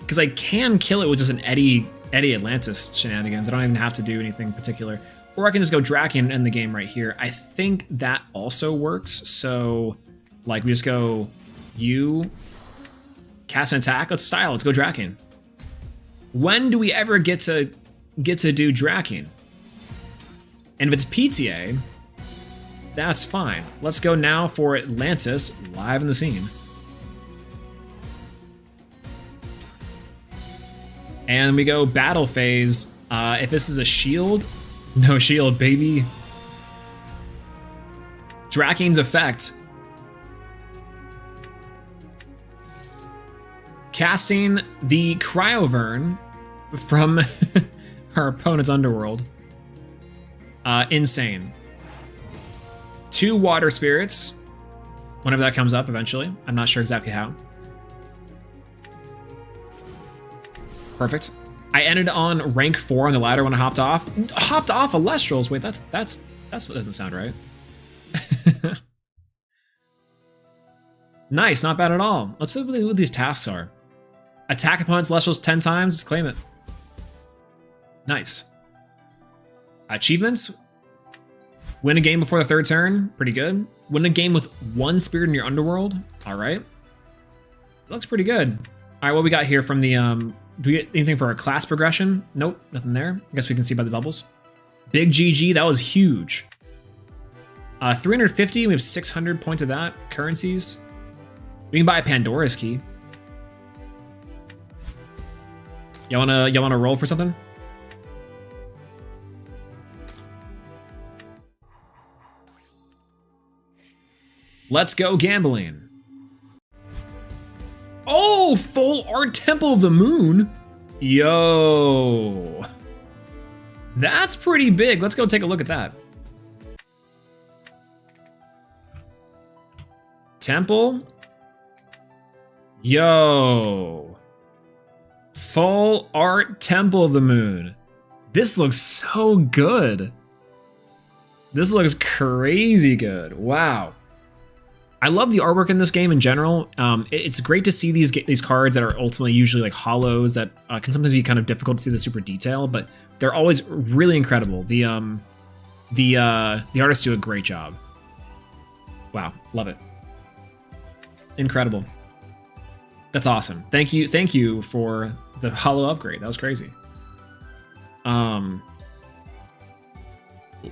Because I can kill it with just an Eddy Atlantis shenanigans. I don't even have to do anything particular. Or I can just go Draken and end the game right here. I think that also works. So, like, we just go you, Cast an attack. Let's style. Let's go Draking. When do we ever get to do Draking? And if it's PTA, that's fine. Let's go now for Atlantis live in the scene. And we go battle phase. If this is a shield, no shield, baby. Draking's effect. Casting the Cryovern from our opponent's underworld. Insane. 2 water spirits. Whenever that comes up eventually. I'm not sure exactly how. Perfect. I ended on rank 4 on the ladder when I hopped off. Hopped off Elestrals. Wait, that doesn't sound right. Nice, not bad at all. Let's see what these tasks are. Attack opponent's Elestrals 10 times. Let's claim it. Nice. Achievements. Win a game before the 3rd turn. Pretty good. Win a game with 1 spirit in your underworld. All right. Looks pretty good. All right, what we got here from the... do we get anything for our class progression? Nope, nothing there. I guess we can see by the bubbles. Big GG, that was huge. 350, we have 600 points of that. Currencies. We can buy a Pandora's key. Y'all wanna roll for something? Let's go gambling. Oh, full art Temple of the Moon. Yo. That's pretty big. Let's go take a look at that. Temple. Yo. Full art Temple of the Moon. This looks so good. This looks crazy good. Wow. I love the artwork in this game in general. It's great to see these cards that are ultimately usually like hollows that can sometimes be kind of difficult to see the super detail, but they're always really incredible. The artists do a great job. Wow, love it. Incredible. That's awesome. Thank you for the hollow upgrade. That was crazy.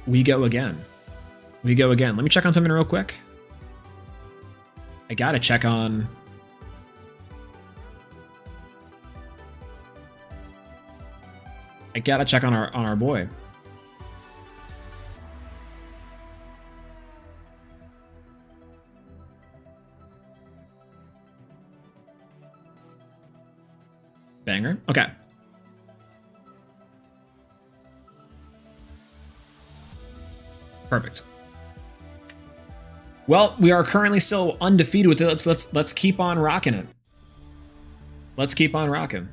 We go again. We go again. Let me check on something real quick. I gotta check on... I gotta check on our boy. Banger. Okay. Perfect. Well, we are currently still undefeated with it. Let's keep on rocking it. Let's keep on rocking.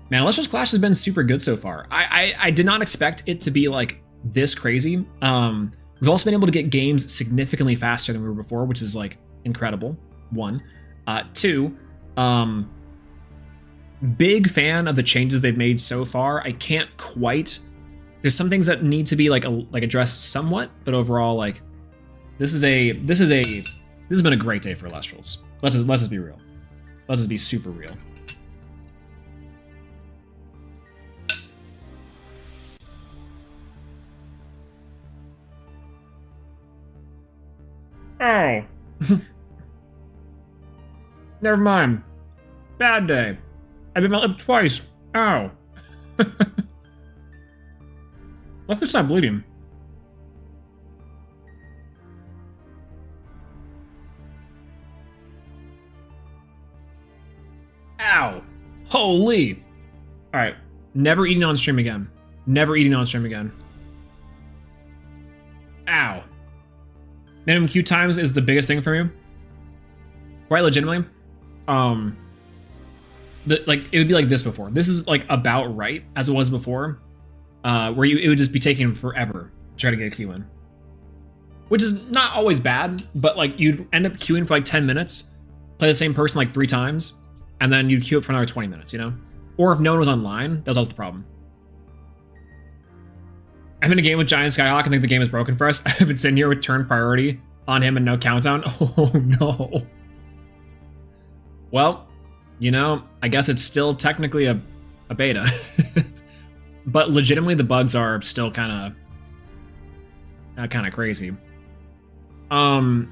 Man, Elestrals Clash has been super good so far. I did not expect it to be like this crazy. We've also been able to get games significantly faster than we were before, which is like incredible. 1. 2, big fan of the changes they've made so far. I can't quite. There's some things that need to be like addressed somewhat, but overall, like this has been a great day for Elestrals. Let's just be real. Let's just be super real. Oh. Never mind. Bad day. I bit my lip twice. Ow. Luckily it's not bleeding. Ow. Holy. Alright. Never eating on stream again. Never eating on stream again. Ow. Minimum queue times is the biggest thing for me. Quite legitimately. Like it would be like this before. This is like about right as it was before. Where it would just be taking forever to try to get a queue in. Which is not always bad, but like you'd end up queuing for like 10 minutes, play the same person like 3 times, and then you'd queue up for another 20 minutes, you know? Or if no one was online, that was always the problem. I'm in a game with Giant Skyhawk and think the game is broken for us. I've been sitting here with turn priority on him and no countdown. Oh no. Well, you know, I guess it's still technically a beta. But legitimately the bugs are still kind of crazy. Well,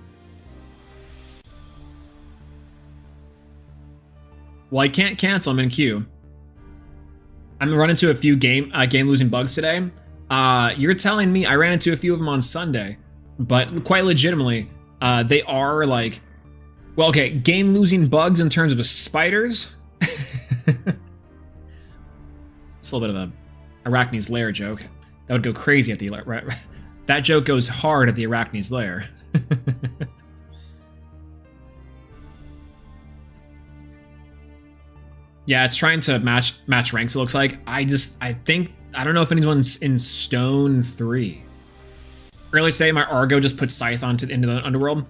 I can't cancel. I'm in queue. I'm running into a few game losing bugs today. You're telling me I ran into a few of them on Sunday, but quite legitimately, they are like, well, okay, game losing bugs in terms of spiders. It's a little bit of a Arachne's Lair joke. That would go crazy at the that joke goes hard at the Arachne's Lair. Yeah, it's trying to match ranks, it looks like. I don't know if anyone's in Stone 3. Earlier today, my Argo just put Scythe into the Underworld.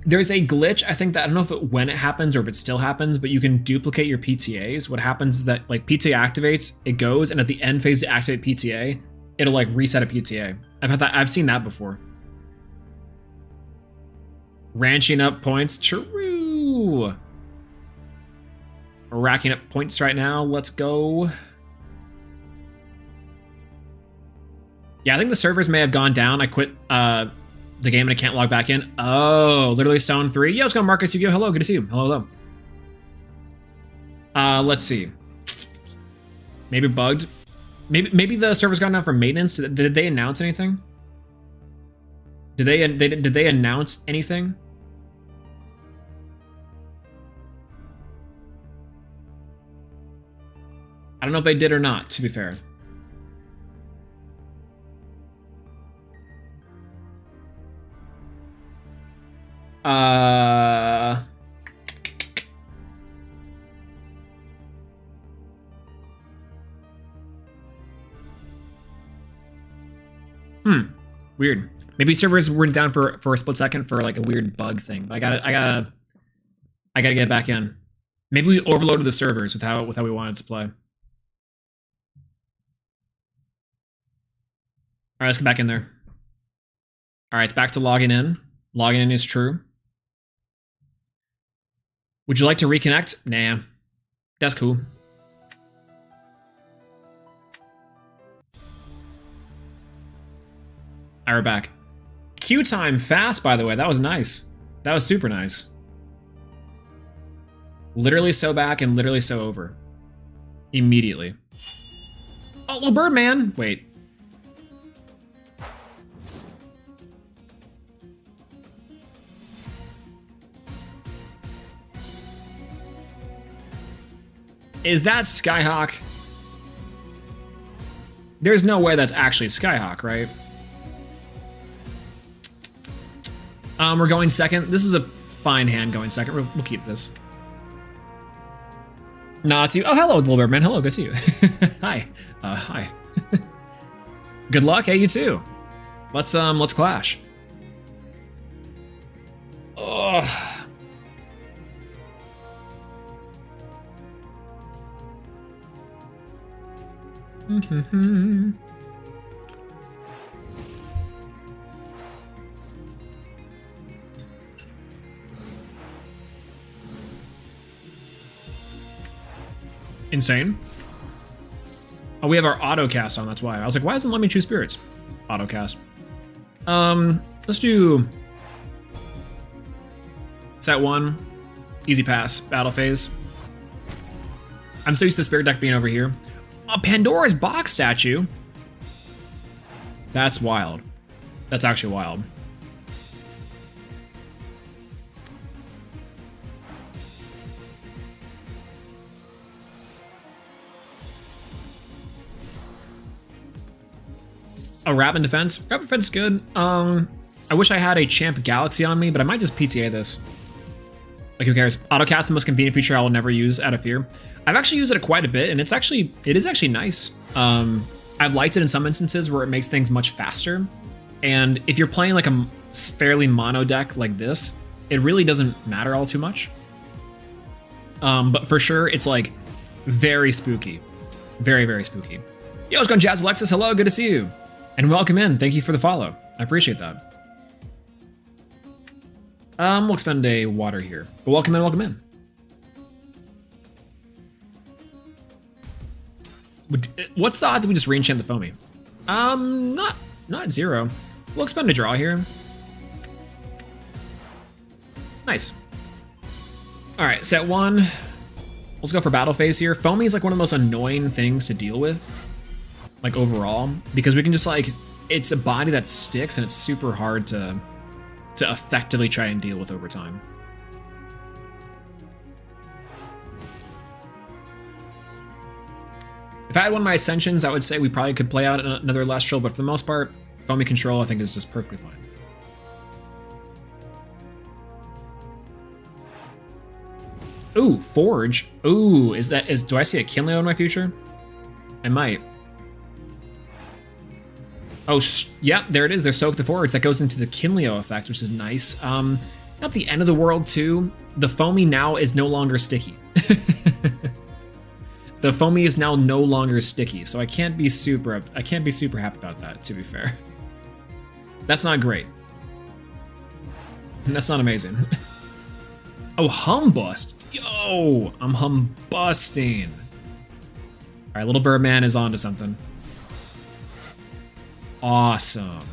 There's a glitch, I think, that I don't know when it happens or if it still happens, but you can duplicate your PTAs. What happens is that like PTA activates, it goes, and at the end phase to activate PTA, it'll like reset a PTA. I've seen that before. Ranching up points, true. We're racking up points right now. Let's go. Yeah, I think the servers may have gone down. I quit the game and I can't log back in. Oh, literally Stone 3. Yo, what's going on, Marcus? Yu-Gi-Oh! Hello, good to see you. Hello. Let's see. Maybe bugged. Maybe the server's gone down for maintenance. Did they announce anything? Did they announce anything? I don't know if they did or not, to be fair. Weird. Maybe servers were down for a split second for like a weird bug thing. But I gotta get back in. Maybe we overloaded the servers with how we wanted to play. All right, let's get back in there. All right, it's back to logging in. Logging in is true. Would you like to reconnect? Nah, that's cool. All right, we're back. Queue time fast, by the way. That was nice. That was super nice. Literally so back and literally so over. Immediately. Oh, little bird man. Wait. Is that Skyhawk? There's no way that's actually Skyhawk, right? We're going second. This is a fine hand going second. We'll keep this. No, it's you. Oh, hello, little bird man. Hello, good to see you. Hi. Hi. Good luck. Hey, you too. Let's clash. Ugh. Insane. Oh, we have our auto cast on, that's why. I was like, why doesn't it let me choose spirits? Auto cast. Let's do set 1. Easy pass. Battle phase. I'm so used to the spirit deck being over here. Pandora's box statue. That's wild. That's actually wild. Oh, Rapid Defense. Rapid Defense is good. I wish I had a Champ Galaxy on me, but I might just PTA this. Like, who cares? Autocast, the most convenient feature I will never use out of fear. I've actually used it quite a bit, and it is actually nice. I've liked it in some instances where it makes things much faster. And if you're playing like a fairly mono deck like this, it really doesn't matter all too much. But for sure, it's like very spooky. Very, very spooky. Yo, what's going on, Jazz Alexis? Hello, good to see you. And welcome in. Thank you for the follow. I appreciate that. We'll expend a water here. But welcome in, welcome in. What's the odds that we just re-enchant the foamy? Not zero. We'll expend a draw here. Nice. All right, set one. Let's go for battle phase here. Foamy is like one of the most annoying things to deal with, like overall, because we can just like, it's a body that sticks and it's super hard to effectively try and deal with over time. If I had one of my Ascensions, I would say we probably could play out another Elestral, but for the most part, Foamy Control I think is just perfectly fine. Ooh, Forge. Ooh, do I see a Kinleo in my future? I might. Oh, yeah, there it is. They're Soak the Forge. That goes into the Kinleo effect, which is nice. Not the end of the world too. The Foamy now is no longer sticky. The Foamy is now no longer sticky, so I can't be super happy about that, to be fair. That's not great. That's not amazing. Oh, Humbust. Yo, I'm humbusting. All right, Little Birdman is onto something. Awesome.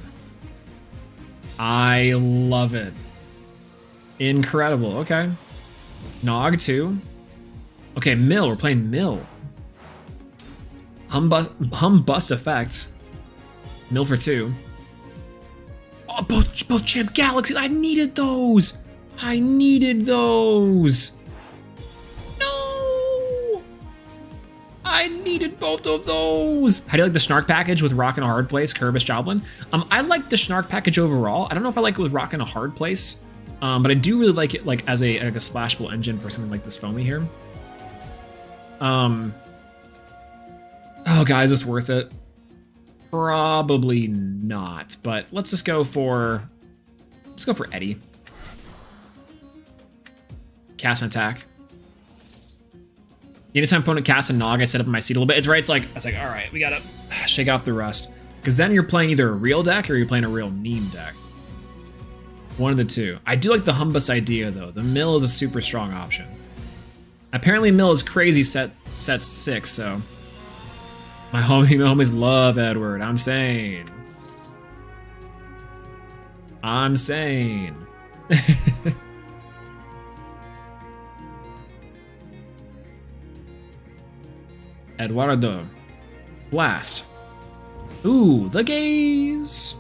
I love it. Incredible. Okay. Nog too. Okay, Mill. We're playing Mill. Humbust effect. Mill for 2. Oh, both Champ Galaxies. I needed those. I needed those. No. I needed both of those. How do you like the Snark package with Rock in a Hard Place, Kirby's Joblin? I like the Snark package overall. I don't know if I like it with Rock in a Hard Place, but I do really like it like as a splashable engine for something like this Foamy here. Oh, guys, is this worth it? Probably not, but let's just go for, Eddie. Cast and attack. Anytime opponent casts a Nog, I set up my seat a little bit. It's right. It's like all right, we gotta shake off the rust, because then you're playing either a real deck or you're playing a real meme deck. One of the two. I do like the Humbust idea though. The Mill is a super strong option. Apparently Mill is crazy set 6, so my homies love Edward. I'm saying. Eduardo. Blast. Ooh, the Gaze.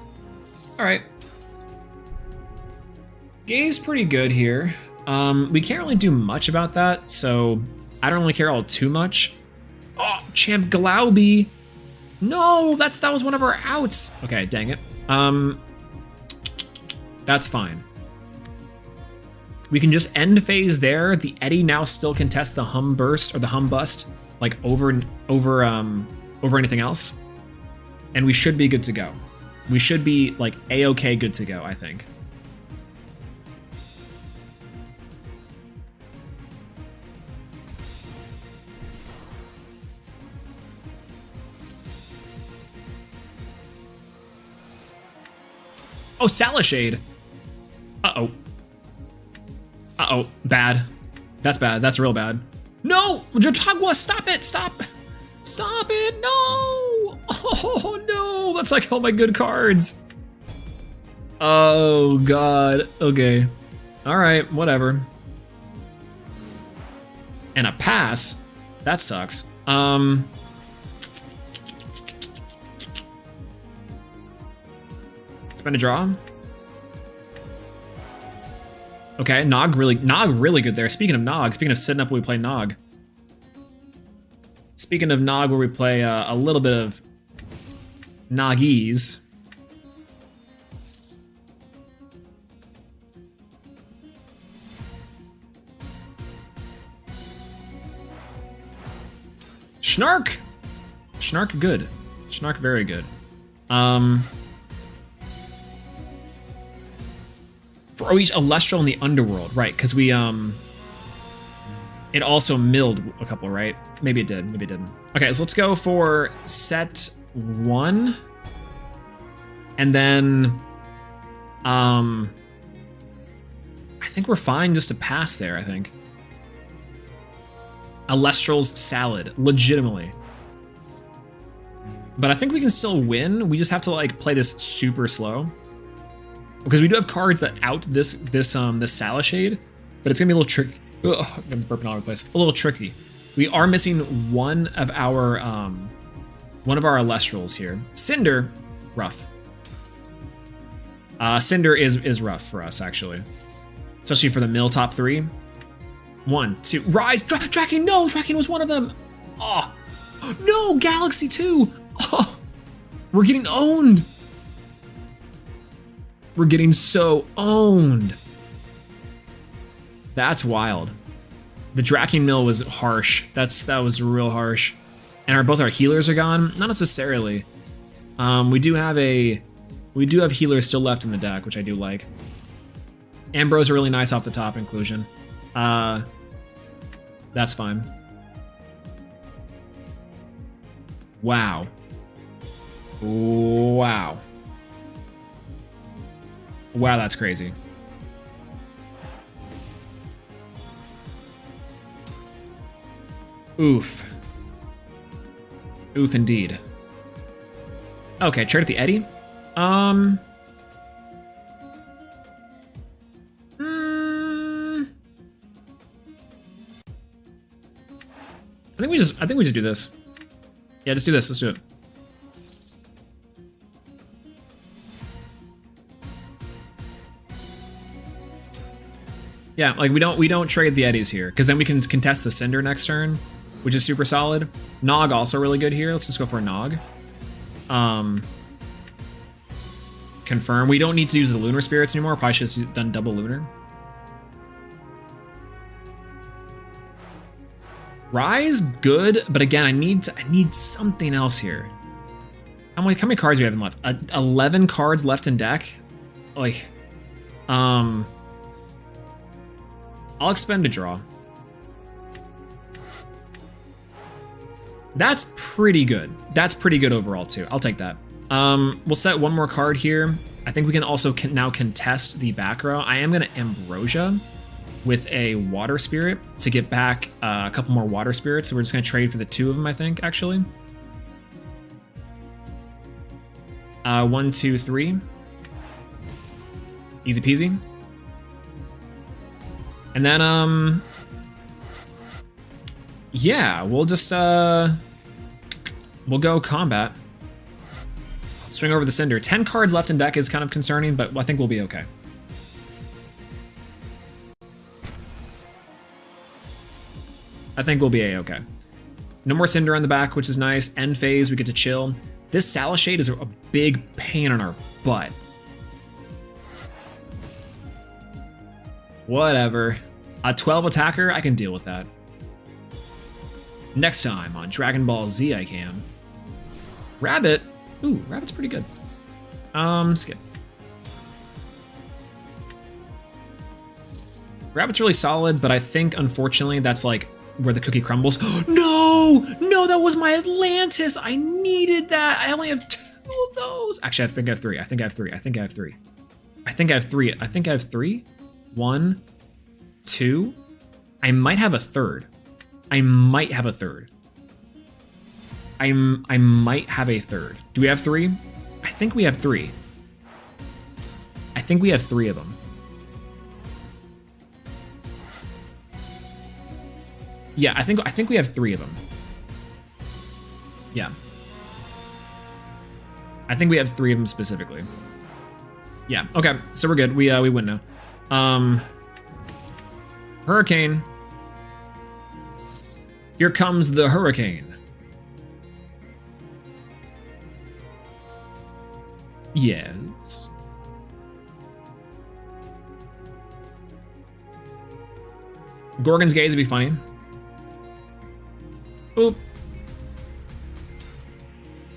All right. Gaze pretty good here. We can't really do much about that, so I don't really care all too much. Oh, Champ Glauby. No, that was one of our outs. Okay, dang it. That's fine. We can just end phase there. The Eddie now still contests the Humburst or the Humbust, like over anything else, and we should be good to go. We should be like a-okay good to go, I think. Oh, Salashade. Uh-oh. Uh-oh. Bad. That's bad. That's real bad. No! Jotagwa, stop it! Stop! Stop it! No! Oh, no! That's like all my good cards. Oh, God. Okay. Alright, whatever. And a pass? That sucks. Spend a draw. Okay, Nog really good there. Speaking of Nog, speaking of sitting up where we play Nog. Speaking of Nog, where we play a little bit of Noggies. Snark! Snark good. Snark very good. For each Elestral in the Underworld, right? Because we it also milled a couple, right? Maybe it did, maybe it didn't. Okay, so let's go for set 1, and then think we're fine just to pass there, I think. Elestrals salad, legitimately. But I think we can still win. We just have to like play this super slow. Because we do have cards that out this Salashade, but it's gonna be a little tricky. Ugh, I'm burping all over the place. A little tricky. We are missing one of our Elestrals here. Cinder, rough. Cinder is rough for us, actually. Especially for the mill top 3. 1, 2, Rise! Tracking, no! Tracking was one of them! Oh! No! Galaxy 2! Oh! We're getting owned! We're getting so owned! That's wild. The Draking Mill was harsh. That was real harsh. And both our healers are gone? Not necessarily. We do have healers still left in the deck, which I do like. Ambrose are really nice off the top inclusion. That's fine. Wow. Wow. Wow, that's crazy. Oof. Oof indeed. Okay, trade at the Eddy. I think we just do this. Yeah, just do this. Let's do it. Yeah, like we don't trade the Eddies here, because then we can contest the Cinder next turn, which is super solid. Nog also really good here. Let's just go for a Nog. Confirm. We don't need to use the Lunar Spirits anymore. Probably should have done double Lunar. Rise, good, but again, I need something else here. How many cards do we have left? 11 cards left in deck. Like, I'll expend a draw. That's pretty good. That's pretty good overall too. I'll take that. We'll set one more card here. I think we can also now contest the back row. I am gonna Ambrosia with a Water Spirit to get back a couple more Water Spirits. So we're just gonna trade for the 2 of them, I think, actually. 1, 2, 3. Easy peasy. And then, yeah, we'll just, we'll go combat. Swing over the Cinder. 10 cards left in deck is kind of concerning, but I think we'll be okay. I think we'll be a-okay. No more Cinder on the back, which is nice. End phase, we get to chill. This Salashade is a big pain on our butt. Whatever. A 12 attacker, I can deal with that. Next time on Dragon Ball Z, I can. Rabbit. Ooh, Rabbit's pretty good. Skip. Rabbit's really solid, but I think, unfortunately, that's like where the cookie crumbles. No! No, that was my Atlantis! I needed that! I only have 2 of those! Actually, I think I have 3. I think I have 3. I think I have 3. I think I have 3. I think I have 3. 1, 2. I might have a 3rd. I might have a 3rd. I might have a 3rd. Do we have 3? I think we have 3. I think we have 3 of them. Yeah, I think we have 3 of them. Yeah. I think we have 3 of them specifically. Yeah, okay, so we're good. We win now. Hurricane. Here comes the Hurricane. Yes. Gorgon's Gaze would be funny. Oop.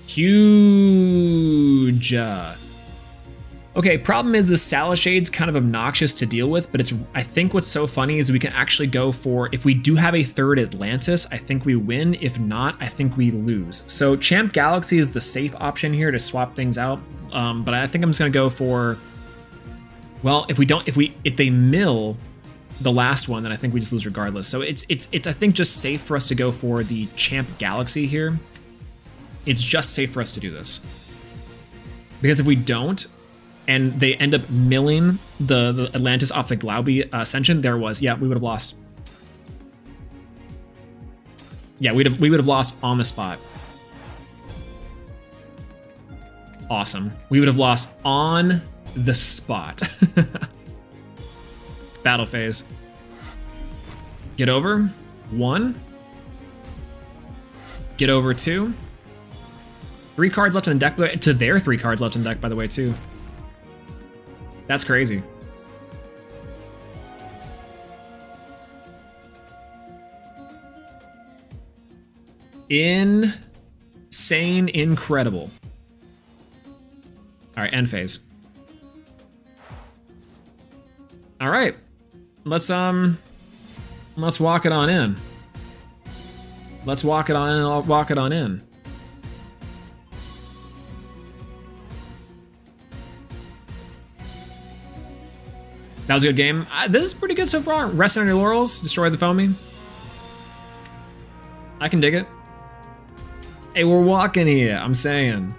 Huge. Okay, problem is the Salashade's kind of obnoxious to deal with, but I think what's so funny is we can actually go for, if we do have a 3rd Atlantis, I think we win. If not, I think we lose. So Champ Galaxy is the safe option here to swap things out. But I think I'm just gonna go for Well, if they mill the last one, then I think we just lose regardless. So it's I think just safe for us to go for the Champ Galaxy here. It's just safe for us to do this. Because if we don't, and they end up milling the Atlantis off the Glauby Ascension, there was, yeah, we would have lost. Yeah, we would have lost on the spot. Awesome. We would have lost on the spot. Battle phase. Get over. 1. Get over 2. 3 cards left in the deck. To their 3 cards left in the deck, by the way, too. That's crazy. Insane, incredible. All right, end phase. All right, let's walk it on in. Let's walk it on in. I'll walk it on in. That was a good game. This is pretty good so far. Resting on your laurels, destroy the foamy. I can dig it. Hey, we're walking here, I'm saying.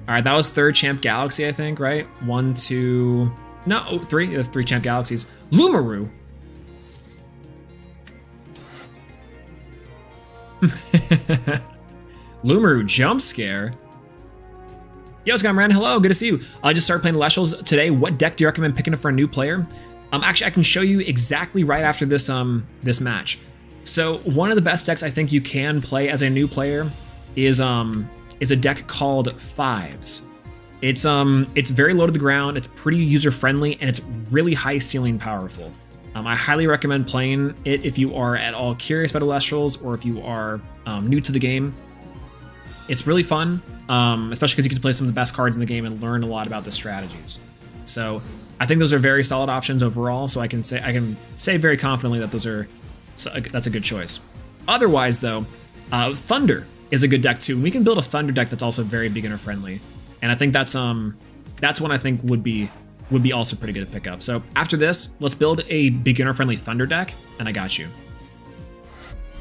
All right, that was 3rd Champ Galaxy, I think, right? 1, 2, no, 3. It was 3 Champ Galaxies. Lumaru. Lumaru jump scare. Yo, Scumran, hello, good to see you. I just started playing Elestrals today. What deck do you recommend picking up for a new player? Actually, I can show you exactly right after this this match. So one of the best decks I think you can play as a new player is a deck called Fives. It's very low to the ground. It's pretty user friendly and it's really high ceiling powerful. I highly recommend playing it if you are at all curious about Elestrals or if you are new to the game. It's really fun, especially because you get to play some of the best cards in the game and learn a lot about the strategies. So I think those are very solid options overall. So I can say very confidently that that's a good choice. Otherwise, though, Thunder is a good deck too. We can build a Thunder deck that's also very beginner friendly, and I think that's one I think would be also pretty good to pick up. So after this, let's build a beginner friendly Thunder deck, and I got you.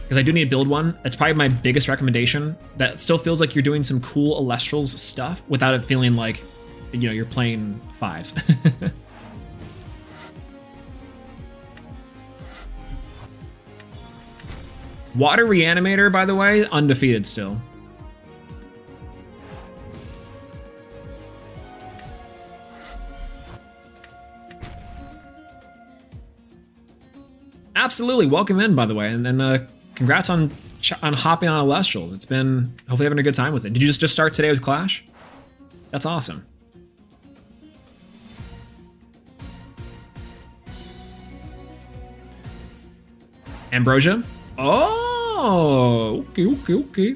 Because I do need to build one. That's probably my biggest recommendation. That still feels like you're doing some cool Elestrals stuff without it feeling like, you know, you're playing Fives. Water Reanimator, by the way, undefeated still. Absolutely, welcome in, by the way, and then congrats on hopping on Elestrals. It's been hopefully having a good time with it. Did you just start today with Clash? That's awesome. Ambrosia? Oh, okay.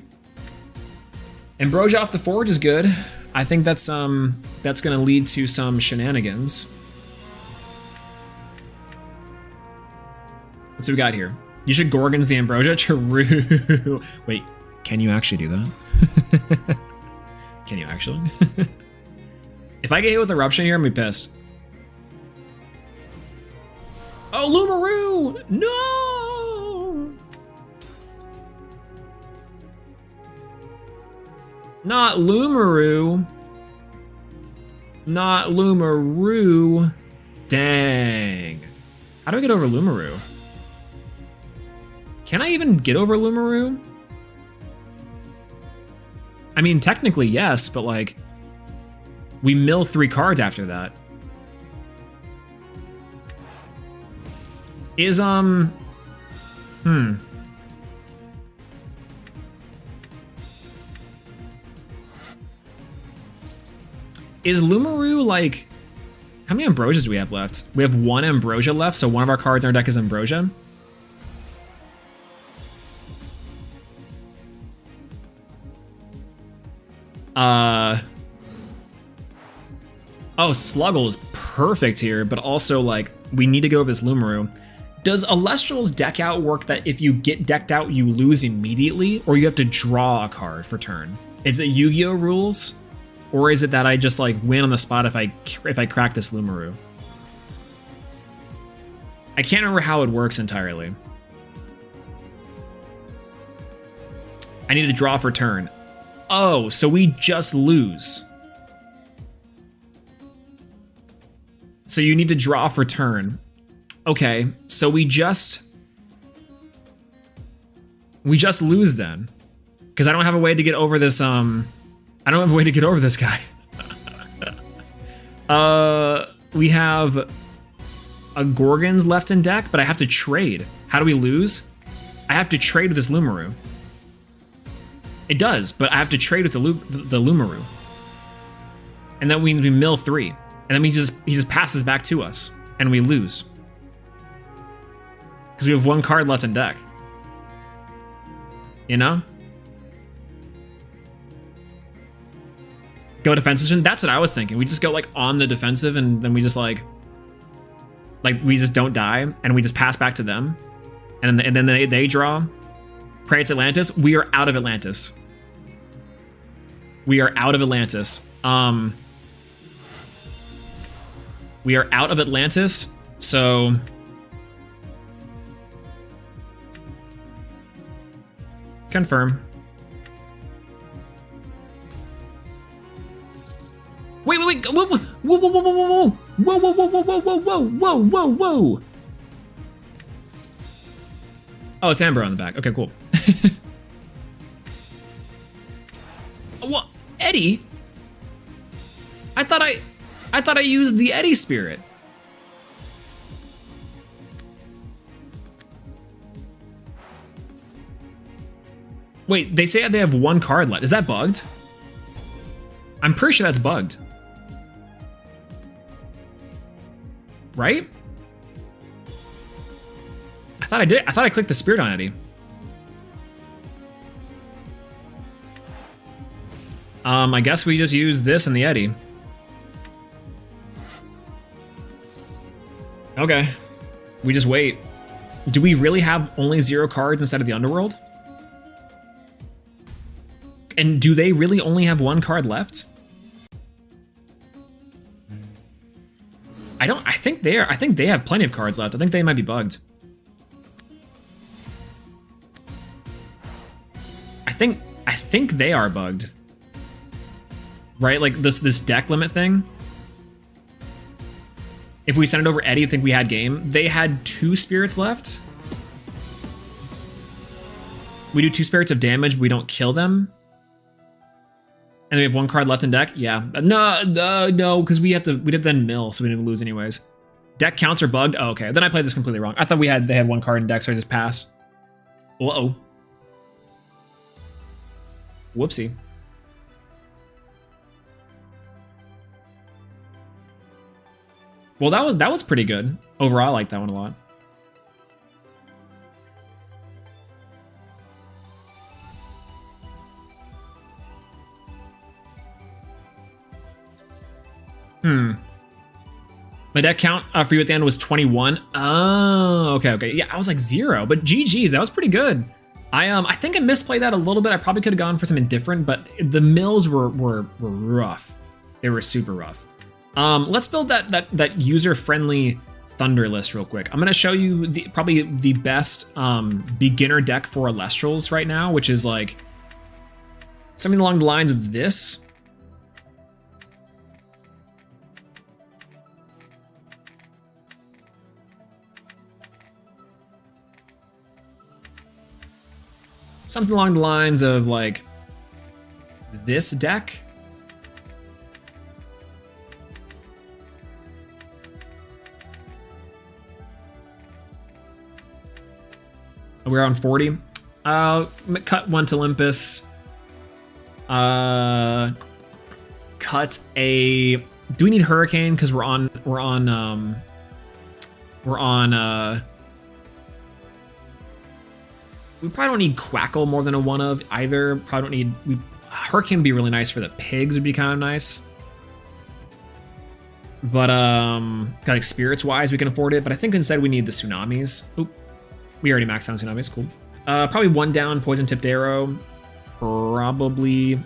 Ambrosia off the forge is good. I think that's gonna lead to some shenanigans. What's we got here? You should Gorgons the Ambrosia. True. Wait, can you actually do that? Can you actually? If I get hit with Eruption here, I'm gonna be pissed. Oh, Lumaru! No! Not Lumaru. Not Lumaru. Dang. How do I get over Lumaru? Can I even get over Lumaru? I mean, technically, yes, but like, we mill 3 cards after that. Is, Is Lumaru, like, how many Ambrosias do we have left? We have 1 Ambrosia left, so one of our cards in our deck is Ambrosia. Oh, Sluggle is perfect here, but also, like, we need to go over this Lumaru. Does Elestrals deck out work that if you get decked out, you lose immediately, or you have to draw a card for turn? Is it Yu-Gi-Oh rules? Or is it that I just like win on the spot if I crack this Lumaru? I can't remember how it works entirely. I need to draw for turn. Oh, so we just lose. So you need to draw for turn. Okay, so we just lose then. Because I don't have a way to get over this, I don't have a way to get over this guy. We have a Gorgons left in deck, but I have to trade. How do we lose? I have to trade with this Lumaru. It does, but I have to trade with the Lumaru. And then we mill 3. And then he just passes back to us. And we lose. Because we have 1 card left in deck. You know? Go defense position? That's what I was thinking. We just go like on the defensive and then we just like we just don't die and we just pass back to them. And then they draw. Pray it's Atlantis. We are out of Atlantis. We are out of Atlantis. We are out of Atlantis, so confirm. Wait, whoa, whoa, whoa, whoa, whoa, whoa, whoa, whoa, whoa, whoa, whoa, whoa, whoa, whoa. Oh, it's Amber on the back. Okay, cool. What? Eddie? I thought I used the Eddie spirit. Wait, they say they have 1 card left. Is that bugged? I'm pretty sure that's bugged. Right? I thought I did. I thought I clicked the spirit on Eddie. I guess we just use this and the Eddie. Okay. We just wait. Do we really have only 0 cards instead of the Underworld? And do they really only have 1 card left? I think they have plenty of cards left. I think they might be bugged. I think they are bugged. Right? Like this deck limit thing. If we send it over Eddie, I think we had game. They had 2 spirits left. We do 2 spirits of damage, but we don't kill them. And we have 1 card left in deck? Yeah. No, because we'd have to then mill, so we didn't lose anyways. Deck counts are bugged? Oh, okay. Then I played this completely wrong. I thought they had 1 card in deck, so I just passed. Uh-oh. Whoopsie. Well, that was pretty good. Overall, I like that one a lot. My deck count for you at the end was 21. Oh, okay. Yeah, I was like 0, but GG's, that was pretty good. I think I misplayed that a little bit. I probably could have gone for something different, but the mills were rough. They were super rough. Let's build that user-friendly Thunder list real quick. I'm gonna show you probably the best beginner deck for Elestrals right now, which is like something along the lines of this. Something along the lines of like this deck. We're on 40. Cut 1 to Olympus. Cut a. Do we need Hurricane? Because we're on. We probably don't need Quackle more than a 1 of either. Probably don't need. Hurricane would be really nice for the pigs. Would be kind of nice. But like spirits wise, we can afford it. But I think instead we need the tsunamis. Oop. We already maxed out tsunamis. Cool. Probably 1 down. Poison tipped arrow. Probably.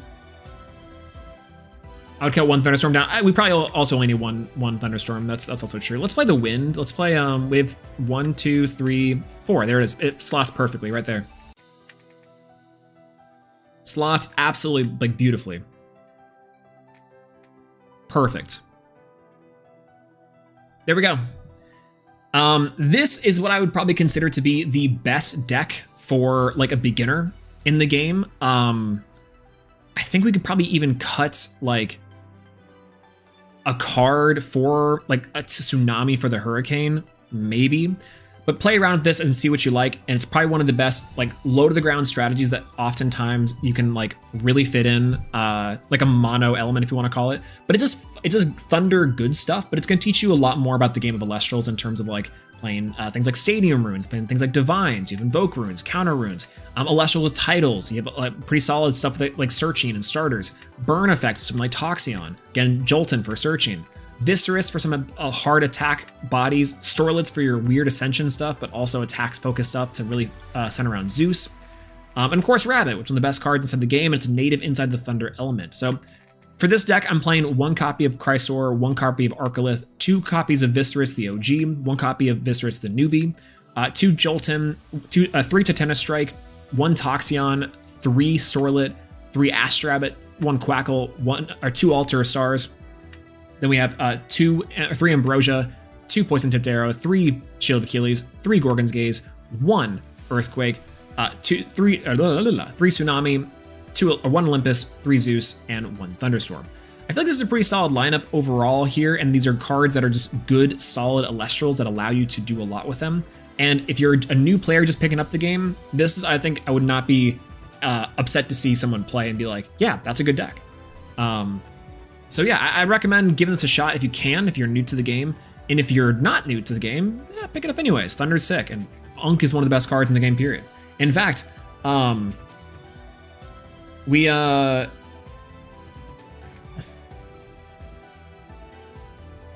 I would cut one thunderstorm down. We probably also only need one thunderstorm. That's also true. Let's play the wind. Let's play we have 1, 2, 3, 4. There it is. It slots perfectly right there. Slots absolutely like beautifully. Perfect. There we go. This is what I would probably consider to be the best deck for like a beginner in the game. I think we could probably even cut like a card for like a tsunami for the hurricane, maybe. But play around with this and see what you like. And it's probably one of the best like low to the ground strategies that oftentimes you can like really fit in, like a mono element if you want to call it. But it just thunder good stuff, but it's going to teach you a lot more about the game of Elestrals in terms of like playing things like Stadium runes, playing things like Divines, you have Invoke runes, Counter runes, Elestral with titles, you have pretty solid stuff like Searching and starters, Burn effects, something like Toxion, again, Jolton for Searching, Viscerous for some hard attack bodies, Storlets for your weird Ascension stuff, but also attacks focused stuff to really center around Zeus. And of course Rabbit, which is one of the best cards inside the game, and it's native inside the Thunder element. So for this deck, I'm playing 1 copy of Chrysor, 1 copy of Arcalith, 2 copies of Viscerous the OG, 1 copy of Viscerous the newbie, 2 Jolton, 3 Tetanus Strike, 1 Toxion, 3 Storlet, 3 Astrabbit, 1 Quackle, 2 Altar Stars. Then we have 3 Ambrosia, 2 Poison Tipped Arrow, 3 Shield of Achilles, 3 Gorgon's Gaze, 1 Earthquake, 3 Tsunami, 1 Olympus, 3 Zeus, and 1 Thunderstorm. I feel like this is a pretty solid lineup overall here, and these are cards that are just good, solid Elestrals that allow you to do a lot with them. And if you're a new player just picking up the game, this is, I think, I would not be upset to see someone play and be like, yeah, that's a good deck. So yeah, I recommend giving this a shot if you can, if you're new to the game. And if you're not new to the game, yeah, pick it up anyways. Thunder's sick, and Unk is one of the best cards in the game, period. In fact, we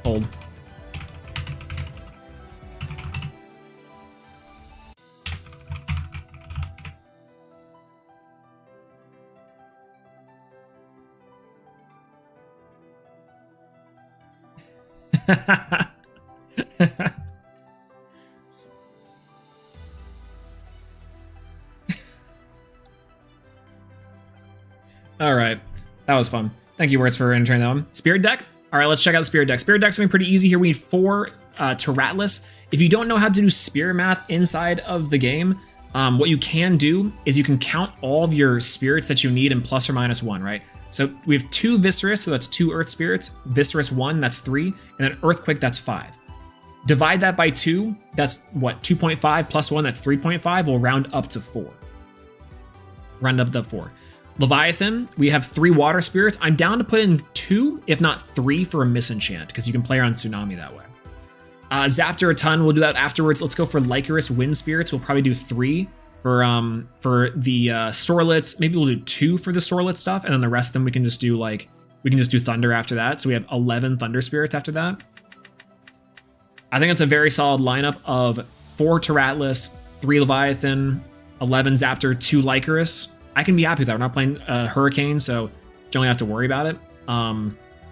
hold. All right, that was fun. Thank you, Words, for entering that one. Spirit deck. All right, let's check out the Spirit deck. Spirit deck's gonna be pretty easy here. We need 4 Terratless. If you don't know how to do Spirit math inside of the game, what you can do is you can count all of your spirits that you need in plus or minus 1, right? So we have 2 Viscerous, so that's 2 Earth spirits. Viscerous 1, that's 3, and then Earthquake, that's 5. Divide that by 2, that's what, 2.5 plus 1, that's 3.5. We'll round up to 4. Round up to 4. Leviathan, we have 3 water spirits. I'm down to put in 2, if not 3, for a misenchant, because you can play around Tsunami that way. Zaptor a ton, we'll do that afterwards. Let's go for Lycanus wind spirits. We'll probably do 3 for the Storlets. Maybe we'll do 2 for the Storlet stuff, and then the rest of them we can just do Thunder after that. So we have 11 Thunder spirits after that. I think it's a very solid lineup of 4 Terratless, 3 Leviathan, 11 Zaptor, 2 Lycanus. I can be happy with that. We're not playing Hurricane, so don't really have to worry about it.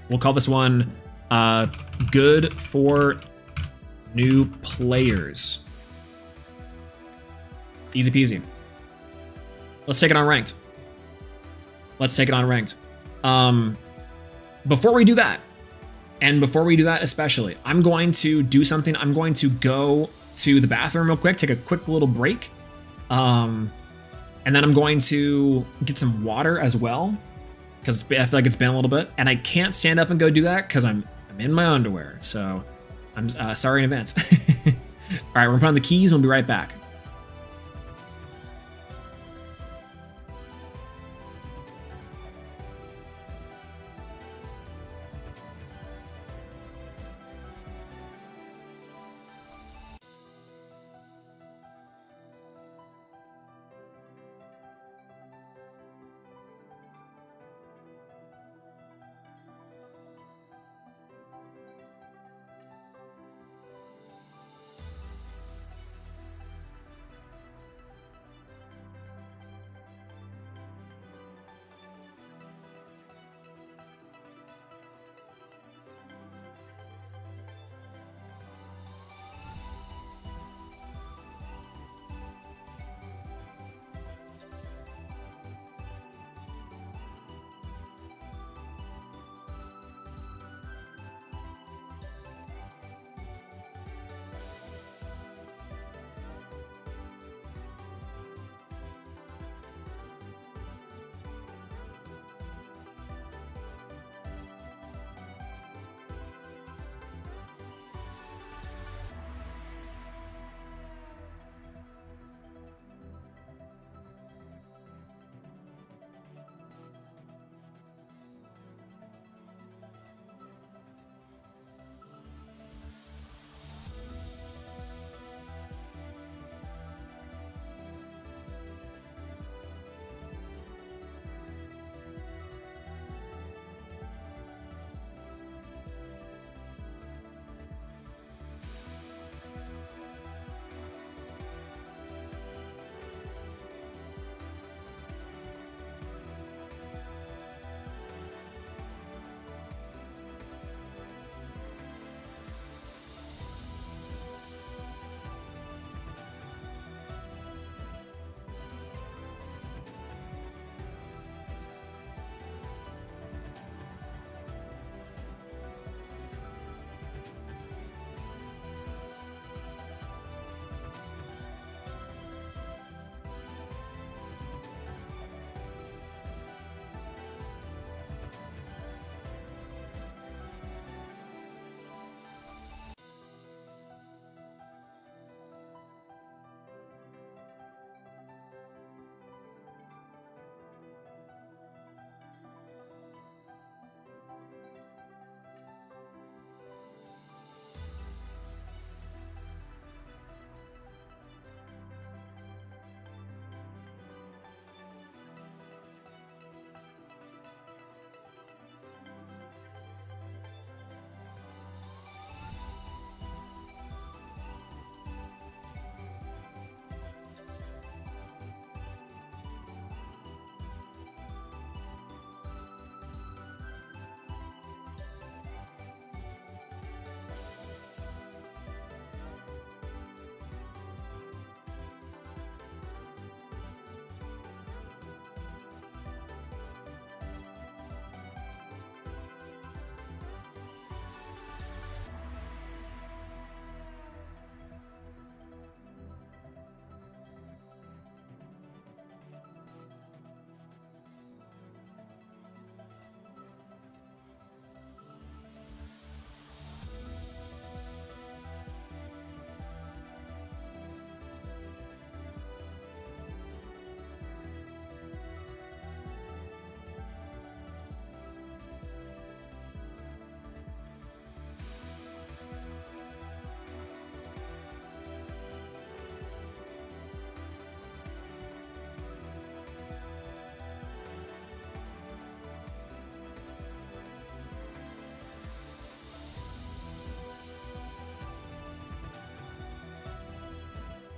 We'll call this one good for new players. Easy peasy. Let's take it on ranked. Before we do that, and before we do that especially, I'm going to do something. I'm going to go to the bathroom real quick, take a quick little break. And then I'm going to get some water as well, because I feel like it's been a little bit. And I can't stand up and go do that because I'm in my underwear. So I'm sorry in advance. All right, we're putting on the keys. We'll be right back.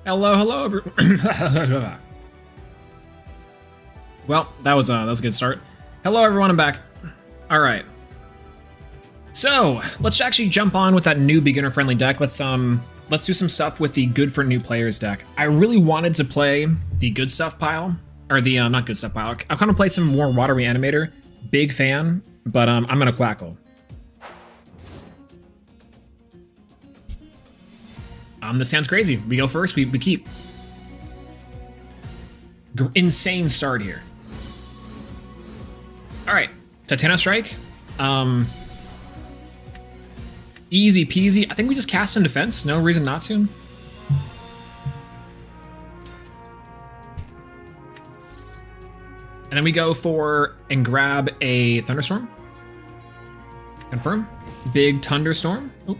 Hello, hello. Well, that was a good start. Hello, everyone. I'm back. All right. So let's actually jump on with that new beginner-friendly deck. Let's do some stuff with the good for new players deck. I really wanted to play the good stuff pile, or the not good stuff pile. I kind of play some more water reanimator. Big fan, but I'm gonna quackle. This sounds crazy. We go first. We keep. Insane start here. All right, Titano Strike. Easy peasy. I think we just cast in defense. No reason not to. And then we go for and grab a thunderstorm. Confirm. Big thunderstorm. Oop.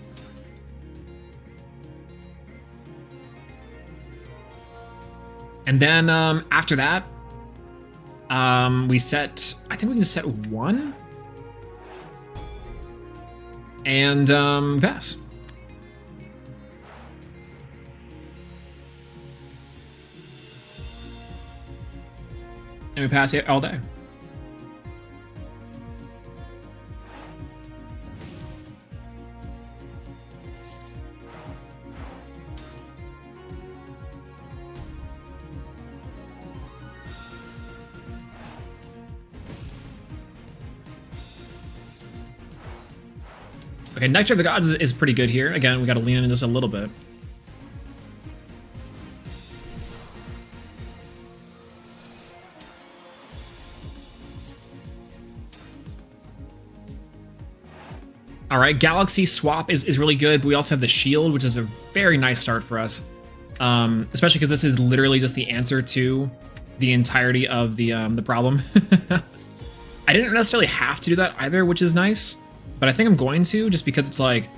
And then after that, we set. I think we can just set one. And pass. And we pass it all day. Okay, Nectar of the Gods is pretty good here. Again, we got to lean into this a little bit. All right, Galaxy Swap is really good, but we also have the Shield, which is a very nice start for us. Especially because this is literally just the answer to the entirety of the problem. I didn't necessarily have to do that either, which is nice. But I think I'm going to, just because it's like,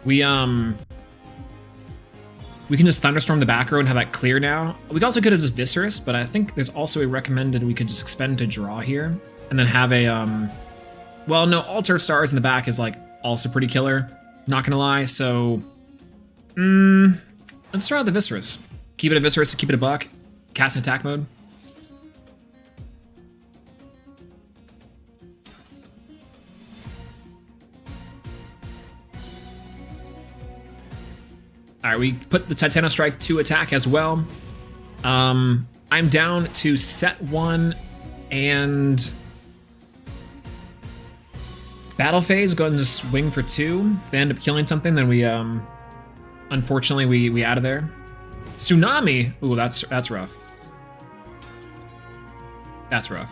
we can just Thunderstorm the back row and have that clear now. We also could have just Viscerous, but I think there's also a recommended we could just expend to draw here, and then have a, well, no, Altar of Stars in the back is like also pretty killer, not gonna lie, so, let's try out the Viscerous. Keep it a Viscerous, keep it a buck, cast in attack mode. All right, we put the Titano Strike to attack as well. I'm down to set one and battle phase. Go ahead and just swing for two. If they end up killing something, then we unfortunately we out of there. Tsunami. Ooh, that's rough. That's rough.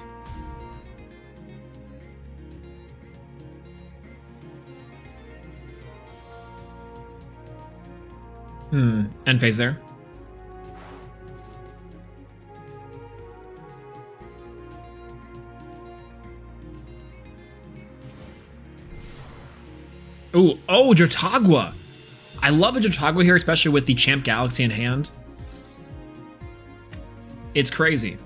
End phase there. Ooh, oh, Jotagwa. I love a Jotagwa here, especially with the Champ Galaxy in hand. It's crazy.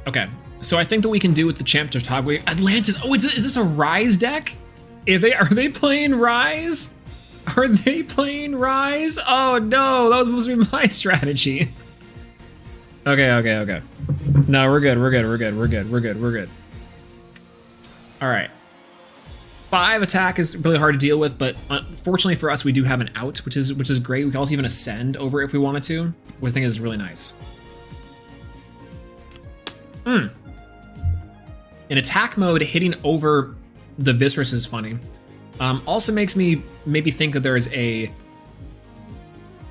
Okay. So I think that we can do with the Champ Jotagwa. Atlantis. Oh, is this a Rise deck? Are they playing Rise? Are they playing Rise? Oh no, that was supposed to be my strategy. Okay. No, we're good. All right. 5 attack is really hard to deal with, but fortunately for us, we do have an out, which is great. We can also even ascend over if we wanted to, which I think is really nice. In attack mode, hitting over the Viscerous is funny. Also makes me maybe think that there is a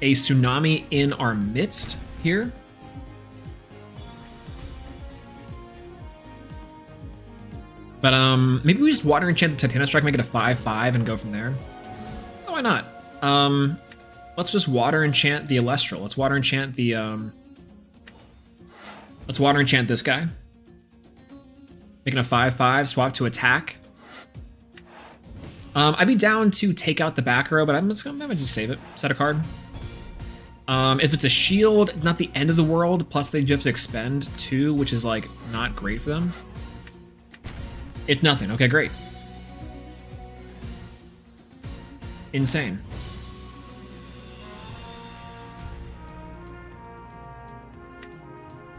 Tsunami in our midst here. But maybe we just Water Enchant the Titano Strike, make it a 5/5 and go from there. Oh, why not? Let's just Water Enchant the Elestral. Let's Water Enchant the let's Water Enchant this guy. Making a 5/5, swap to attack. I'd be down to take out the back row, but I'm just gonna just save it. Set a card. If it's a shield, not the end of the world, plus they do have to expend 2, which is like not great for them. It's nothing. Okay, great. insane.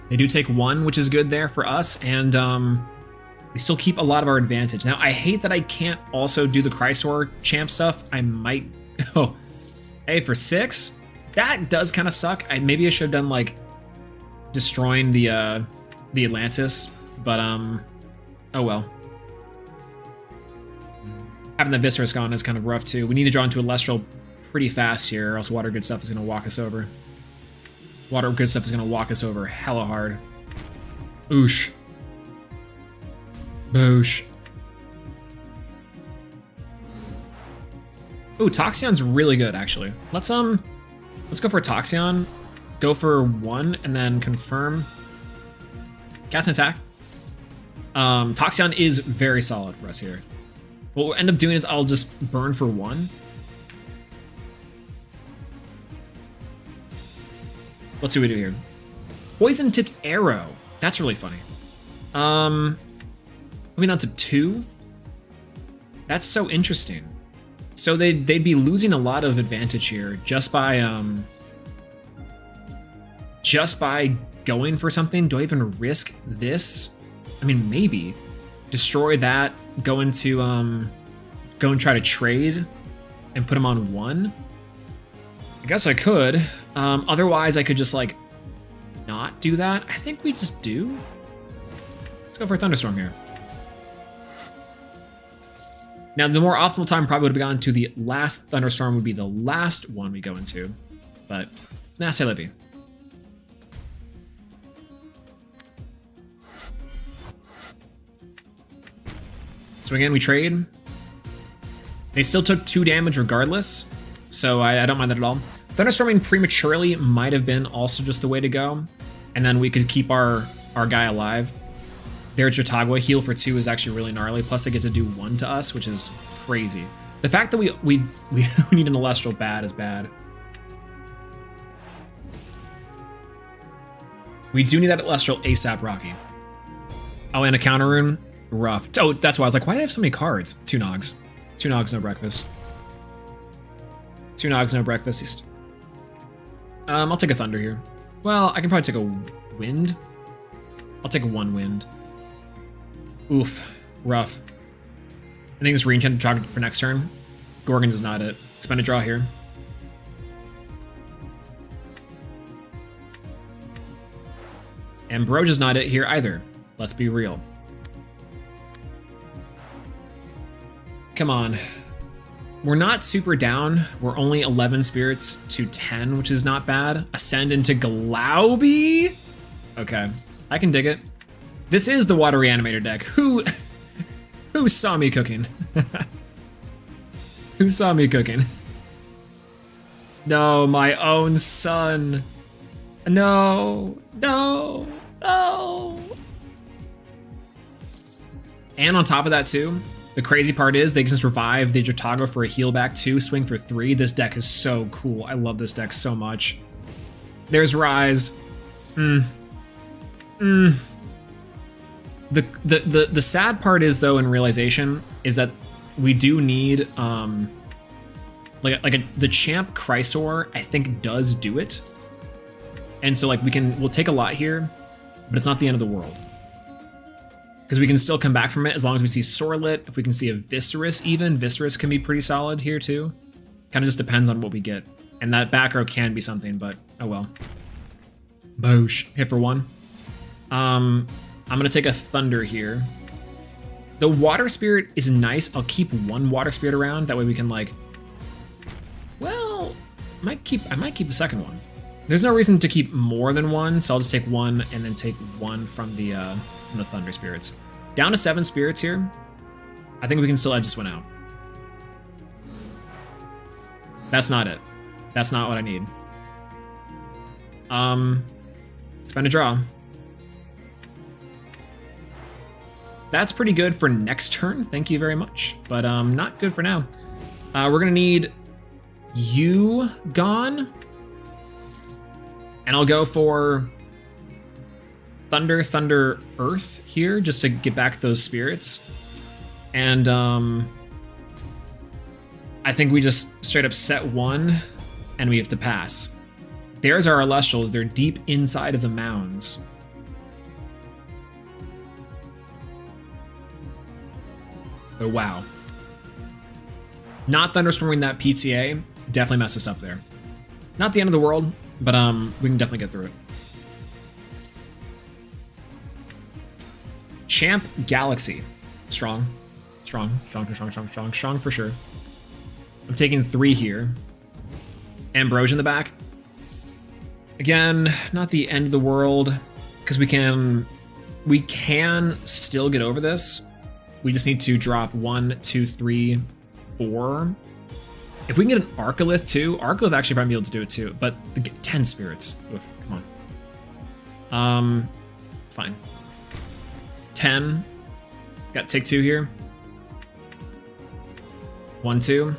They do take 1, which is good there for us, and we still keep a lot of our advantage. Now, I hate that I can't also do the Chrysor champ stuff. I might... Oh, hey, for 6? That does kind of suck. Maybe I should have done, like, destroying the Atlantis, but, oh well. Having the Viscerus gone is kind of rough, too. We need to draw into Elestral pretty fast here, or else Water Good Stuff is going to walk us over. Water Good Stuff is going to walk us over hella hard. Oosh. Boosh. Ooh, Toxion's really good, actually. Let's go for Toxion. Go for 1 and then confirm. Cast an attack. Toxion is very solid for us here. What we'll end up doing is I'll just burn for 1. Let's see what we do here. Poison tipped arrow. That's really funny. Moving on to 2. That's so interesting. So they'd be losing a lot of advantage here just by going for something. Do I even risk this? I mean, maybe. Destroy that, go and try to trade and put him on 1. I guess I could. Otherwise, I could just, like, not do that. I think we just do. Let's go for a Thunderstorm here. Now, the more optimal time probably would have gone to the last Thunderstorm would be the last one we go into. But, nah, say Livy. So again, we trade. They still took 2 damage regardless, so I don't mind that at all. Thunderstorming prematurely might have been also just the way to go, and then we could keep our guy alive. Their Jotagwa heal for 2 is actually really gnarly, plus they get to do 1 to us, which is crazy. The fact that we need an Elestral bad is bad. We do need that Elestral ASAP, Rocky. Oh, and a counter rune? Rough. Oh, that's why I was like, why do they have so many cards? 2 Nogs. 2 Nogs, no breakfast. 2 Nogs, no breakfast. I'll take a Thunder here. Well, I can probably take a Wind. I'll take 1 Wind. Oof. Rough. I think this re-enchant target for next turn. Gorgon's is not it. Spend a draw here. Ambrosia's not it here either. Let's be real. Come on. We're not super down. We're only 11 spirits to 10, which is not bad. Ascend into Glauby? Okay, I can dig it. This is the Water Reanimator deck. Who saw me cooking? Who saw me cooking? No, my own son. No, no, no. And on top of that too, the crazy part is they can just revive the Jotagwa for a heal back 2, swing for 3. This deck is so cool. I love this deck so much. There's Rise. The sad part is though in realization is that we do need the champ Chrysor I think does do it. And so like we'll take a lot here, but it's not the end of the world. Because we can still come back from it as long as we see Sorlet. If we can see a Viscerus even, Viscerus can be pretty solid here too. Kind of just depends on what we get. And that back row can be something, but oh well. Boosh. Hit for 1. I'm gonna take a Thunder here. The Water Spirit is nice. I'll keep 1 Water Spirit around. That way we can like, well, I might keep a second one. There's no reason to keep more than 1, so I'll just take 1 and then take 1 from the Thunder Spirits. Down to 7 spirits here. I think we can still edge this one out. That's not it. That's not what I need. Spend a draw. That's pretty good for next turn. Thank you very much. But not good for now. We're gonna need you gone. And I'll go for Thunder, Thunder, Earth here, just to get back those spirits. And I think we just straight up set one and we have to pass. There's our Elestrals. They're deep inside of the mounds. Oh, wow. Not thunderstorming that PTA definitely messed us up there. Not the end of the world, but we can definitely get through it. Champ Galaxy. Strong. Strong for sure. I'm taking 3 here. Ambrosia in the back. Again, not the end of the world, because we can still get over this. We just need to drop 1, 2, 3, 4. If we can get an Arcolith too, Arcolith actually might be able to do it too, but 10 spirits. Oof, come on. Fine. 10. Got take 2 here. 1, 2.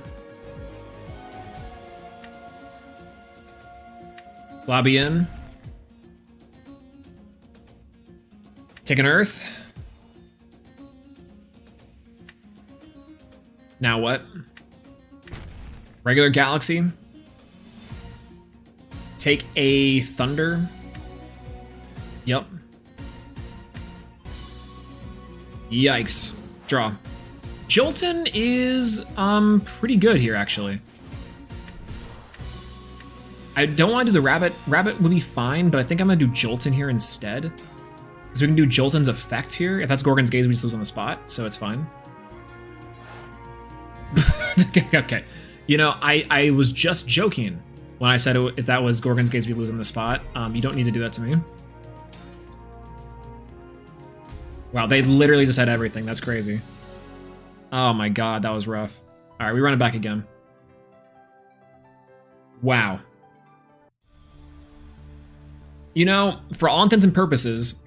Lobby in. Take an Earth. Now what? Regular Galaxy. Take a Thunder. Yep. Yikes. Draw. Jolton is pretty good here, actually. I don't want to do the Rabbit. Rabbit would be fine, but I think I'm going to do Jolton here instead. Because we can do Jolton's effect here. If that's Gorgon's Gaze, we just lose on the spot, so it's fine. Okay. You know, I was just joking when I said if that was Gorgon's Gaze, we lose on the spot. You don't need to do that to me. Wow, they literally just had everything. That's crazy. Oh my god, that was rough. All right, we run it back again. Wow. You know, for all intents and purposes,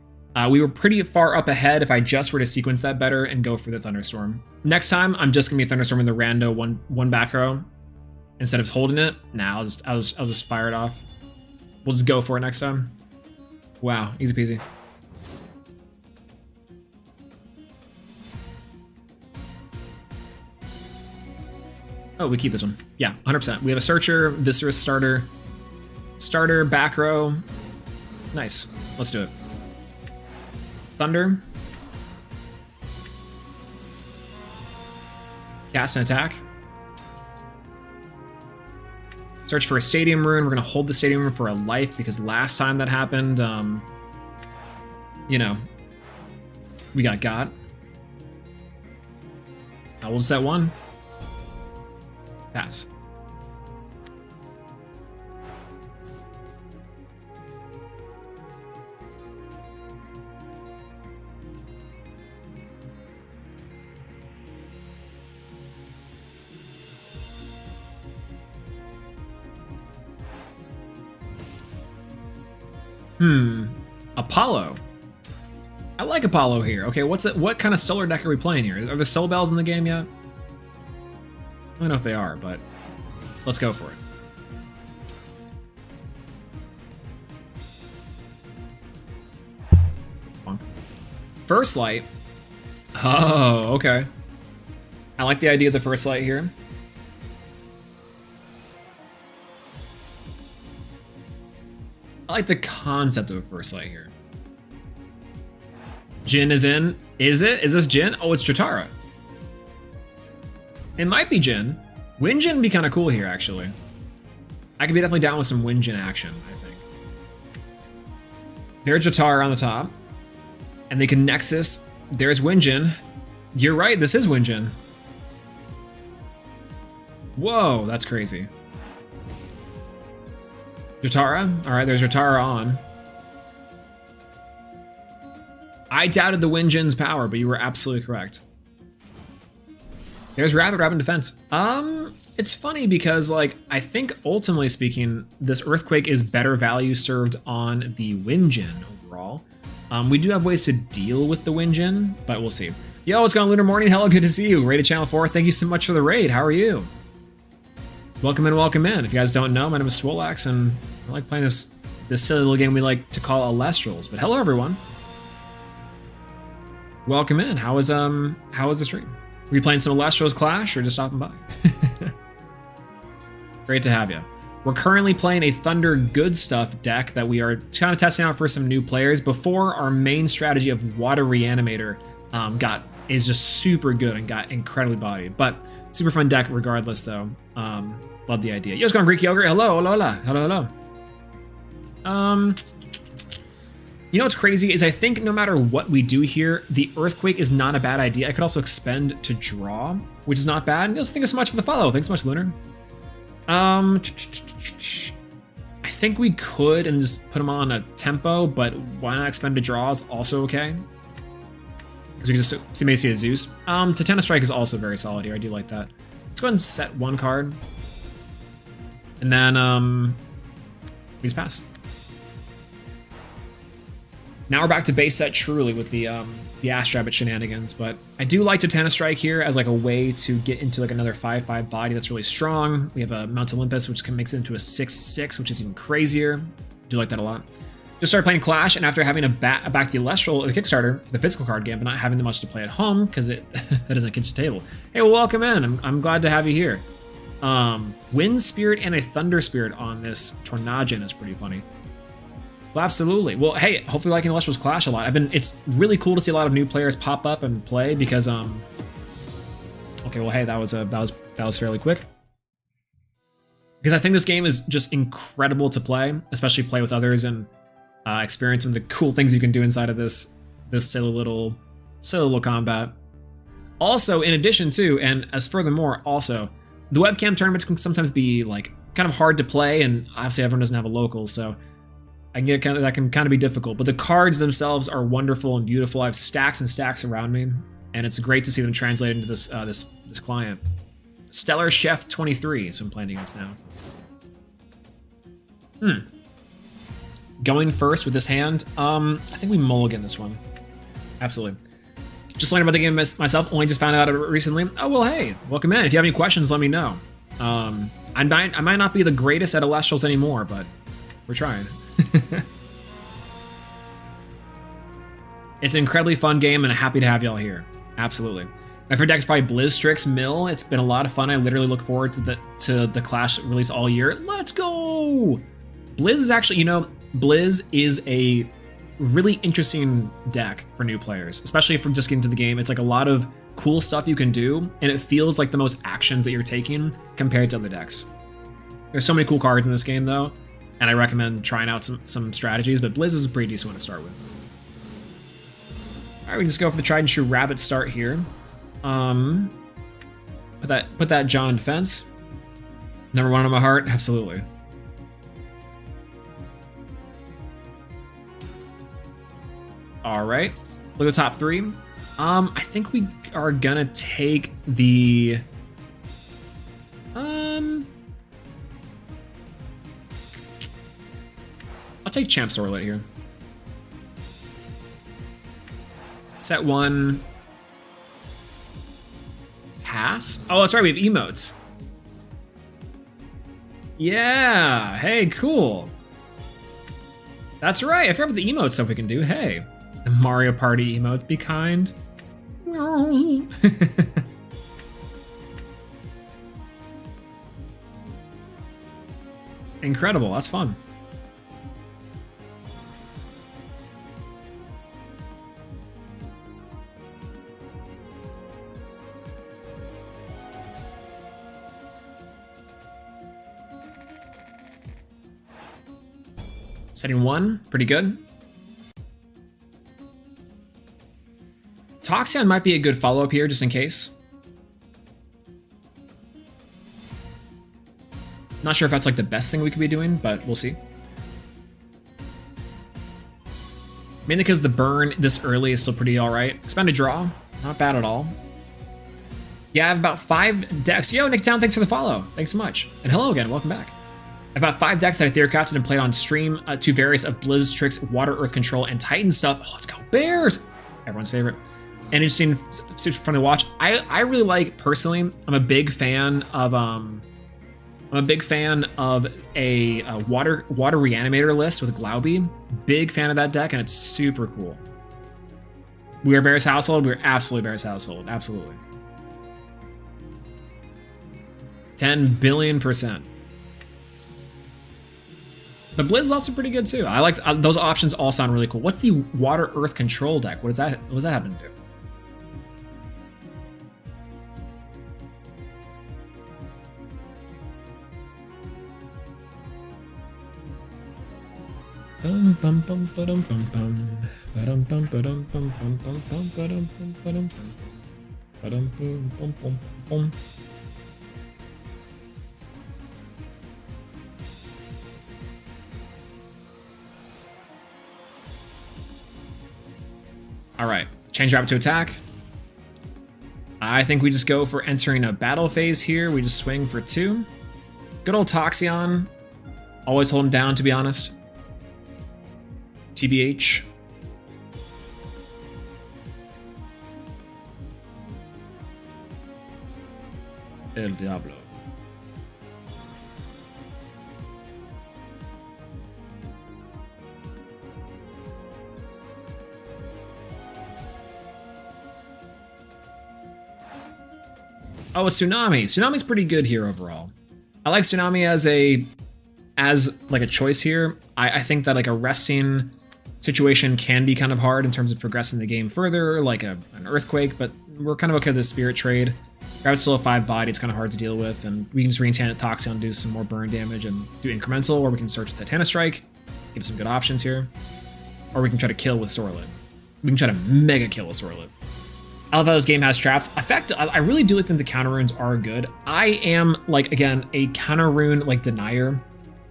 we were pretty far up ahead if I just were to sequence that better and go for the Thunderstorm. Next time, I'm just gonna be Thunderstorming the rando one back row instead of holding it. Nah, I'll just fire it off. We'll just go for it next time. Wow, easy peasy. Oh, we keep this one. Yeah, 100%. We have a Searcher, Viscerous starter, back row. Nice. Let's do it. Thunder. Cast and attack. Search for a Stadium Rune. We're going to hold the Stadium Rune for a life because last time that happened, you know, we got. Now we'll set 1. Pass. Apollo. I like Apollo here. Okay, what kind of solar deck are we playing here? Are the Soul Bells in the game yet? I don't know if they are, but let's go for it. First Light. Oh, okay. I like the idea of the First Light here. I like the concept of a First Light here. Jin is in. Is it? Is this Jin? Oh, it's Jotara. It might be Jin. Wind Jin would be kind of cool here, actually. I could be definitely down with some Wind Jin action, I think. There's Jotara on the top. And they can Nexus. There's Wind Jin. You're right, this is Wind Jin. Whoa, that's crazy. Jotara? Alright, there's Jotara on. I doubted the Wind Jin's power, but you were absolutely correct. There's Rabbit in defense. It's funny because, like, I think ultimately speaking, this Earthquake is better value served on the Wind Jin overall. We do have ways to deal with the Wind Jin, but we'll see. Yo, what's going on, Lunar Morning? Hello, good to see you. Rated Channel 4, thank you so much for the raid. How are you? Welcome in, welcome in. If you guys don't know, my name is Swolax, and I like playing this silly little game we like to call Elestrals. But hello, everyone. Welcome in. How was the stream? Were you playing some Elestrals Clash or just stopping by? Great to have you. We're currently playing a Thunder Good Stuff deck that we are kind of testing out for some new players before our main strategy of Water Reanimator is just super good and got incredibly bodied. But super fun deck regardless, though. Love the idea. Yo, what's going on, Greek Yogurt? Hello, hello, hello, hello, hello. You know what's crazy is I think no matter what we do here, the Earthquake is not a bad idea. I could also expend to draw, which is not bad. Thank you so much for the follow. Thanks so much, Lunar. I think we could and just put him on a tempo, but why not expend to draw is also okay. Because we can just maybe see a Zeus. Titana Strike is also very solid here. I do like that. Let's go ahead and set one card. And then please pass. Now we're back to base set truly with the Ash Rabbit shenanigans, but I do like Titana Strike here as like a way to get into like another 5/5 body that's really strong. We have a Mount Olympus, which can mix it into a 6/6, which is even crazier. Do like that a lot. Just started playing Clash, and after having a back to the Elestral, the Kickstarter for the physical card game, but not having much to play at home because that isn't a kitchen table. Hey, well, welcome in. I'm glad to have you here. Wind Spirit and a Thunder Spirit on this Tornadgen is pretty funny. Well, absolutely. Well, hey, hopefully liking Elestrals Clash a lot. It's really cool to see a lot of new players pop up and play because okay, well, hey, that was fairly quick. Because I think this game is just incredible to play, especially play with others and experience some of the cool things you can do inside of this silly little combat. Also, in addition to, and as furthermore, also, the webcam tournaments can sometimes be like kind of hard to play, and obviously everyone doesn't have a local, so that can kind of be difficult, but the cards themselves are wonderful and beautiful. I have stacks and stacks around me, and it's great to see them translated into this this client. Stellar Chef 23 is who I'm playing against now. Going first with this hand, I think we mulligan this one. Absolutely. Just learned about the game myself, only just found out about it recently. Oh, well, hey, welcome in. If you have any questions, let me know. I might not be the greatest at Elestrals anymore, but we're trying. It's an incredibly fun game, and I'm happy to have y'all here. Absolutely. My favorite deck is probably Blizzstrix Mill. It's been a lot of fun. I literally look forward to the Clash release all year. Let's go! Blizz is actually, Blizz is a really interesting deck for new players, especially for just getting to the game. It's like a lot of cool stuff you can do, and it feels like the most actions that you're taking compared to other decks. There's so many cool cards in this game, though, and I recommend trying out some strategies, but Blizz is a pretty decent one to start with. All right, we can just go for the tried and true rabbit start here. Put that John in defense. Number one on my heart, absolutely. All right, look at the top three. I think we are gonna take the I'll take Champ Sorlet here. Set one. Pass? Oh, that's right, we have emotes. Yeah, hey, cool. That's right, I forgot about the emote stuff we can do. Hey, the Mario Party emotes, be kind. Incredible, that's fun. Setting one, pretty good. Toxion might be a good follow-up here, just in case. Not sure if that's like the best thing we could be doing, but we'll see. Mainly because the burn this early is still pretty alright. Expend a draw, not bad at all. Yeah, I have about 5 decks. Yo, Nick Town, thanks for the follow. Thanks so much. And hello again, welcome back. I have about 5 decks that I theorycrafted and played on stream. 2 various of Blizzstrix, Water, Earth Control, and Titan stuff. Oh, let's go Bears! Everyone's favorite. And interesting, super fun to watch. I really like, personally, I'm a big fan of a water reanimator list with Glauby. Big fan of that deck, and it's super cool. We are Bears household. We're absolutely Bears household. Absolutely. 10 billion%. But Blizz is also pretty good too. I like those options. All sound really cool. What's the Water Earth Control deck? What does that happen to do? Bum bum bum ba-dum bum bum ba-dum bum ba-dum bum bum bum bum ba-dum bum ba-dum bum ba-dum bum bum bum bum. All right, change rabbit to attack. I think we just go for entering a battle phase here. We just swing for 2. Good old Toxion. Always hold him down, to be honest. TBH. El Diablo. Oh, a Tsunami. Tsunami's pretty good here overall. I like Tsunami as like a choice here. I think that like a resting situation can be kind of hard in terms of progressing the game further, like an Earthquake, but we're kind of okay with the Spirit Trade. Rabbit's still a 5 body, it's kind of hard to deal with, and we can just re-enchant Toxion, do some more burn damage, and do incremental, or we can search Titanic Strike, give some good options here. Or we can try to kill with Sorlet. We can try to mega kill with Sorlet. I love how this game has traps. In fact, I really do think the counter runes are good. I am, like, again, a counter rune, like, denier.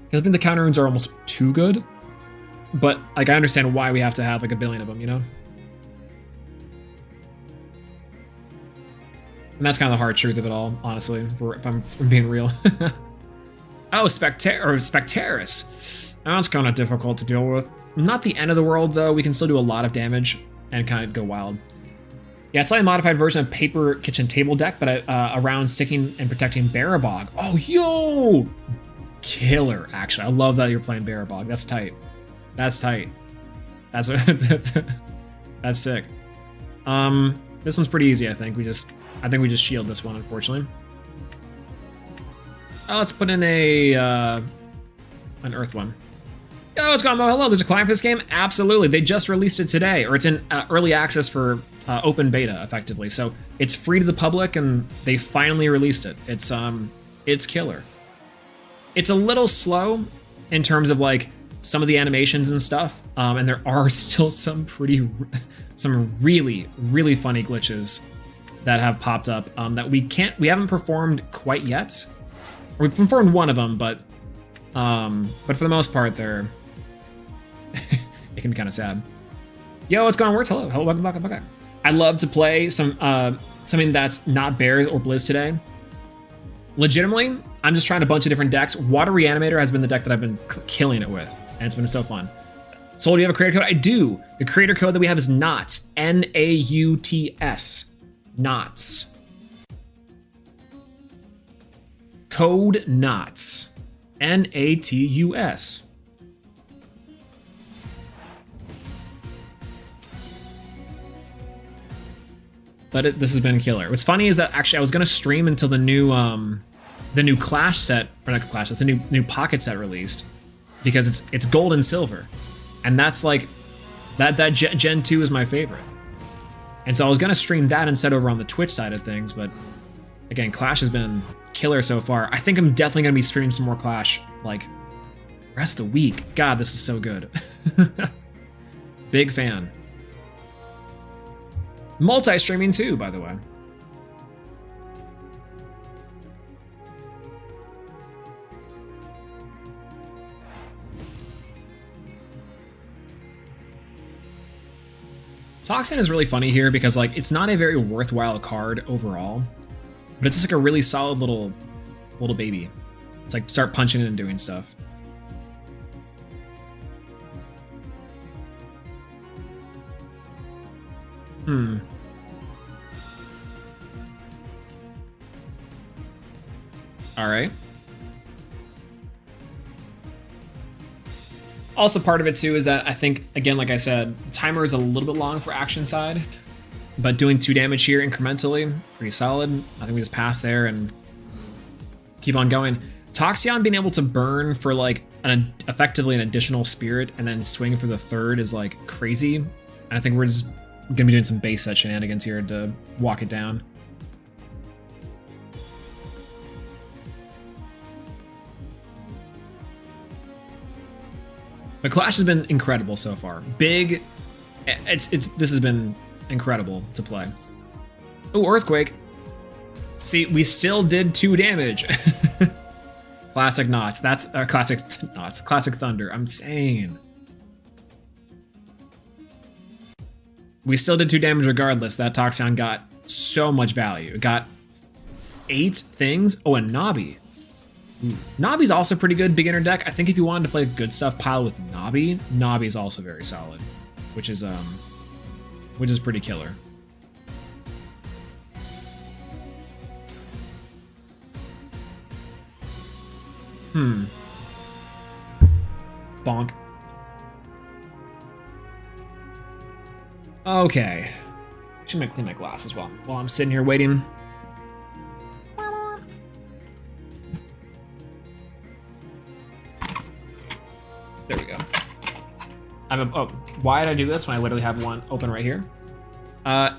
Because I think the counter runes are almost too good. But, like, I understand why we have to have, like, a billion of them, you know? And that's kind of the hard truth of it all, honestly, if I'm being real. Oh, Spectaris. That's kind of difficult to deal with. Not the end of the world, though. We can still do a lot of damage and kind of go wild. Yeah, it's like a modified version of Paper Kitchen Table deck, but around sticking and protecting Barabog. Oh, yo! Killer, actually. I love that you're playing Barabog. That's tight. That's tight. That's that's sick. This one's pretty easy, I think. I think we just shield this one, unfortunately. Let's put in an Earth one. Yo, what's going on? Hello, there's a client for this game? Absolutely. They just released it today, or it's in early access for open beta, effectively. So it's free to the public, and they finally released it. It's killer. It's a little slow in terms of like some of the animations and stuff, and there are still some really, really funny glitches that have popped up that we haven't performed quite yet. Or we performed one of them, but for the most part, they're it can be kind of sad. Yo, what's going on, Words? Hello, welcome back. I'd love to play something that's not Bears or Blizz today. Legitimately, I'm just trying a bunch of different decks. Water Reanimator has been the deck that I've been killing it with, and it's been so fun. Soul, do you have a creator code? I do. The creator code that we have is NAUTS. N-A-U-T-S. NAUTS. Code NAUTS. N-A-T-U-S. But this has been killer. What's funny is that actually I was gonna stream until the new Clash set, or not Clash, it's the new Pocket set released, because it's gold and silver, and that's like that Gen 2 is my favorite, and so I was gonna stream that instead over on the Twitch side of things. But again, Clash has been killer so far. I think I'm definitely gonna be streaming some more Clash like rest of the week. God, this is so good. Big fan. Multi-streaming too, by the way. Toxin is really funny here because like it's not a very worthwhile card overall, but it's just like a really solid little baby. It's like start punching it and doing stuff. All right. Also, part of it too is that I think, again, like I said, the timer is a little bit long for action side, but doing 2 damage here incrementally, pretty solid. I think we just pass there and keep on going. Toxion being able to burn for like effectively an additional spirit and then swing for the third is like crazy. And I think we're just gonna be doing some base set shenanigans here to walk it down. But Clash has been incredible so far. Big, this has been incredible to play. Oh, Earthquake. See, we still did 2 damage. Classic Knots. That's classic Knots. Classic Thunder. I'm saying. We still did 2 damage regardless. That Toxion got so much value. It got 8 things. Oh, and Nabi. Nabi's also pretty good beginner deck. I think if you wanted to play good stuff pile with Nabi, Nabi is also very solid, which is pretty killer. Bonk. Okay. Actually, I'm gonna clean my glass as well while I'm sitting here waiting. There we go. Oh, why did I do this when I literally have one open right here?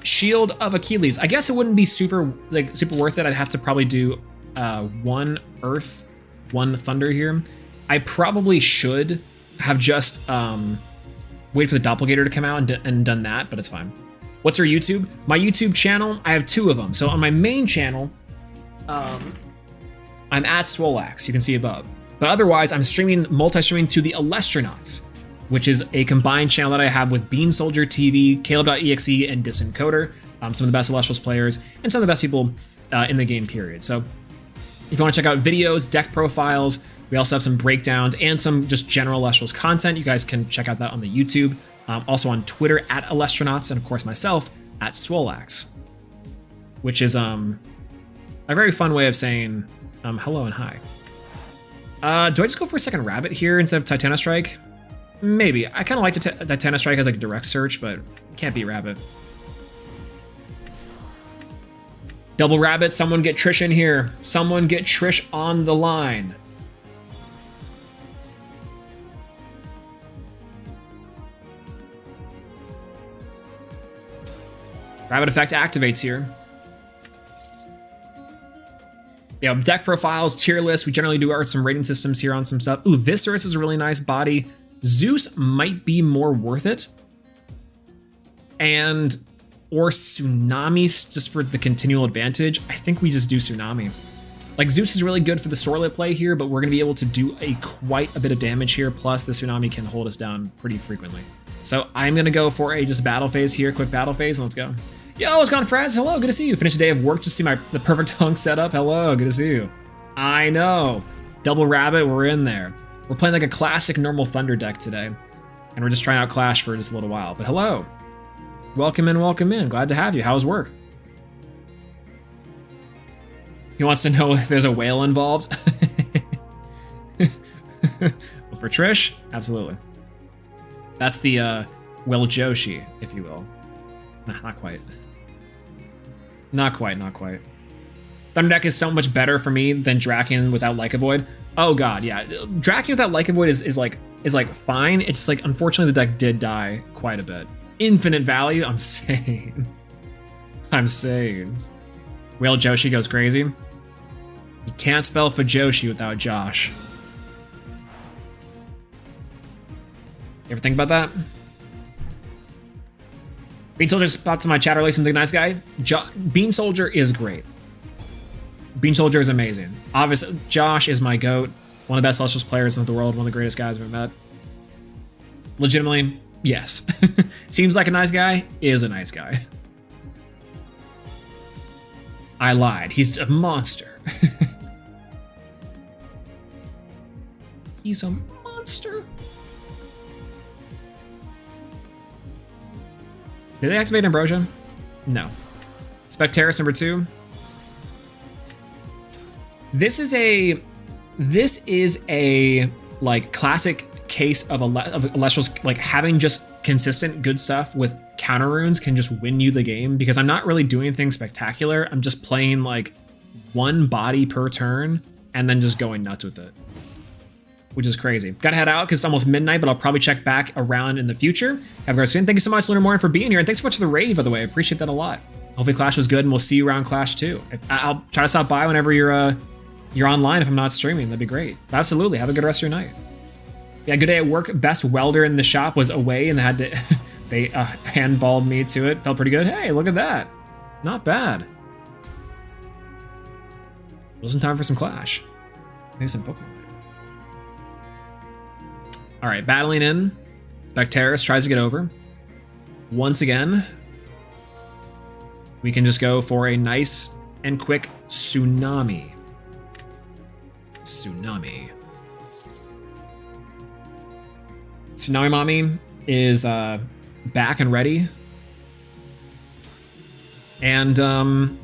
Shield of Achilles. I guess it wouldn't be super worth it. I'd have to probably do 1 Earth, 1 Thunder here. I probably should have just wait for the Doppelganger to come out and done that, but it's fine. What's our YouTube? My YouTube channel, I have 2 of them. So on my main channel, I'm at Swolax, you can see above. But otherwise, I'm multi-streaming to the Elestrals, which is a combined channel that I have with Bean Soldier TV, Caleb.exe, and Distant Coder, some of the best Elestrals players, and some of the best people in the game, period. So if you want to check out videos, deck profiles, we also have some breakdowns and some just general Elestrals content. You guys can check out that on the YouTube. Also on Twitter at Elestrals, and of course myself at Swolax, which is a very fun way of saying hello and hi. Do I just go for a second rabbit here instead of Titana Strike? Maybe. I kind of like Titana Strike as like a direct search, but can't beat rabbit. Double rabbit. Someone get Trish in here. Someone get Trish on the line. Rabbit effect activates here. Yeah, deck profiles, tier lists. We generally do some rating systems here on some stuff. Ooh, Viserys is a really nice body. Zeus might be more worth it. Or Tsunami just for the continual advantage. I think we just do Tsunami. Like, Zeus is really good for the Sorlet play here, but we're going to be able to do quite a bit of damage here. Plus, the Tsunami can hold us down pretty frequently. So I'm going to go for a just battle phase here. Quick battle phase, and let's go. Yo, it's gone, Fraz. Hello, good to see you. Finished a day of work to see the perfect hunk setup. Hello, good to see you. I know. Double rabbit, we're in there. We're playing like a classic normal Thunder deck today. And we're just trying out Clash for just a little while. But hello. Welcome in, welcome in. Glad to have you. How's work? He wants to know if there's a whale involved. Well, for Trish, absolutely. That's the Well Joshi, if you will. Nah, not quite. Not quite, not quite. Thunder deck is so much better for me than Draken without Like a Void. Oh god, yeah. Draken without Like a Void is like fine. It's like, unfortunately the deck did die quite a bit. Infinite value, I'm saying. I'm saying. Whale Joshi goes crazy. You can't spell Fujoshi without Josh. You ever think about that? Bean Soldier spots to my chat early, something nice guy. Bean Soldier is great. Bean Soldier is amazing. Obviously, Josh is my GOAT. One of the best Elestrals players in the world. One of the greatest guys I've ever met. Legitimately, yes. Seems like a nice guy, is a nice guy. I lied. He's a monster. He's a monster. Did they activate Ambrosia? No. Spectaris number 2. This is a like classic case of Elestrals, like having just consistent good stuff with counter runes can just win you the game, because I'm not really doing anything spectacular. I'm just playing like one body per turn and then just going nuts with it. which is crazy. Gotta head out because it's almost midnight, but I'll probably check back around in the future. Have a great stream. Thank you so much, Lunar Morning, for being here, and thanks so much for the raid, by the way. I appreciate that a lot. Hopefully Clash was good, and we'll see you around Clash too. I'll try to stop by whenever you're online if I'm not streaming. That'd be great. Absolutely. Have a good rest of your night. Yeah, good day at work. Best welder in the shop was away, and they had to they handballed me to it. Felt pretty good. Hey, look at that. Not bad. Wasn't time for some Clash. Maybe some Pokemon. All right, battling in. Spectaris tries to get over. Once again, we can just go for a nice and quick Tsunami. Tsunami. Tsunami Mommy is back and ready. And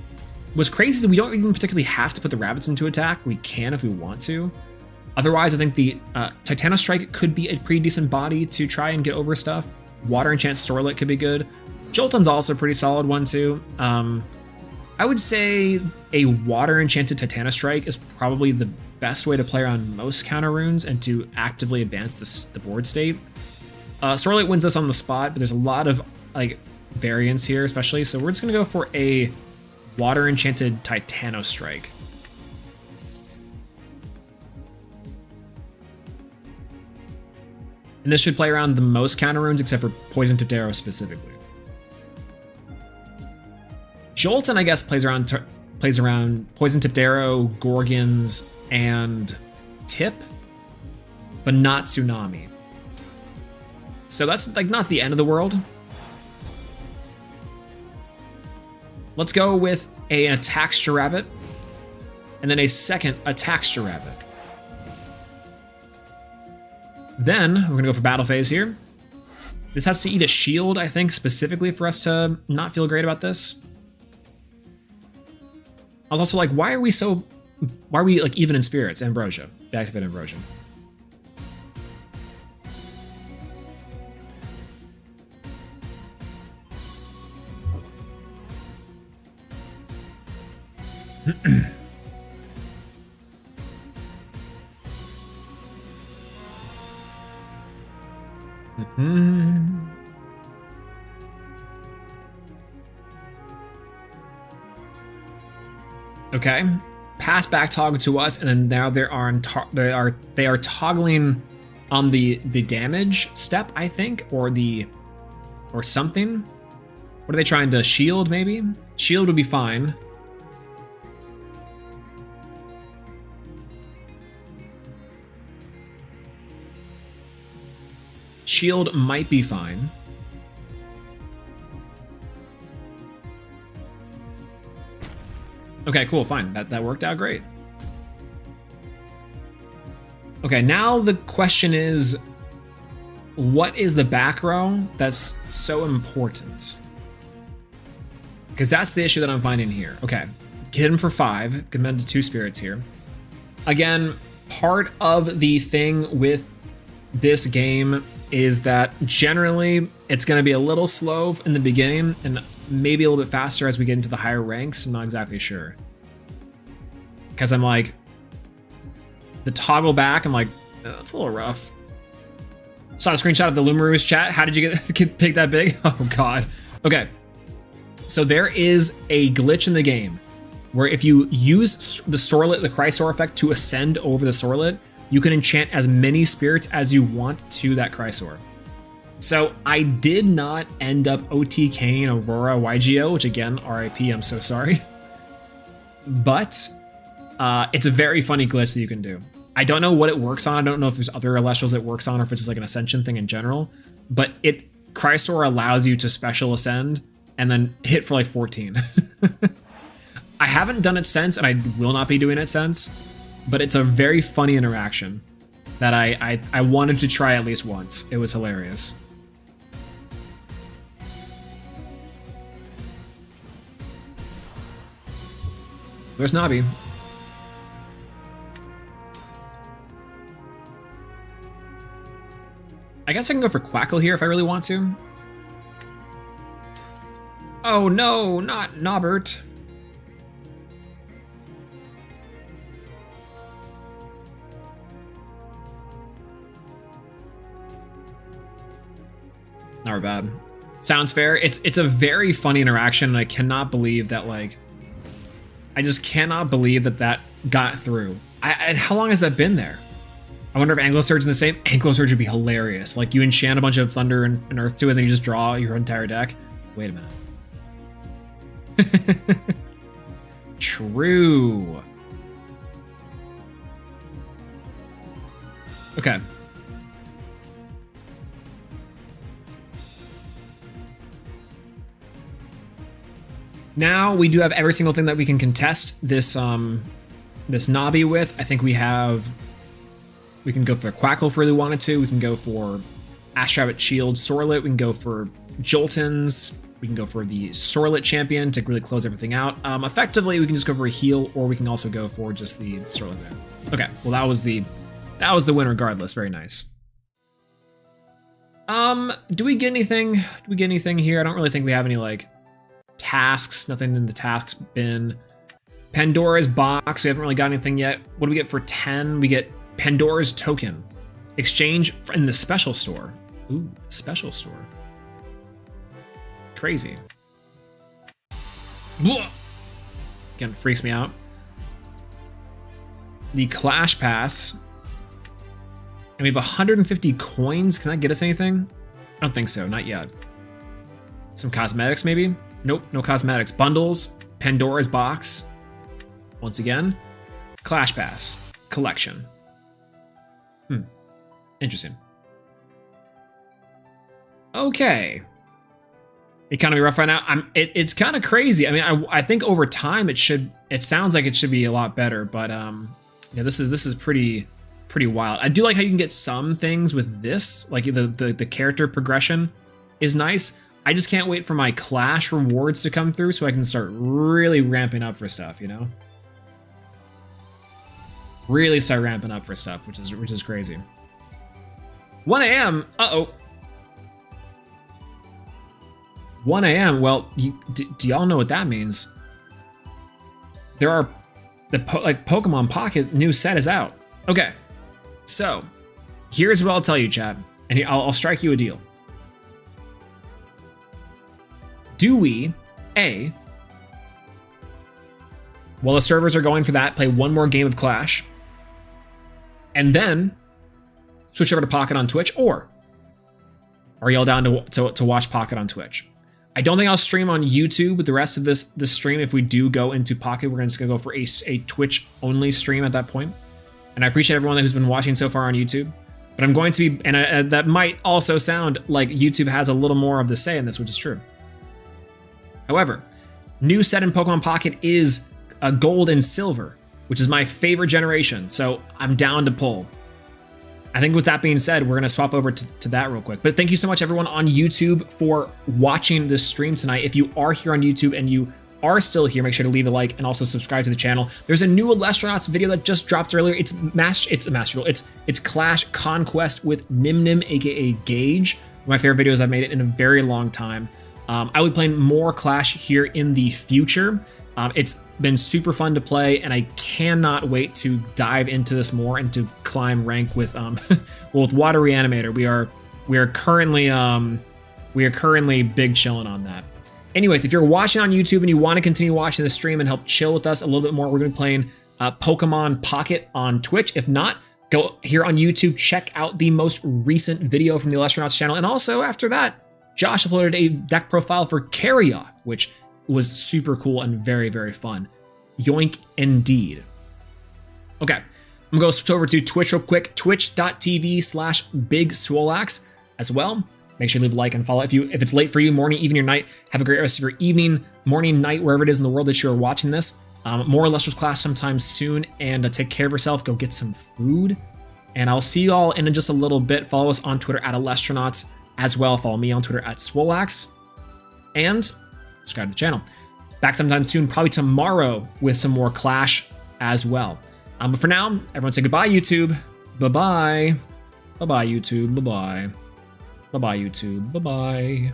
what's crazy is we don't even particularly have to put the rabbits into attack. We can if we want to. Otherwise, I think the Titano Strike could be a pretty decent body to try and get over stuff. Water Enchant Storlet could be good. Jolton's also a pretty solid one too. I would say a Water Enchanted Titano Strike is probably the best way to play around most counter runes and to actively advance the board state. Storlet wins us on the spot, but there's a lot of like variance here, especially. So we're just gonna go for a Water Enchanted Titano Strike. And this should play around the most counter runes except for Poison Tipped Arrow specifically. Jolton, I guess, plays around Poison Tipped Arrow, Gorgons, and Tip, but not Tsunami. So that's like not the end of the world. Let's go with an Attackster Rabbit, and then a second Attackster Rabbit. Then we're gonna go for Battle Phase here. This has to eat a shield, I think, specifically for us to not feel great about this. I was also like, why are we like even in spirits? Ambrosia, deactivate Ambrosia. Okay, pass back toggle to us, and then now they are toggling on the damage step, I think, or something. What are they trying to shield? Maybe shield would be fine. Shield might be fine. Okay, cool, fine. That worked out great. Okay, now the question is, what is the back row that's so important? Because that's the issue that I'm finding here. Okay, hit him for 5, command to 2 spirits here. Again, part of the thing with this game is that generally it's going to be a little slow in the beginning and maybe a little bit faster as we get into the higher ranks. I'm not exactly sure. Because I'm like, the toggle back, I'm like, oh, that's a little rough. Saw a screenshot of the Lumaru's chat. How did you get picked that big? Oh God. Okay. So there is a glitch in the game where if you use the Storlet, the Chrysor effect to ascend over the Storlet, you can enchant as many spirits as you want to that Chrysor. So I did not end up OTKing Aurora YGO, which again, RIP, I'm so sorry. But it's a very funny glitch that you can do. I don't know what it works on. I don't know if there's other Elestrals it works on or if it's just like an Ascension thing in general. But Chrysor allows you to special ascend and then hit for like 14. I haven't done it since, and I will not be doing it since. But it's a very funny interaction that I wanted to try at least once. It was hilarious. There's Nabi. I guess I can go for Quackle here if I really want to. Oh no, not Nobbert. Not bad. Sounds fair. It's a very funny interaction, and I cannot believe that, like, I just cannot believe that that got through. And how long has that been there? I wonder if Anglo Surge is the same. Anglo Surge would be hilarious. Like, you enchant a bunch of Thunder and Earth to it, and then you just draw your entire deck. Wait a minute. True. Okay. Now we do have every single thing that we can contest this this Nobby with. I think we can go for Quackle if we really wanted to. We can go for Astrabbit Shield Sorlet. We can go for Joltons. We can go for the Sorlet champion to really close everything out. Effectively, we can just go for a heal, or we can also go for just the Sorlet there. Okay, well that was the win regardless. Very nice. Do we get anything? Do we get anything here? I don't really think we have any like tasks. Nothing in the tasks bin. Pandora's box. We haven't really got anything yet. What do we get for 10? We get Pandora's token. Exchange in the special store. Ooh, the special store. Crazy. Blah. Again, freaks me out. The Clash Pass. And we have 150 coins. Can that get us anything? I don't think so, not yet. Some cosmetics maybe? Nope, no cosmetics. Bundles, Pandora's box. Once again, Clash Pass, collection. Interesting. Okay. Economy rough right now. It's kind of crazy. I mean, I think over time it sounds like it should be a lot better, but yeah, this is pretty wild. I do like how you can get some things with this, like the character progression is nice. I just can't wait for my Clash rewards to come through so I can start really ramping up for stuff, you know? Really start ramping up for stuff, which is crazy. 1 a.m. Uh-oh. 1 a.m. Well, do y'all know what that means? There are like Pokemon Pocket new set is out. Okay, so here's what I'll tell you, chat, and I'll strike you a deal. Do we, A, while the servers are going for that, play one more game of Clash, and then switch over to Pocket on Twitch, or are y'all down to watch Pocket on Twitch? I don't think I'll stream on YouTube with the rest of this stream. If we do go into Pocket, we're just gonna go for a Twitch only stream at that point. And I appreciate everyone who's been watching so far on YouTube. But I'm going to be, and that might also sound like YouTube has a little more of the say in this, which is true. However, new set in Pokemon Pocket is a gold and silver, which is my favorite generation. So I'm down to pull. I think with that being said, we're going to swap over to that real quick. But thank you so much, everyone on YouTube, for watching this stream tonight. If you are here on YouTube and you are still here, make sure to leave a like and also subscribe to the channel. There's a new Elestrals video that just dropped earlier. It's Clash Conquest with Nim, aka Gage. One of my favorite videos I've made it in a very long time. I will be playing more Clash here in the future. It's been super fun to play, and I cannot wait to dive into this more and to climb rank with well, with Water Reanimator. We are currently big chilling on that. Anyways, if you're watching on YouTube and you want to continue watching the stream and help chill with us a little bit more, we're going to be playing Pokemon Pocket on Twitch. If not, go here on YouTube, check out the most recent video from the Elestrals channel, and also after that, Josh uploaded a deck profile for Carry Off, which was super cool and very, very fun. Yoink indeed. Okay, I'm gonna go switch over to Twitch real quick, twitch.tv/BigSwolax as well. Make sure to leave a like and follow. If it's late for you, morning, evening, or night, have a great rest of your evening, morning, night, wherever it is in the world that you're watching this. More Elestrals Clash sometime soon, and take care of yourself. Go get some food, and I'll see you all in just a little bit. Follow us on Twitter at Elestronauts as well. Follow me on Twitter at Swolax, and subscribe to the channel. Back sometime soon, probably tomorrow, with some more Clash as well. But for now, everyone say goodbye, YouTube. Bye-bye. Bye-bye, YouTube. Bye-bye. Bye-bye, YouTube. Bye-bye.